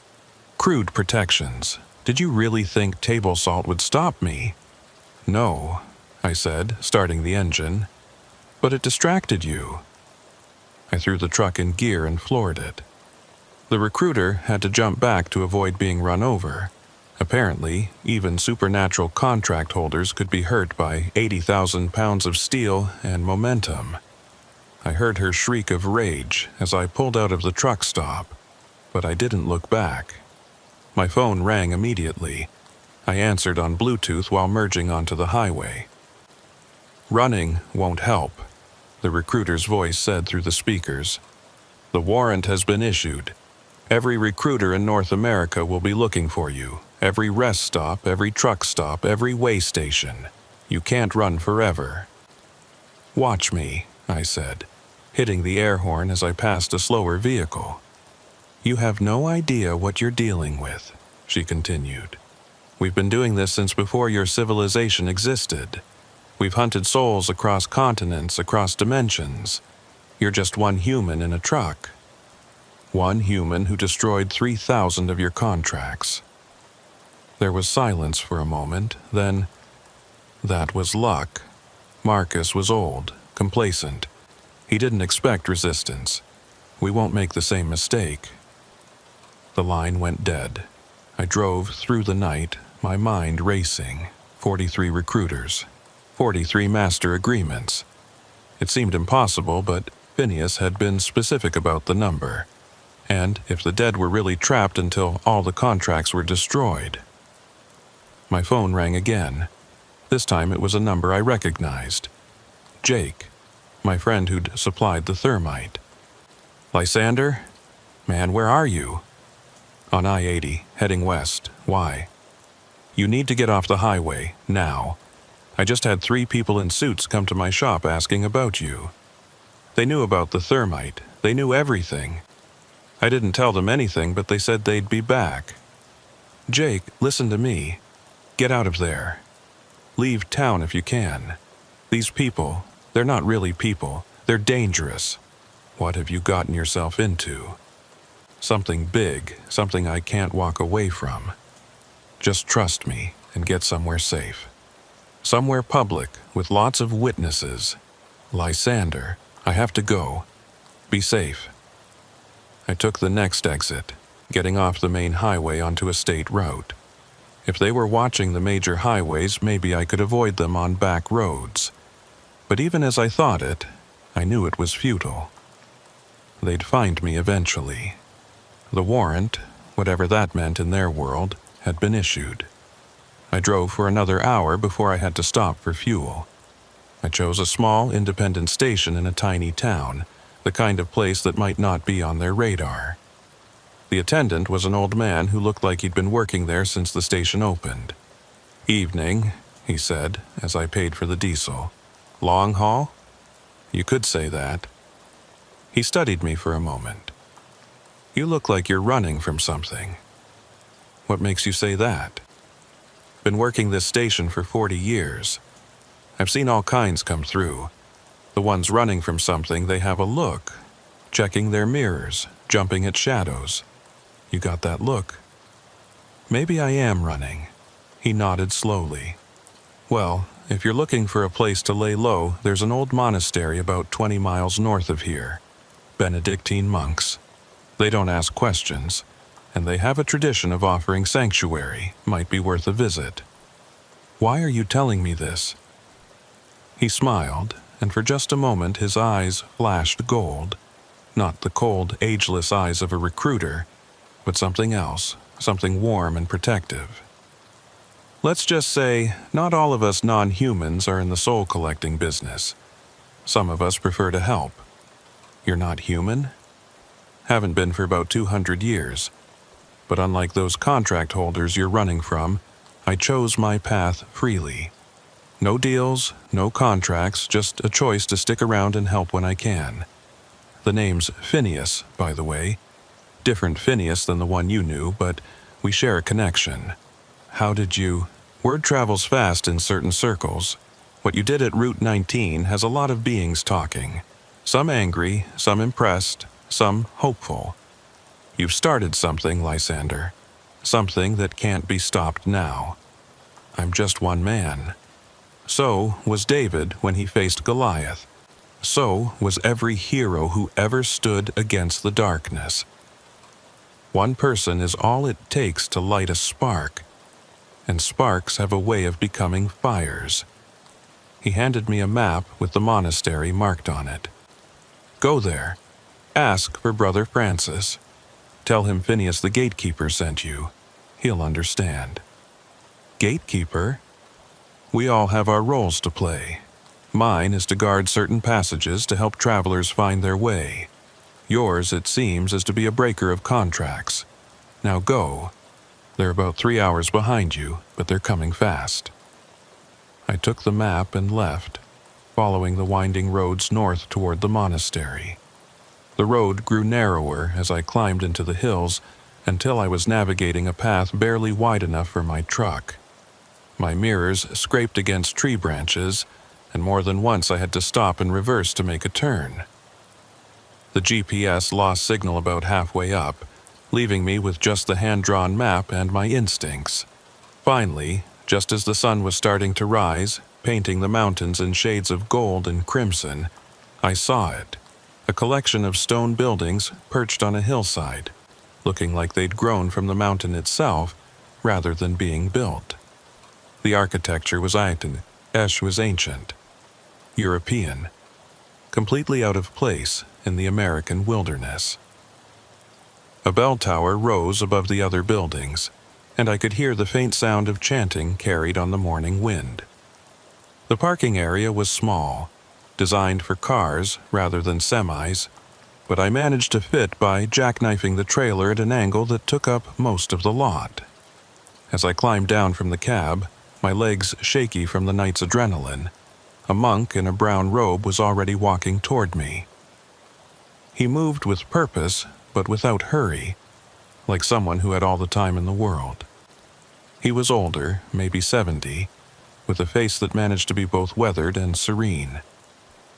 "Crude protections. Did you really think table salt would stop me?" "No," I said, starting the engine. "But it distracted you." I threw the truck in gear and floored it. The recruiter had to jump back to avoid being run over. Apparently, even supernatural contract holders could be hurt by 80,000 pounds of steel and momentum. I heard her shriek of rage as I pulled out of the truck stop, but I didn't look back. My phone rang immediately. I answered on Bluetooth while merging onto the highway. "Running won't help," the recruiter's voice said through the speakers. "The warrant has been issued. Every recruiter in North America will be looking for you. Every rest stop, every truck stop, every way station. You can't run forever." "Watch me," I said, hitting the air horn as I passed a slower vehicle. "You have no idea what you're dealing with," she continued. "We've been doing this since before your civilization existed. We've hunted souls across continents, across dimensions. You're just one human in a truck. One human who destroyed 3,000 of your contracts." There was silence for a moment, then, "That was luck." Marcus was old, complacent. He didn't expect resistance. "We won't make the same mistake." The line went dead. I drove through the night, my mind racing. 43 recruiters. 43 master agreements. It seemed impossible, but Phineas had been specific about the number. And if the dead were really trapped until all the contracts were destroyed. My phone rang again. This time it was a number I recognized. Jake, my friend who'd supplied the thermite. "Lysander? Man, where are you?" "On I-80, heading west. Why?" "You need to get off the highway, now. I just had 3 people in suits come to my shop asking about you. They knew about the thermite. They knew everything. I didn't tell them anything, but they said they'd be back. Jake, listen to me. Get out of there. Leave town if you can. These people, they're not really people. They're dangerous. What have you gotten yourself into? Something big, something I can't walk away from. Just trust me and get somewhere safe." Somewhere public, with lots of witnesses. Lysander, I have to go. Be safe. I took the next exit, getting off the main highway onto a state road. If they were watching the major highways, maybe I could avoid them on back roads. But even as I thought it, I knew it was futile. They'd find me eventually. The warrant, whatever that meant in their world, had been issued. I drove for another hour before I had to stop for fuel. I chose a small, independent station in a tiny town, the kind of place that might not be on their radar. The attendant was an old man who looked like he'd been working there since the station opened. "Evening," he said, as I paid for the diesel. "Long haul?" "You could say that." He studied me for a moment. "You look like you're running from something." "What makes you say that?" "Been working this station for 40 years. I've seen all kinds come through. The ones running from something, they have a look, checking their mirrors, jumping at shadows. You got that look." "Maybe I am running." He nodded slowly. "Well, if you're looking for a place to lay low, there's an old monastery about 20 miles north of here. Benedictine monks. They don't ask questions, and they have a tradition of offering sanctuary. Might be worth a visit." "Why are you telling me this?" He smiled, and for just a moment his eyes flashed gold. Not the cold, ageless eyes of a recruiter, but something else, something warm and protective. "Let's just say, not all of us non-humans are in the soul-collecting business. Some of us prefer to help." "You're not human?" "Haven't been for about 200 years. But unlike those contract holders you're running from, I chose my path freely. No deals, no contracts, just a choice to stick around and help when I can. The name's Phineas, by the way. Different Phineas than the one you knew, but we share a connection. How did you—" "Word travels fast in certain circles. What you did at Route 19 has a lot of beings talking. Some angry, some impressed, some hopeful. You've started something, Lysander. Something that can't be stopped now. I'm just one man. So was David when he faced Goliath. So was every hero who ever stood against the darkness. One person is all it takes to light a spark, and sparks have a way of becoming fires." He handed me a map with the monastery marked on it. "Go there. Ask for Brother Francis. Tell him Phineas the gatekeeper sent you. He'll understand." "Gatekeeper?" "We all have our roles to play. Mine is to guard certain passages to help travelers find their way. Yours, it seems, is to be a breaker of contracts. Now go. They're about 3 hours behind you, but they're coming fast." I took the map and left, following the winding roads north toward the monastery. The road grew narrower as I climbed into the hills until I was navigating a path barely wide enough for my truck. My mirrors scraped against tree branches, and more than once I had to stop and reverse to make a turn. The GPS lost signal about halfway up, leaving me with just the hand-drawn map and my instincts. Finally, just as the sun was starting to rise, painting the mountains in shades of gold and crimson, I saw it, a collection of stone buildings perched on a hillside, looking like they'd grown from the mountain itself rather than being built. The architecture was ancient, European, completely out of place in the American wilderness. A bell tower rose above the other buildings, and I could hear the faint sound of chanting carried on the morning wind. The parking area was small, designed for cars rather than semis, but I managed to fit by jackknifing the trailer at an angle that took up most of the lot. As I climbed down from the cab, my legs shaky from the night's adrenaline, a monk in a brown robe was already walking toward me. He moved with purpose, but without hurry, like someone who had all the time in the world. He was older, maybe 70, with a face that managed to be both weathered and serene.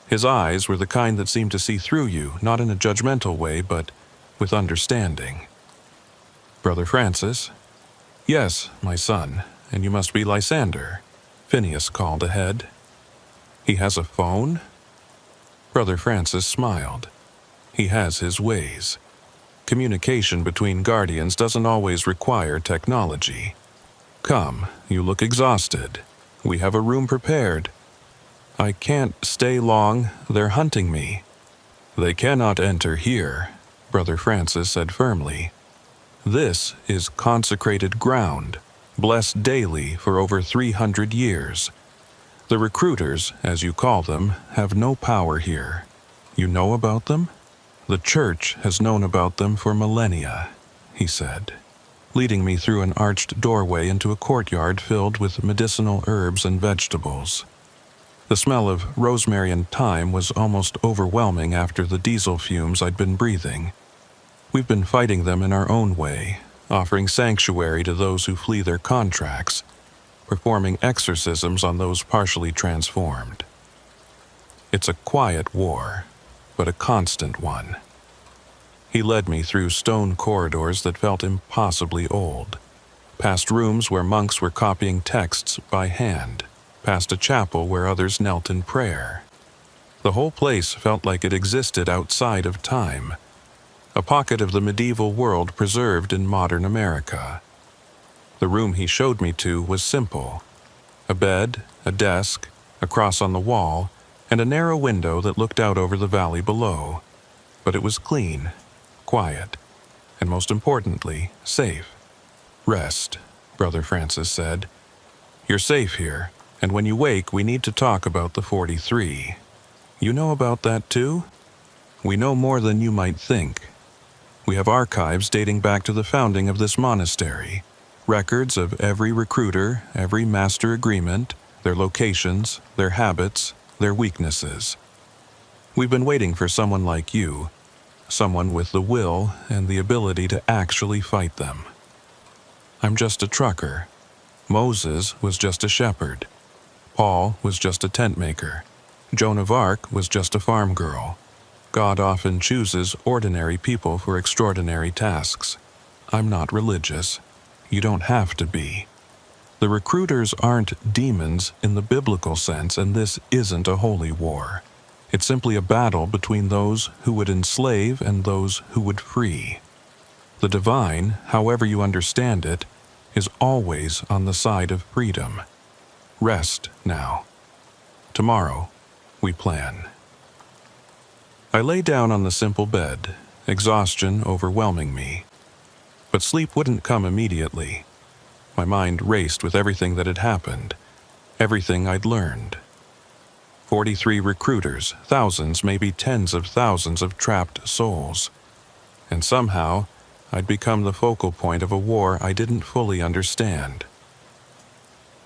His eyes were the kind that seemed to see through you, not in a judgmental way, but with understanding. "Brother Francis?" "Yes, my son, and you must be Lysander. Phineas called ahead. He has a phone? Brother Francis smiled. He has his ways. Communication between guardians doesn't always require technology. Come, you look exhausted. We have a room prepared. I can't stay long, they're hunting me. They cannot enter here, Brother Francis said firmly. This is consecrated ground, blessed daily for over 300 years. The recruiters, as you call them, have no power here. You know about them? The church has known about them for millennia, he said, leading me through an arched doorway into a courtyard filled with medicinal herbs and vegetables. The smell of rosemary and thyme was almost overwhelming after the diesel fumes I'd been breathing. We've been fighting them in our own way, offering sanctuary to those who flee their contracts, performing exorcisms on those partially transformed. It's a quiet war, but a constant one. He led me through stone corridors that felt impossibly old, past rooms where monks were copying texts by hand, past a chapel where others knelt in prayer. The whole place felt like it existed outside of time, a pocket of the medieval world preserved in modern America. The room he showed me to was simple: a bed, a desk, a cross on the wall, and a narrow window that looked out over the valley below. But it was clean, quiet, and most importantly, safe. Rest, Brother Francis said. You're safe here, and when you wake, we need to talk about the 43. You know about that too? We know more than you might think. We have archives dating back to the founding of this monastery, records of every recruiter, every master agreement, their locations, their habits, their weaknesses. We've been waiting for someone like you, someone with the will and the ability to actually fight them. I'm just a trucker. Moses was just a shepherd. Paul was just a tent maker. Joan of Arc was just a farm girl. God often chooses ordinary people for extraordinary tasks. I'm not religious. You don't have to be. The recruiters aren't demons in the biblical sense, and this isn't a holy war. It's simply a battle between those who would enslave and those who would free. The divine, however you understand it, is always on the side of freedom. Rest now. Tomorrow, we plan. I lay down on the simple bed, exhaustion overwhelming me. But sleep wouldn't come immediately. My mind raced with everything that had happened, everything I'd learned. 43 recruiters, thousands, maybe tens of thousands of trapped souls. And somehow, I'd become the focal point of a war I didn't fully understand.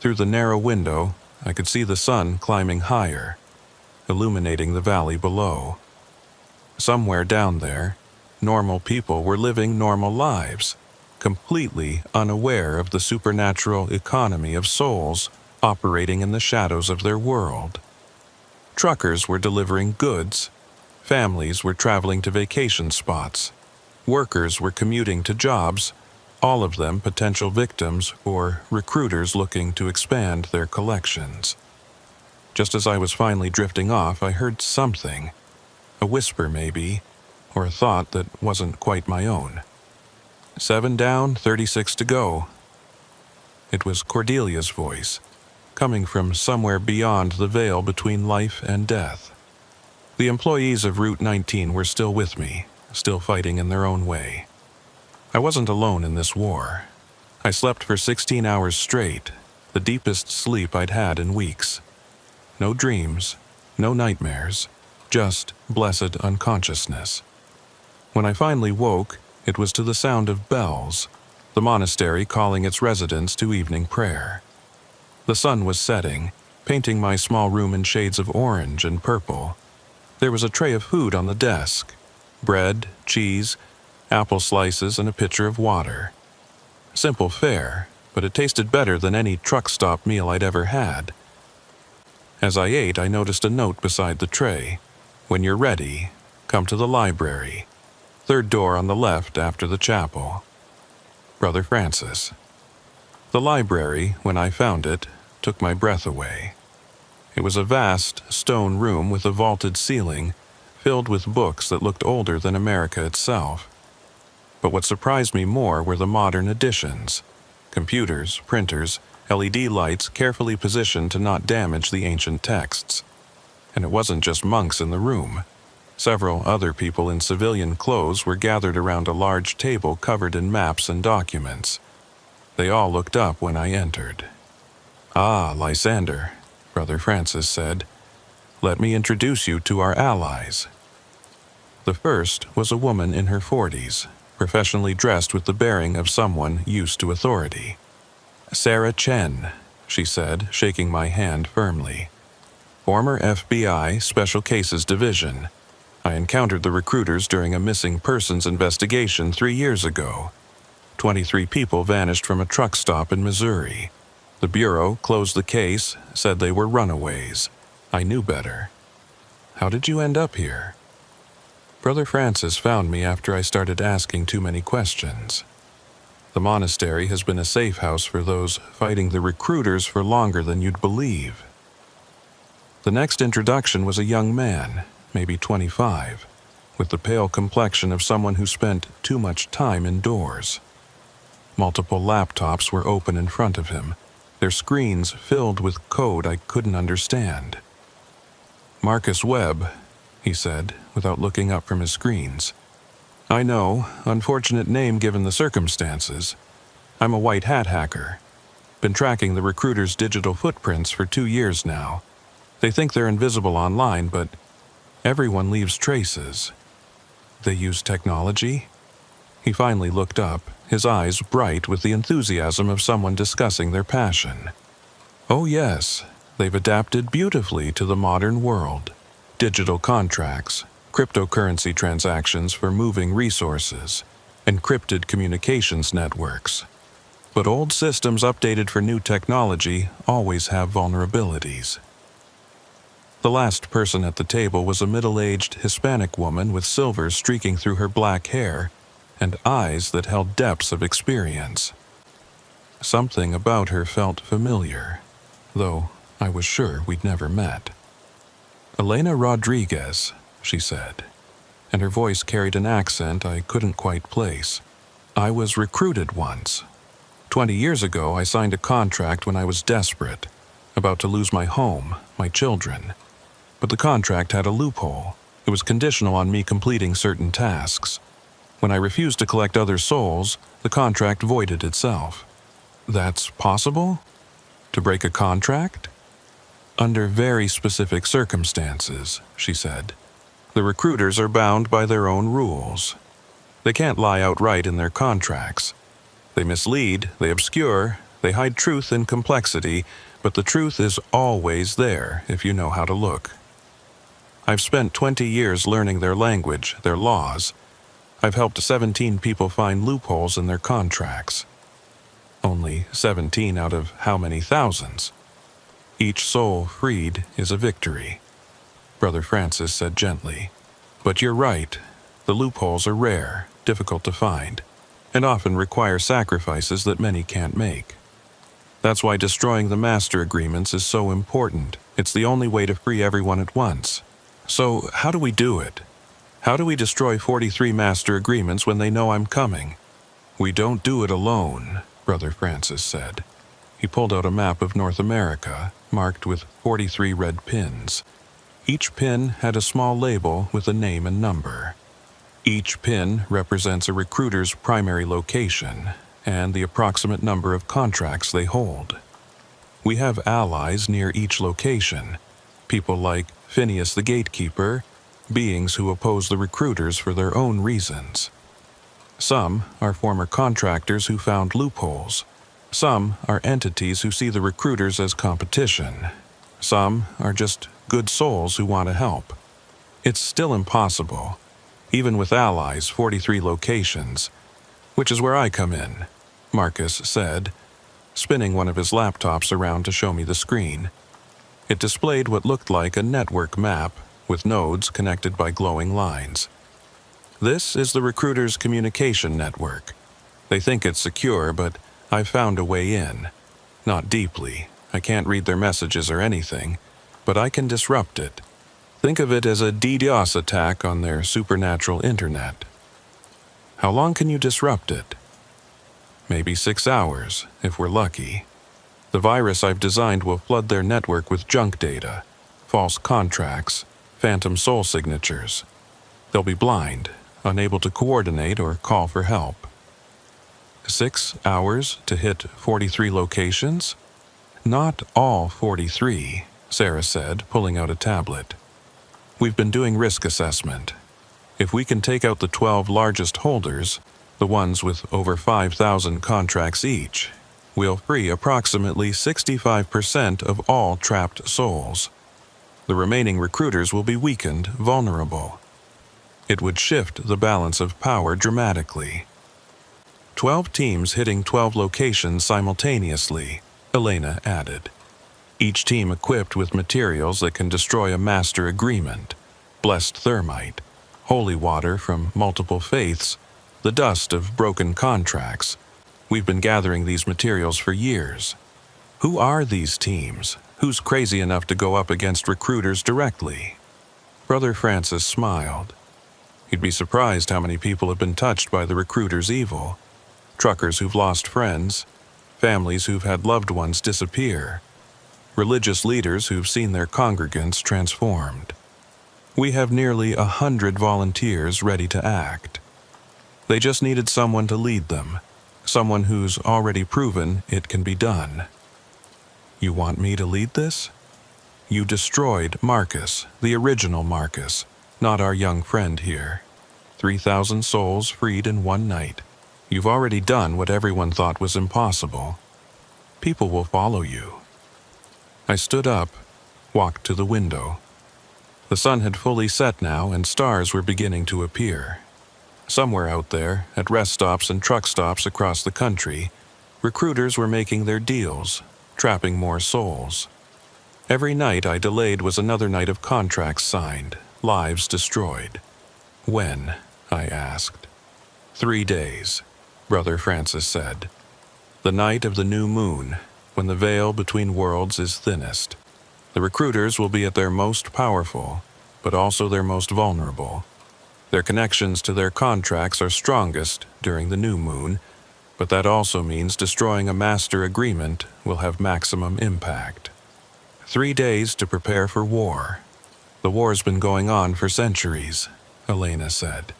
Through the narrow window, I could see the sun climbing higher, illuminating the valley below. Somewhere down there, normal people were living normal lives, completely unaware of the supernatural economy of souls operating in the shadows of their world. Truckers were delivering goods, families were traveling to vacation spots, workers were commuting to jobs, all of them potential victims for recruiters looking to expand their collections. Just as I was finally drifting off, I heard something, a whisper maybe, or a thought that wasn't quite my own. 7 down, 36 to go. It was Cordelia's voice, coming from somewhere beyond the veil between life and death. The employees of Route 19 were still with me, still fighting in their own way. I wasn't alone in this war. I slept for 16 hours straight, the deepest sleep I'd had in weeks. No dreams, no nightmares, just blessed unconsciousness. When I finally woke, it was to the sound of bells, the monastery calling its residents to evening prayer. The sun was setting, painting my small room in shades of orange and purple. There was a tray of food on the desk: bread, cheese, apple slices, and a pitcher of water. Simple fare, but it tasted better than any truck stop meal I'd ever had. As I ate, I noticed a note beside the tray. When you're ready, come to the library. 3rd door on the left after the chapel. Brother Francis. The library, when I found it, took my breath away. It was a vast stone room with a vaulted ceiling, filled with books that looked older than America itself. But what surprised me more were the modern additions: computers, printers, LED lights carefully positioned to not damage the ancient texts. And it wasn't just monks in the room. Several other people in civilian clothes were gathered around a large table covered in maps and documents. They all looked up when I entered. "Ah, Lysander," Brother Francis said. "Let me introduce you to our allies." The first was a woman in her 40s, professionally dressed with the bearing of someone used to authority. "Sarah Chen," she said, shaking my hand firmly. "Former FBI Special Cases Division. I encountered the recruiters during a missing persons investigation 3 years ago. 23 people vanished from a truck stop in Missouri. The Bureau closed the case, said they were runaways. I knew better." "How did you end up here?" Brother Francis found me after I started asking too many questions. The monastery has been a safe house for those fighting the recruiters for longer than you'd believe. The next introduction was a young man, maybe 25, with the pale complexion of someone who spent too much time indoors. Multiple laptops were open in front of him, their screens filled with code I couldn't understand. "Marcus Webb," he said, without looking up from his screens. "I know, unfortunate name given the circumstances. I'm a white hat hacker. Been tracking the recruiters' digital footprints for 2 years now. They think they're invisible online, but everyone leaves traces. They use technology?" He finally looked up, his eyes bright with the enthusiasm of someone discussing their passion. "Oh yes, they've adapted beautifully to the modern world. Digital contracts, cryptocurrency transactions for moving resources, encrypted communications networks. But old systems updated for new technology always have vulnerabilities." The last person at the table was a middle-aged Hispanic woman with silver streaking through her black hair and eyes that held depths of experience. Something about her felt familiar, though I was sure we'd never met. "Elena Rodriguez," she said, and her voice carried an accent I couldn't quite place. "I was recruited once. 20 years ago, I signed a contract when I was desperate, about to lose my home, my children. But the contract had a loophole. It was conditional on me completing certain tasks. When I refused to collect other souls, the contract voided itself." "That's possible? To break a contract?" "Under very specific circumstances," she said. "The recruiters are bound by their own rules. They can't lie outright in their contracts. They mislead, they obscure, they hide truth in complexity, but the truth is always there if you know how to look. I've spent 20 years learning their language, their laws. I've helped 17 people find loopholes in their contracts. Only 17 out of how many thousands? Each soul freed is a victory," Brother Francis said gently. "But you're right. The loopholes are rare, difficult to find, and often require sacrifices that many can't make. That's why destroying the master agreements is so important. It's the only way to free everyone at once. So how do we do it? How do we destroy 43 master agreements when they know I'm coming?" "We don't do it alone," Brother Francis said. He pulled out a map of North America, marked with 43 red pins. Each pin had a small label with a name and number. Each pin represents a recruiter's primary location and the approximate number of contracts they hold. We have allies near each location, people like Phineas the Gatekeeper, beings who oppose the recruiters for their own reasons. Some are former contractors who found loopholes. Some are entities who see the recruiters as competition. Some are just good souls who want to help. It's still impossible, even with allies, 43 locations, which is where I come in," Marcus said, spinning one of his laptops around to show me the screen. It displayed what looked like a network map with nodes connected by glowing lines. "This is the recruiter's communication network. They think it's secure, but I've found a way in. Not deeply, I can't read their messages or anything, but I can disrupt it. Think of it as a DDoS attack on their supernatural internet. How long can you disrupt it? Maybe 6 hours, if we're lucky. The virus I've designed will flood their network with junk data, false contracts, phantom soul signatures. They'll be blind, unable to coordinate or call for help. 6 hours to hit 43 locations? Not all 43, Sarah said, pulling out a tablet. We've been doing risk assessment. If we can take out the 12 largest holders, the ones with over 5,000 contracts each, we'll free approximately 65% of all trapped souls. The remaining recruiters will be weakened, vulnerable. It would shift the balance of power dramatically. 12 teams hitting 12 locations simultaneously, Elena added. Each team equipped with materials that can destroy a master agreement, blessed thermite, holy water from multiple faiths, the dust of broken contracts. We've been gathering these materials for years. Who are these teams? Who's crazy enough to go up against recruiters directly? Brother Francis smiled. You'd be surprised how many people have been touched by the recruiters' evil. Truckers who've lost friends, families who've had loved ones disappear, religious leaders who've seen their congregants transformed. We have nearly 100 volunteers ready to act. They just needed someone to lead them, someone who's already proven it can be done. You want me to lead this? You destroyed Marcus, the original Marcus, not our young friend here. 3,000 souls freed in one night. You've already done what everyone thought was impossible. People will follow you. I stood up, walked to the window. The sun had fully set now, and stars were beginning to appear. Somewhere out there, at rest stops and truck stops across the country, recruiters were making their deals, trapping more souls. Every night I delayed was another night of contracts signed, lives destroyed. When? I asked. 3 days, Brother Francis said. The night of the new moon, when the veil between worlds is thinnest. The recruiters will be at their most powerful, but also their most vulnerable. Their connections to their contracts are strongest during the new moon, but that also means destroying a master agreement will have maximum impact. 3 days to prepare for war. The war's been going on for centuries, Elena said.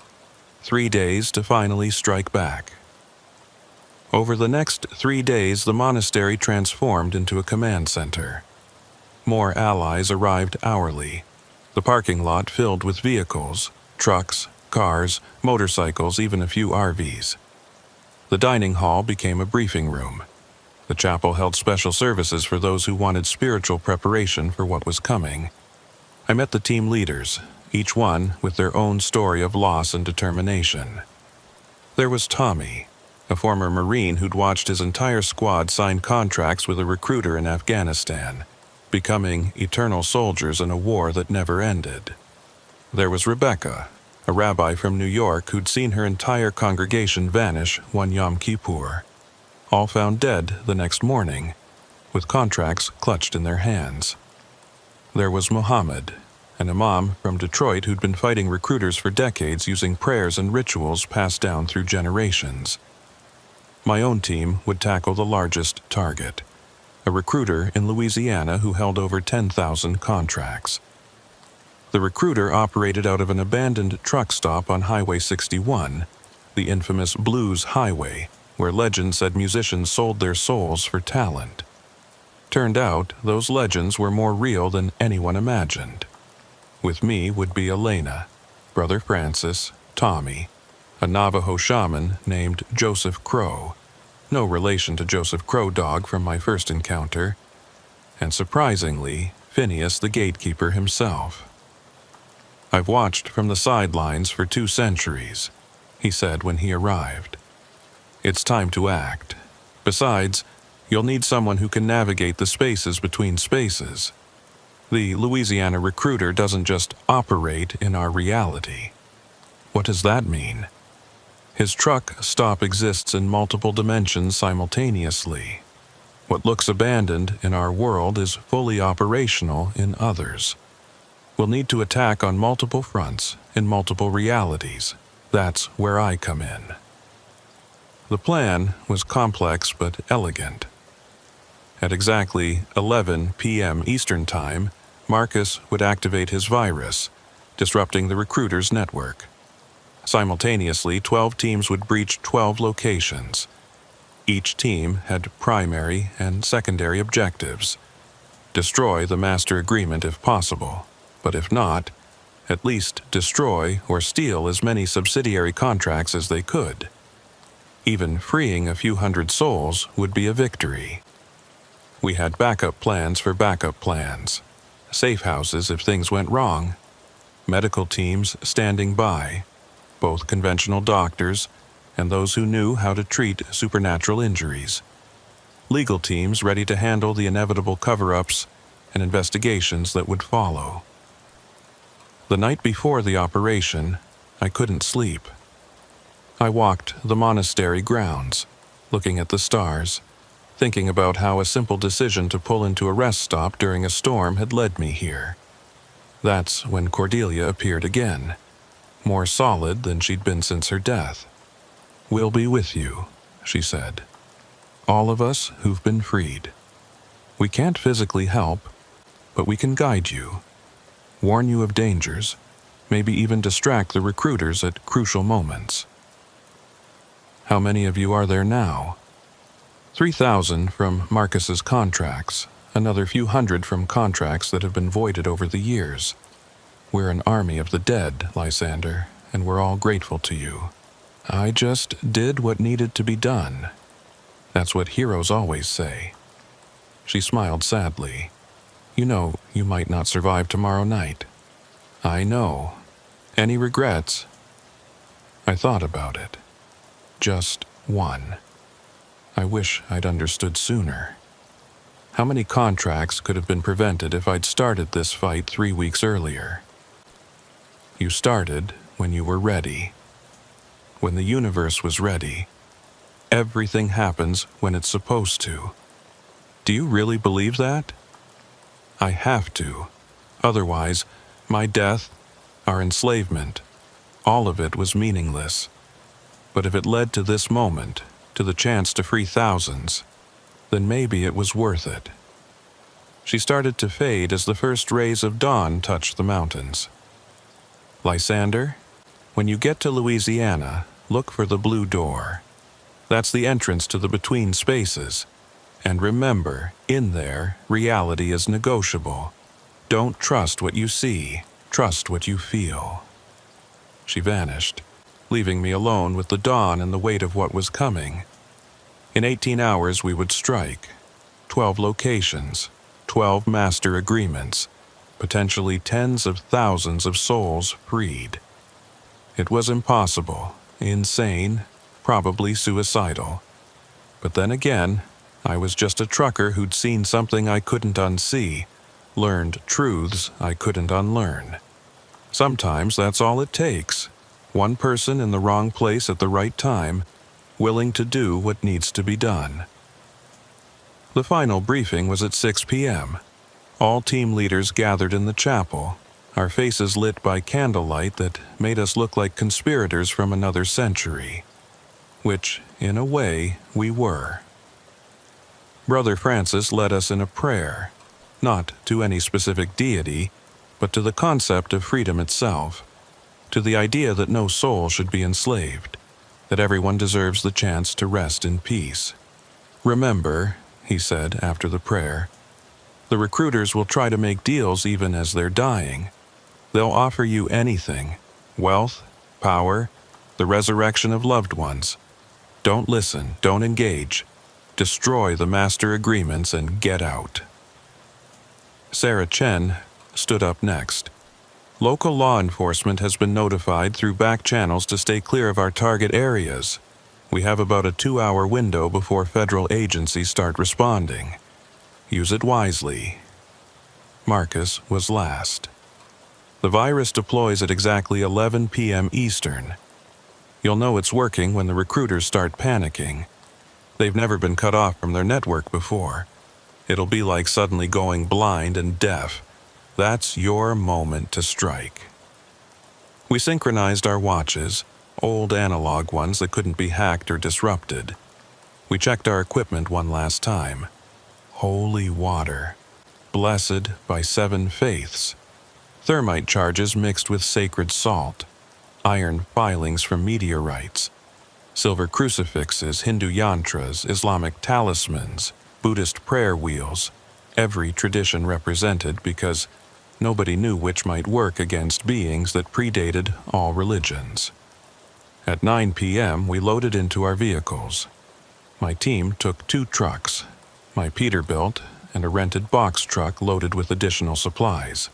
3 days to finally strike back. Over the next 3 days, the monastery transformed into a command center. More allies arrived hourly. The parking lot filled with vehicles, trucks, cars, motorcycles, even a few RVs. The dining hall became a briefing room. The chapel held special services for those who wanted spiritual preparation for what was coming. I met the team leaders, each one with their own story of loss and determination. There was Tommy, a former Marine who'd watched his entire squad sign contracts with a recruiter in Afghanistan, becoming eternal soldiers in a war that never ended. There was Rebecca, a rabbi from New York who'd seen her entire congregation vanish one Yom Kippur, all found dead the next morning, with contracts clutched in their hands. There was Muhammad, an imam from Detroit who'd been fighting recruiters for decades using prayers and rituals passed down through generations. My own team would tackle the largest target, a recruiter in Louisiana who held over 10,000 contracts. The recruiter operated out of an abandoned truck stop on Highway 61, the infamous Blues Highway, where legend said musicians sold their souls for talent. Turned out, those legends were more real than anyone imagined. With me would be Elena, Brother Francis, Tommy, a Navajo shaman named Joseph Crow, no relation to Joseph Crow Dog from my first encounter, and surprisingly, Phineas the gatekeeper himself. I've watched from the sidelines for 2 centuries, he said when he arrived. It's time to act. Besides, you'll need someone who can navigate the spaces between spaces. The Louisiana recruiter doesn't just operate in our reality. What does that mean? His truck stop exists in multiple dimensions simultaneously. What looks abandoned in our world is fully operational in others. We'll need to attack on multiple fronts, in multiple realities. That's where I come in. The plan was complex but elegant. At exactly 11 p.m. Eastern Time, Marcus would activate his virus, disrupting the recruiters' network. Simultaneously, 12 teams would breach 12 locations. Each team had primary and secondary objectives. Destroy the master agreement if possible, but if not, at least destroy or steal as many subsidiary contracts as they could. Even freeing a few hundred souls would be a victory. We had backup plans for backup plans, safe houses if things went wrong, medical teams standing by, both conventional doctors and those who knew how to treat supernatural injuries, legal teams ready to handle the inevitable cover-ups and investigations that would follow. The night before the operation, I couldn't sleep. I walked the monastery grounds, looking at the stars, thinking about how a simple decision to pull into a rest stop during a storm had led me here. That's when Cordelia appeared again, more solid than she'd been since her death. "We'll be with you," she said. "All of us who've been freed. We can't physically help, but we can guide you, warn you of dangers, maybe even distract the recruiters at crucial moments." How many of you are there now? 3,000 from Marcus's contracts, another few hundred from contracts that have been voided over the years. We're an army of the dead, Lysander, and we're all grateful to you. I just did what needed to be done. That's what heroes always say. She smiled sadly. You know, you might not survive tomorrow night. I know. Any regrets? I thought about it. Just one. I wish I'd understood sooner. How many contracts could have been prevented if I'd started this fight 3 weeks earlier? You started when you were ready. When the universe was ready. Everything happens when it's supposed to. Do you really believe that? I have to. Otherwise, my death, our enslavement, all of it was meaningless. But if it led to this moment, to the chance to free thousands, then maybe it was worth it. She started to fade as the first rays of dawn touched the mountains. Lysander, when you get to Louisiana, look for the blue door. That's the entrance to the between spaces. And remember, in there, reality is negotiable. Don't trust what you see, trust what you feel. She vanished, leaving me alone with the dawn and the weight of what was coming. In 18 hours we would strike. 12 locations, 12 master agreements, potentially tens of thousands of souls freed. It was impossible, insane, probably suicidal. But then again, I was just a trucker who'd seen something I couldn't unsee, learned truths I couldn't unlearn. Sometimes that's all it takes. One person in the wrong place at the right time, willing to do what needs to be done. The final briefing was at 6 p.m. All team leaders gathered in the chapel, our faces lit by candlelight that made us look like conspirators from another century. Which, in a way, we were. Brother Francis led us in a prayer, not to any specific deity, but to the concept of freedom itself, to the idea that no soul should be enslaved, that everyone deserves the chance to rest in peace. Remember, he said after the prayer, the recruiters will try to make deals even as they're dying. They'll offer you anything, wealth, power, the resurrection of loved ones. Don't listen, don't engage. Destroy the master agreements and get out. Sarah Chen stood up next. Local law enforcement has been notified through back channels to stay clear of our target areas. We have about a 2-hour window before federal agencies start responding. Use it wisely. Marcus was last. The virus deploys at exactly 11 p.m. Eastern. You'll know it's working when the recruiters start panicking. They've never been cut off from their network before. It'll be like suddenly going blind and deaf. That's your moment to strike. We synchronized our watches, old analog ones that couldn't be hacked or disrupted. We checked our equipment one last time. Holy water. Blessed by 7 faiths. Thermite charges mixed with sacred salt. Iron filings from meteorites. Silver crucifixes, Hindu yantras, Islamic talismans, Buddhist prayer wheels. Every tradition represented because nobody knew which might work against beings that predated all religions. At 9 p.m., we loaded into our vehicles. My team took 2 trucks, my Peterbilt and a rented box truck loaded with additional supplies.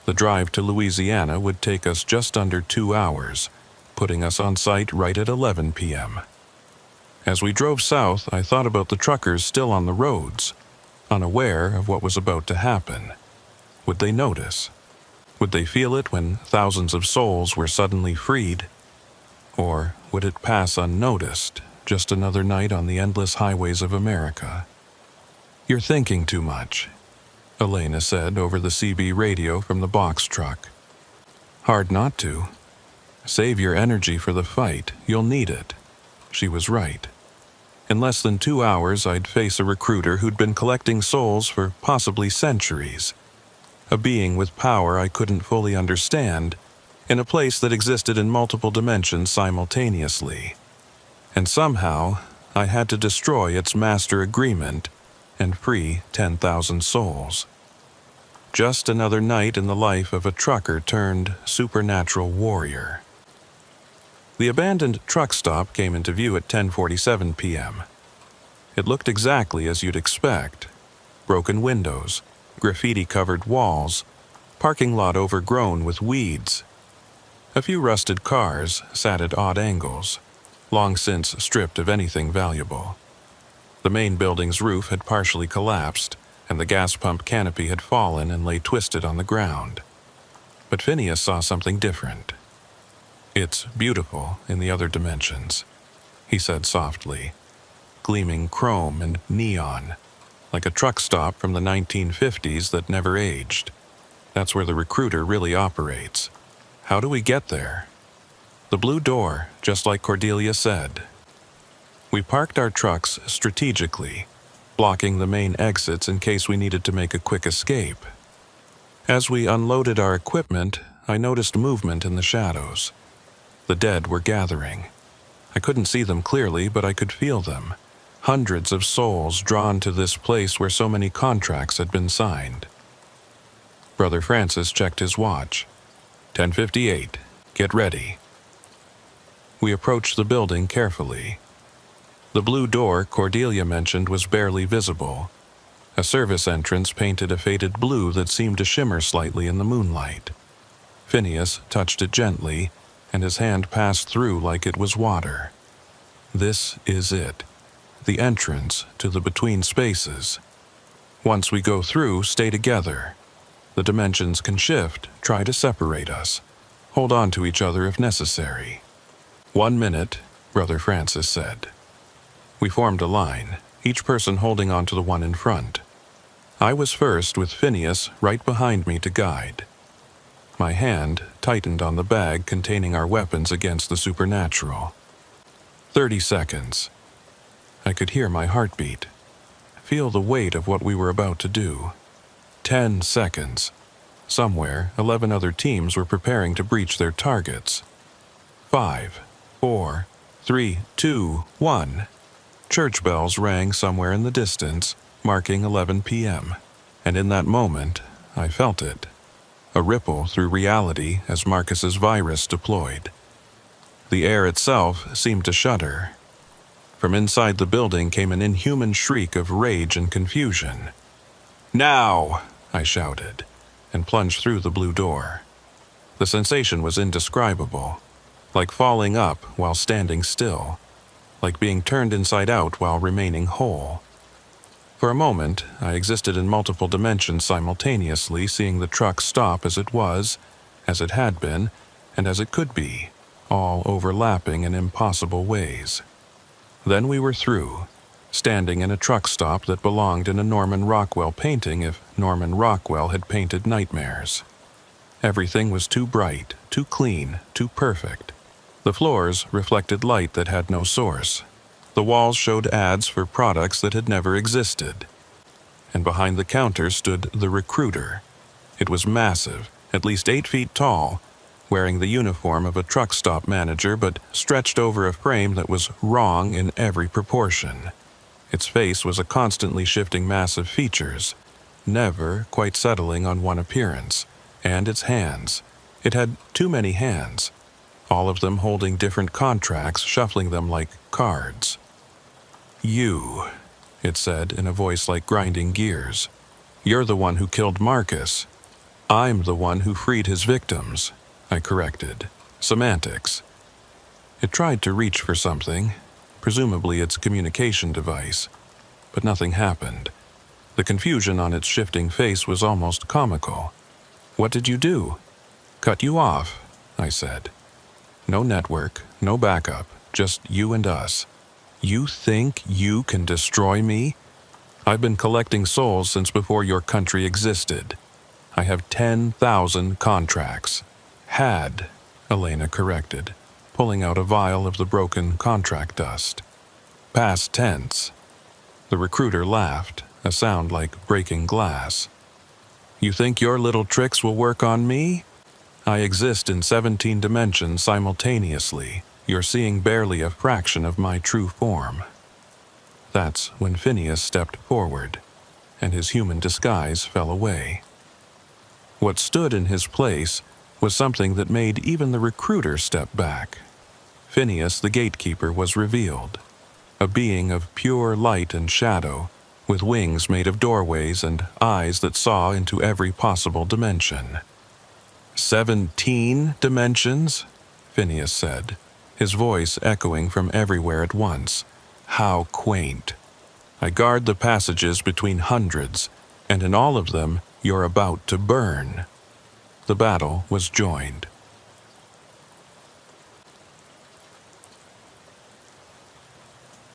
The drive to Louisiana would take us just under 2 hours, putting us on site right at 11 p.m. As we drove south, I thought about the truckers still on the roads, unaware of what was about to happen. Would they notice? Would they feel it when thousands of souls were suddenly freed? Or would it pass unnoticed, just another night on the endless highways of America? "You're thinking too much," Elena said over the CB radio from the box truck. "Hard not to. Save your energy for the fight. You'll need it." She was right. In less than 2 hours, I'd face a recruiter who'd been collecting souls for possibly centuries. A being with power I couldn't fully understand, in a place that existed in multiple dimensions simultaneously. And somehow, I had to destroy its master agreement and free 10,000 souls. Just another night in the life of a trucker turned supernatural warrior. The abandoned truck stop came into view at 10:47 p.m. It looked exactly as you'd expect. Broken windows, graffiti-covered walls, parking lot overgrown with weeds. A few rusted cars sat at odd angles, long since stripped of anything valuable. The main building's roof had partially collapsed, and the gas pump canopy had fallen and lay twisted on the ground. But Phineas saw something different. "It's beautiful in the other dimensions," he said softly, gleaming chrome and neon, like a truck stop from the 1950s that never aged. That's where the recruiter really operates. How do we get there? The blue door, just like Cordelia said. We parked our trucks strategically, blocking the main exits in case we needed to make a quick escape. As we unloaded our equipment, I noticed movement in the shadows. The dead were gathering. I couldn't see them clearly, but I could feel them. Hundreds of souls drawn to this place where so many contracts had been signed. Brother Francis checked his watch. 10:58. Get ready. We approached the building carefully. The blue door Cordelia mentioned was barely visible. A service entrance painted a faded blue that seemed to shimmer slightly in the moonlight. Phineas touched it gently, and his hand passed through like it was water. This is it, the entrance to the between spaces. Once we go through, stay together. The dimensions can shift, try to separate us. Hold on to each other if necessary. 1 minute, Brother Francis said. We formed a line, each person holding on to the one in front. I was first with Phineas right behind me to guide. My hand tightened on the bag containing our weapons against the supernatural. 30 seconds. I could hear my heartbeat, feel the weight of what we were about to do. 10 seconds. Somewhere, 11 other teams were preparing to breach their targets. 5, 4, 3, 2, 1. Church bells rang somewhere in the distance, marking 11 p.m. And in that moment, I felt it. A ripple through reality as Marcus's virus deployed. The air itself seemed to shudder. From inside the building came an inhuman shriek of rage and confusion. "Now!" I shouted, and plunged through the blue door. The sensation was indescribable, like falling up while standing still, like being turned inside out while remaining whole. For a moment, I existed in multiple dimensions simultaneously, seeing the truck stop as it was, as it had been, and as it could be, all overlapping in impossible ways. Then we were through, standing in a truck stop that belonged in a Norman Rockwell painting if Norman Rockwell had painted nightmares. Everything was too bright, too clean, too perfect. The floors reflected light that had no source. The walls showed ads for products that had never existed. And behind the counter stood the recruiter. It was massive, at least 8 feet tall, wearing the uniform of a truck stop manager but stretched over a frame that was wrong in every proportion. Its face was a constantly shifting mass of features, never quite settling on one appearance. And its hands. It had too many hands, all of them holding different contracts, shuffling them like cards. "You," it said in a voice like grinding gears. "You're the one who killed Marcus. I'm the one who freed his victims," I corrected. Semantics. It tried to reach for something, presumably its communication device, but nothing happened. The confusion on its shifting face was almost comical. "What did you do?" "Cut you off," I said. "No network, no backup, just you and us. You think you can destroy me? I've been collecting souls since before your country existed. I have 10,000 contracts." "Had," Elena corrected, pulling out a vial of the broken contract dust. "Past tense." The recruiter laughed, a sound like breaking glass. "You think your little tricks will work on me? I exist in 17 dimensions simultaneously. You're seeing barely a fraction of my true form." That's when Phineas stepped forward, and his human disguise fell away. What stood in his place was something that made even the recruiter step back. Phineas, the gatekeeper, was revealed, a being of pure light and shadow, with wings made of doorways and eyes that saw into every possible dimension. 17 dimensions? Phineas said, his voice echoing from everywhere at once. How quaint. I guard the passages between hundreds, and in all of them you're about to burn. The battle was joined.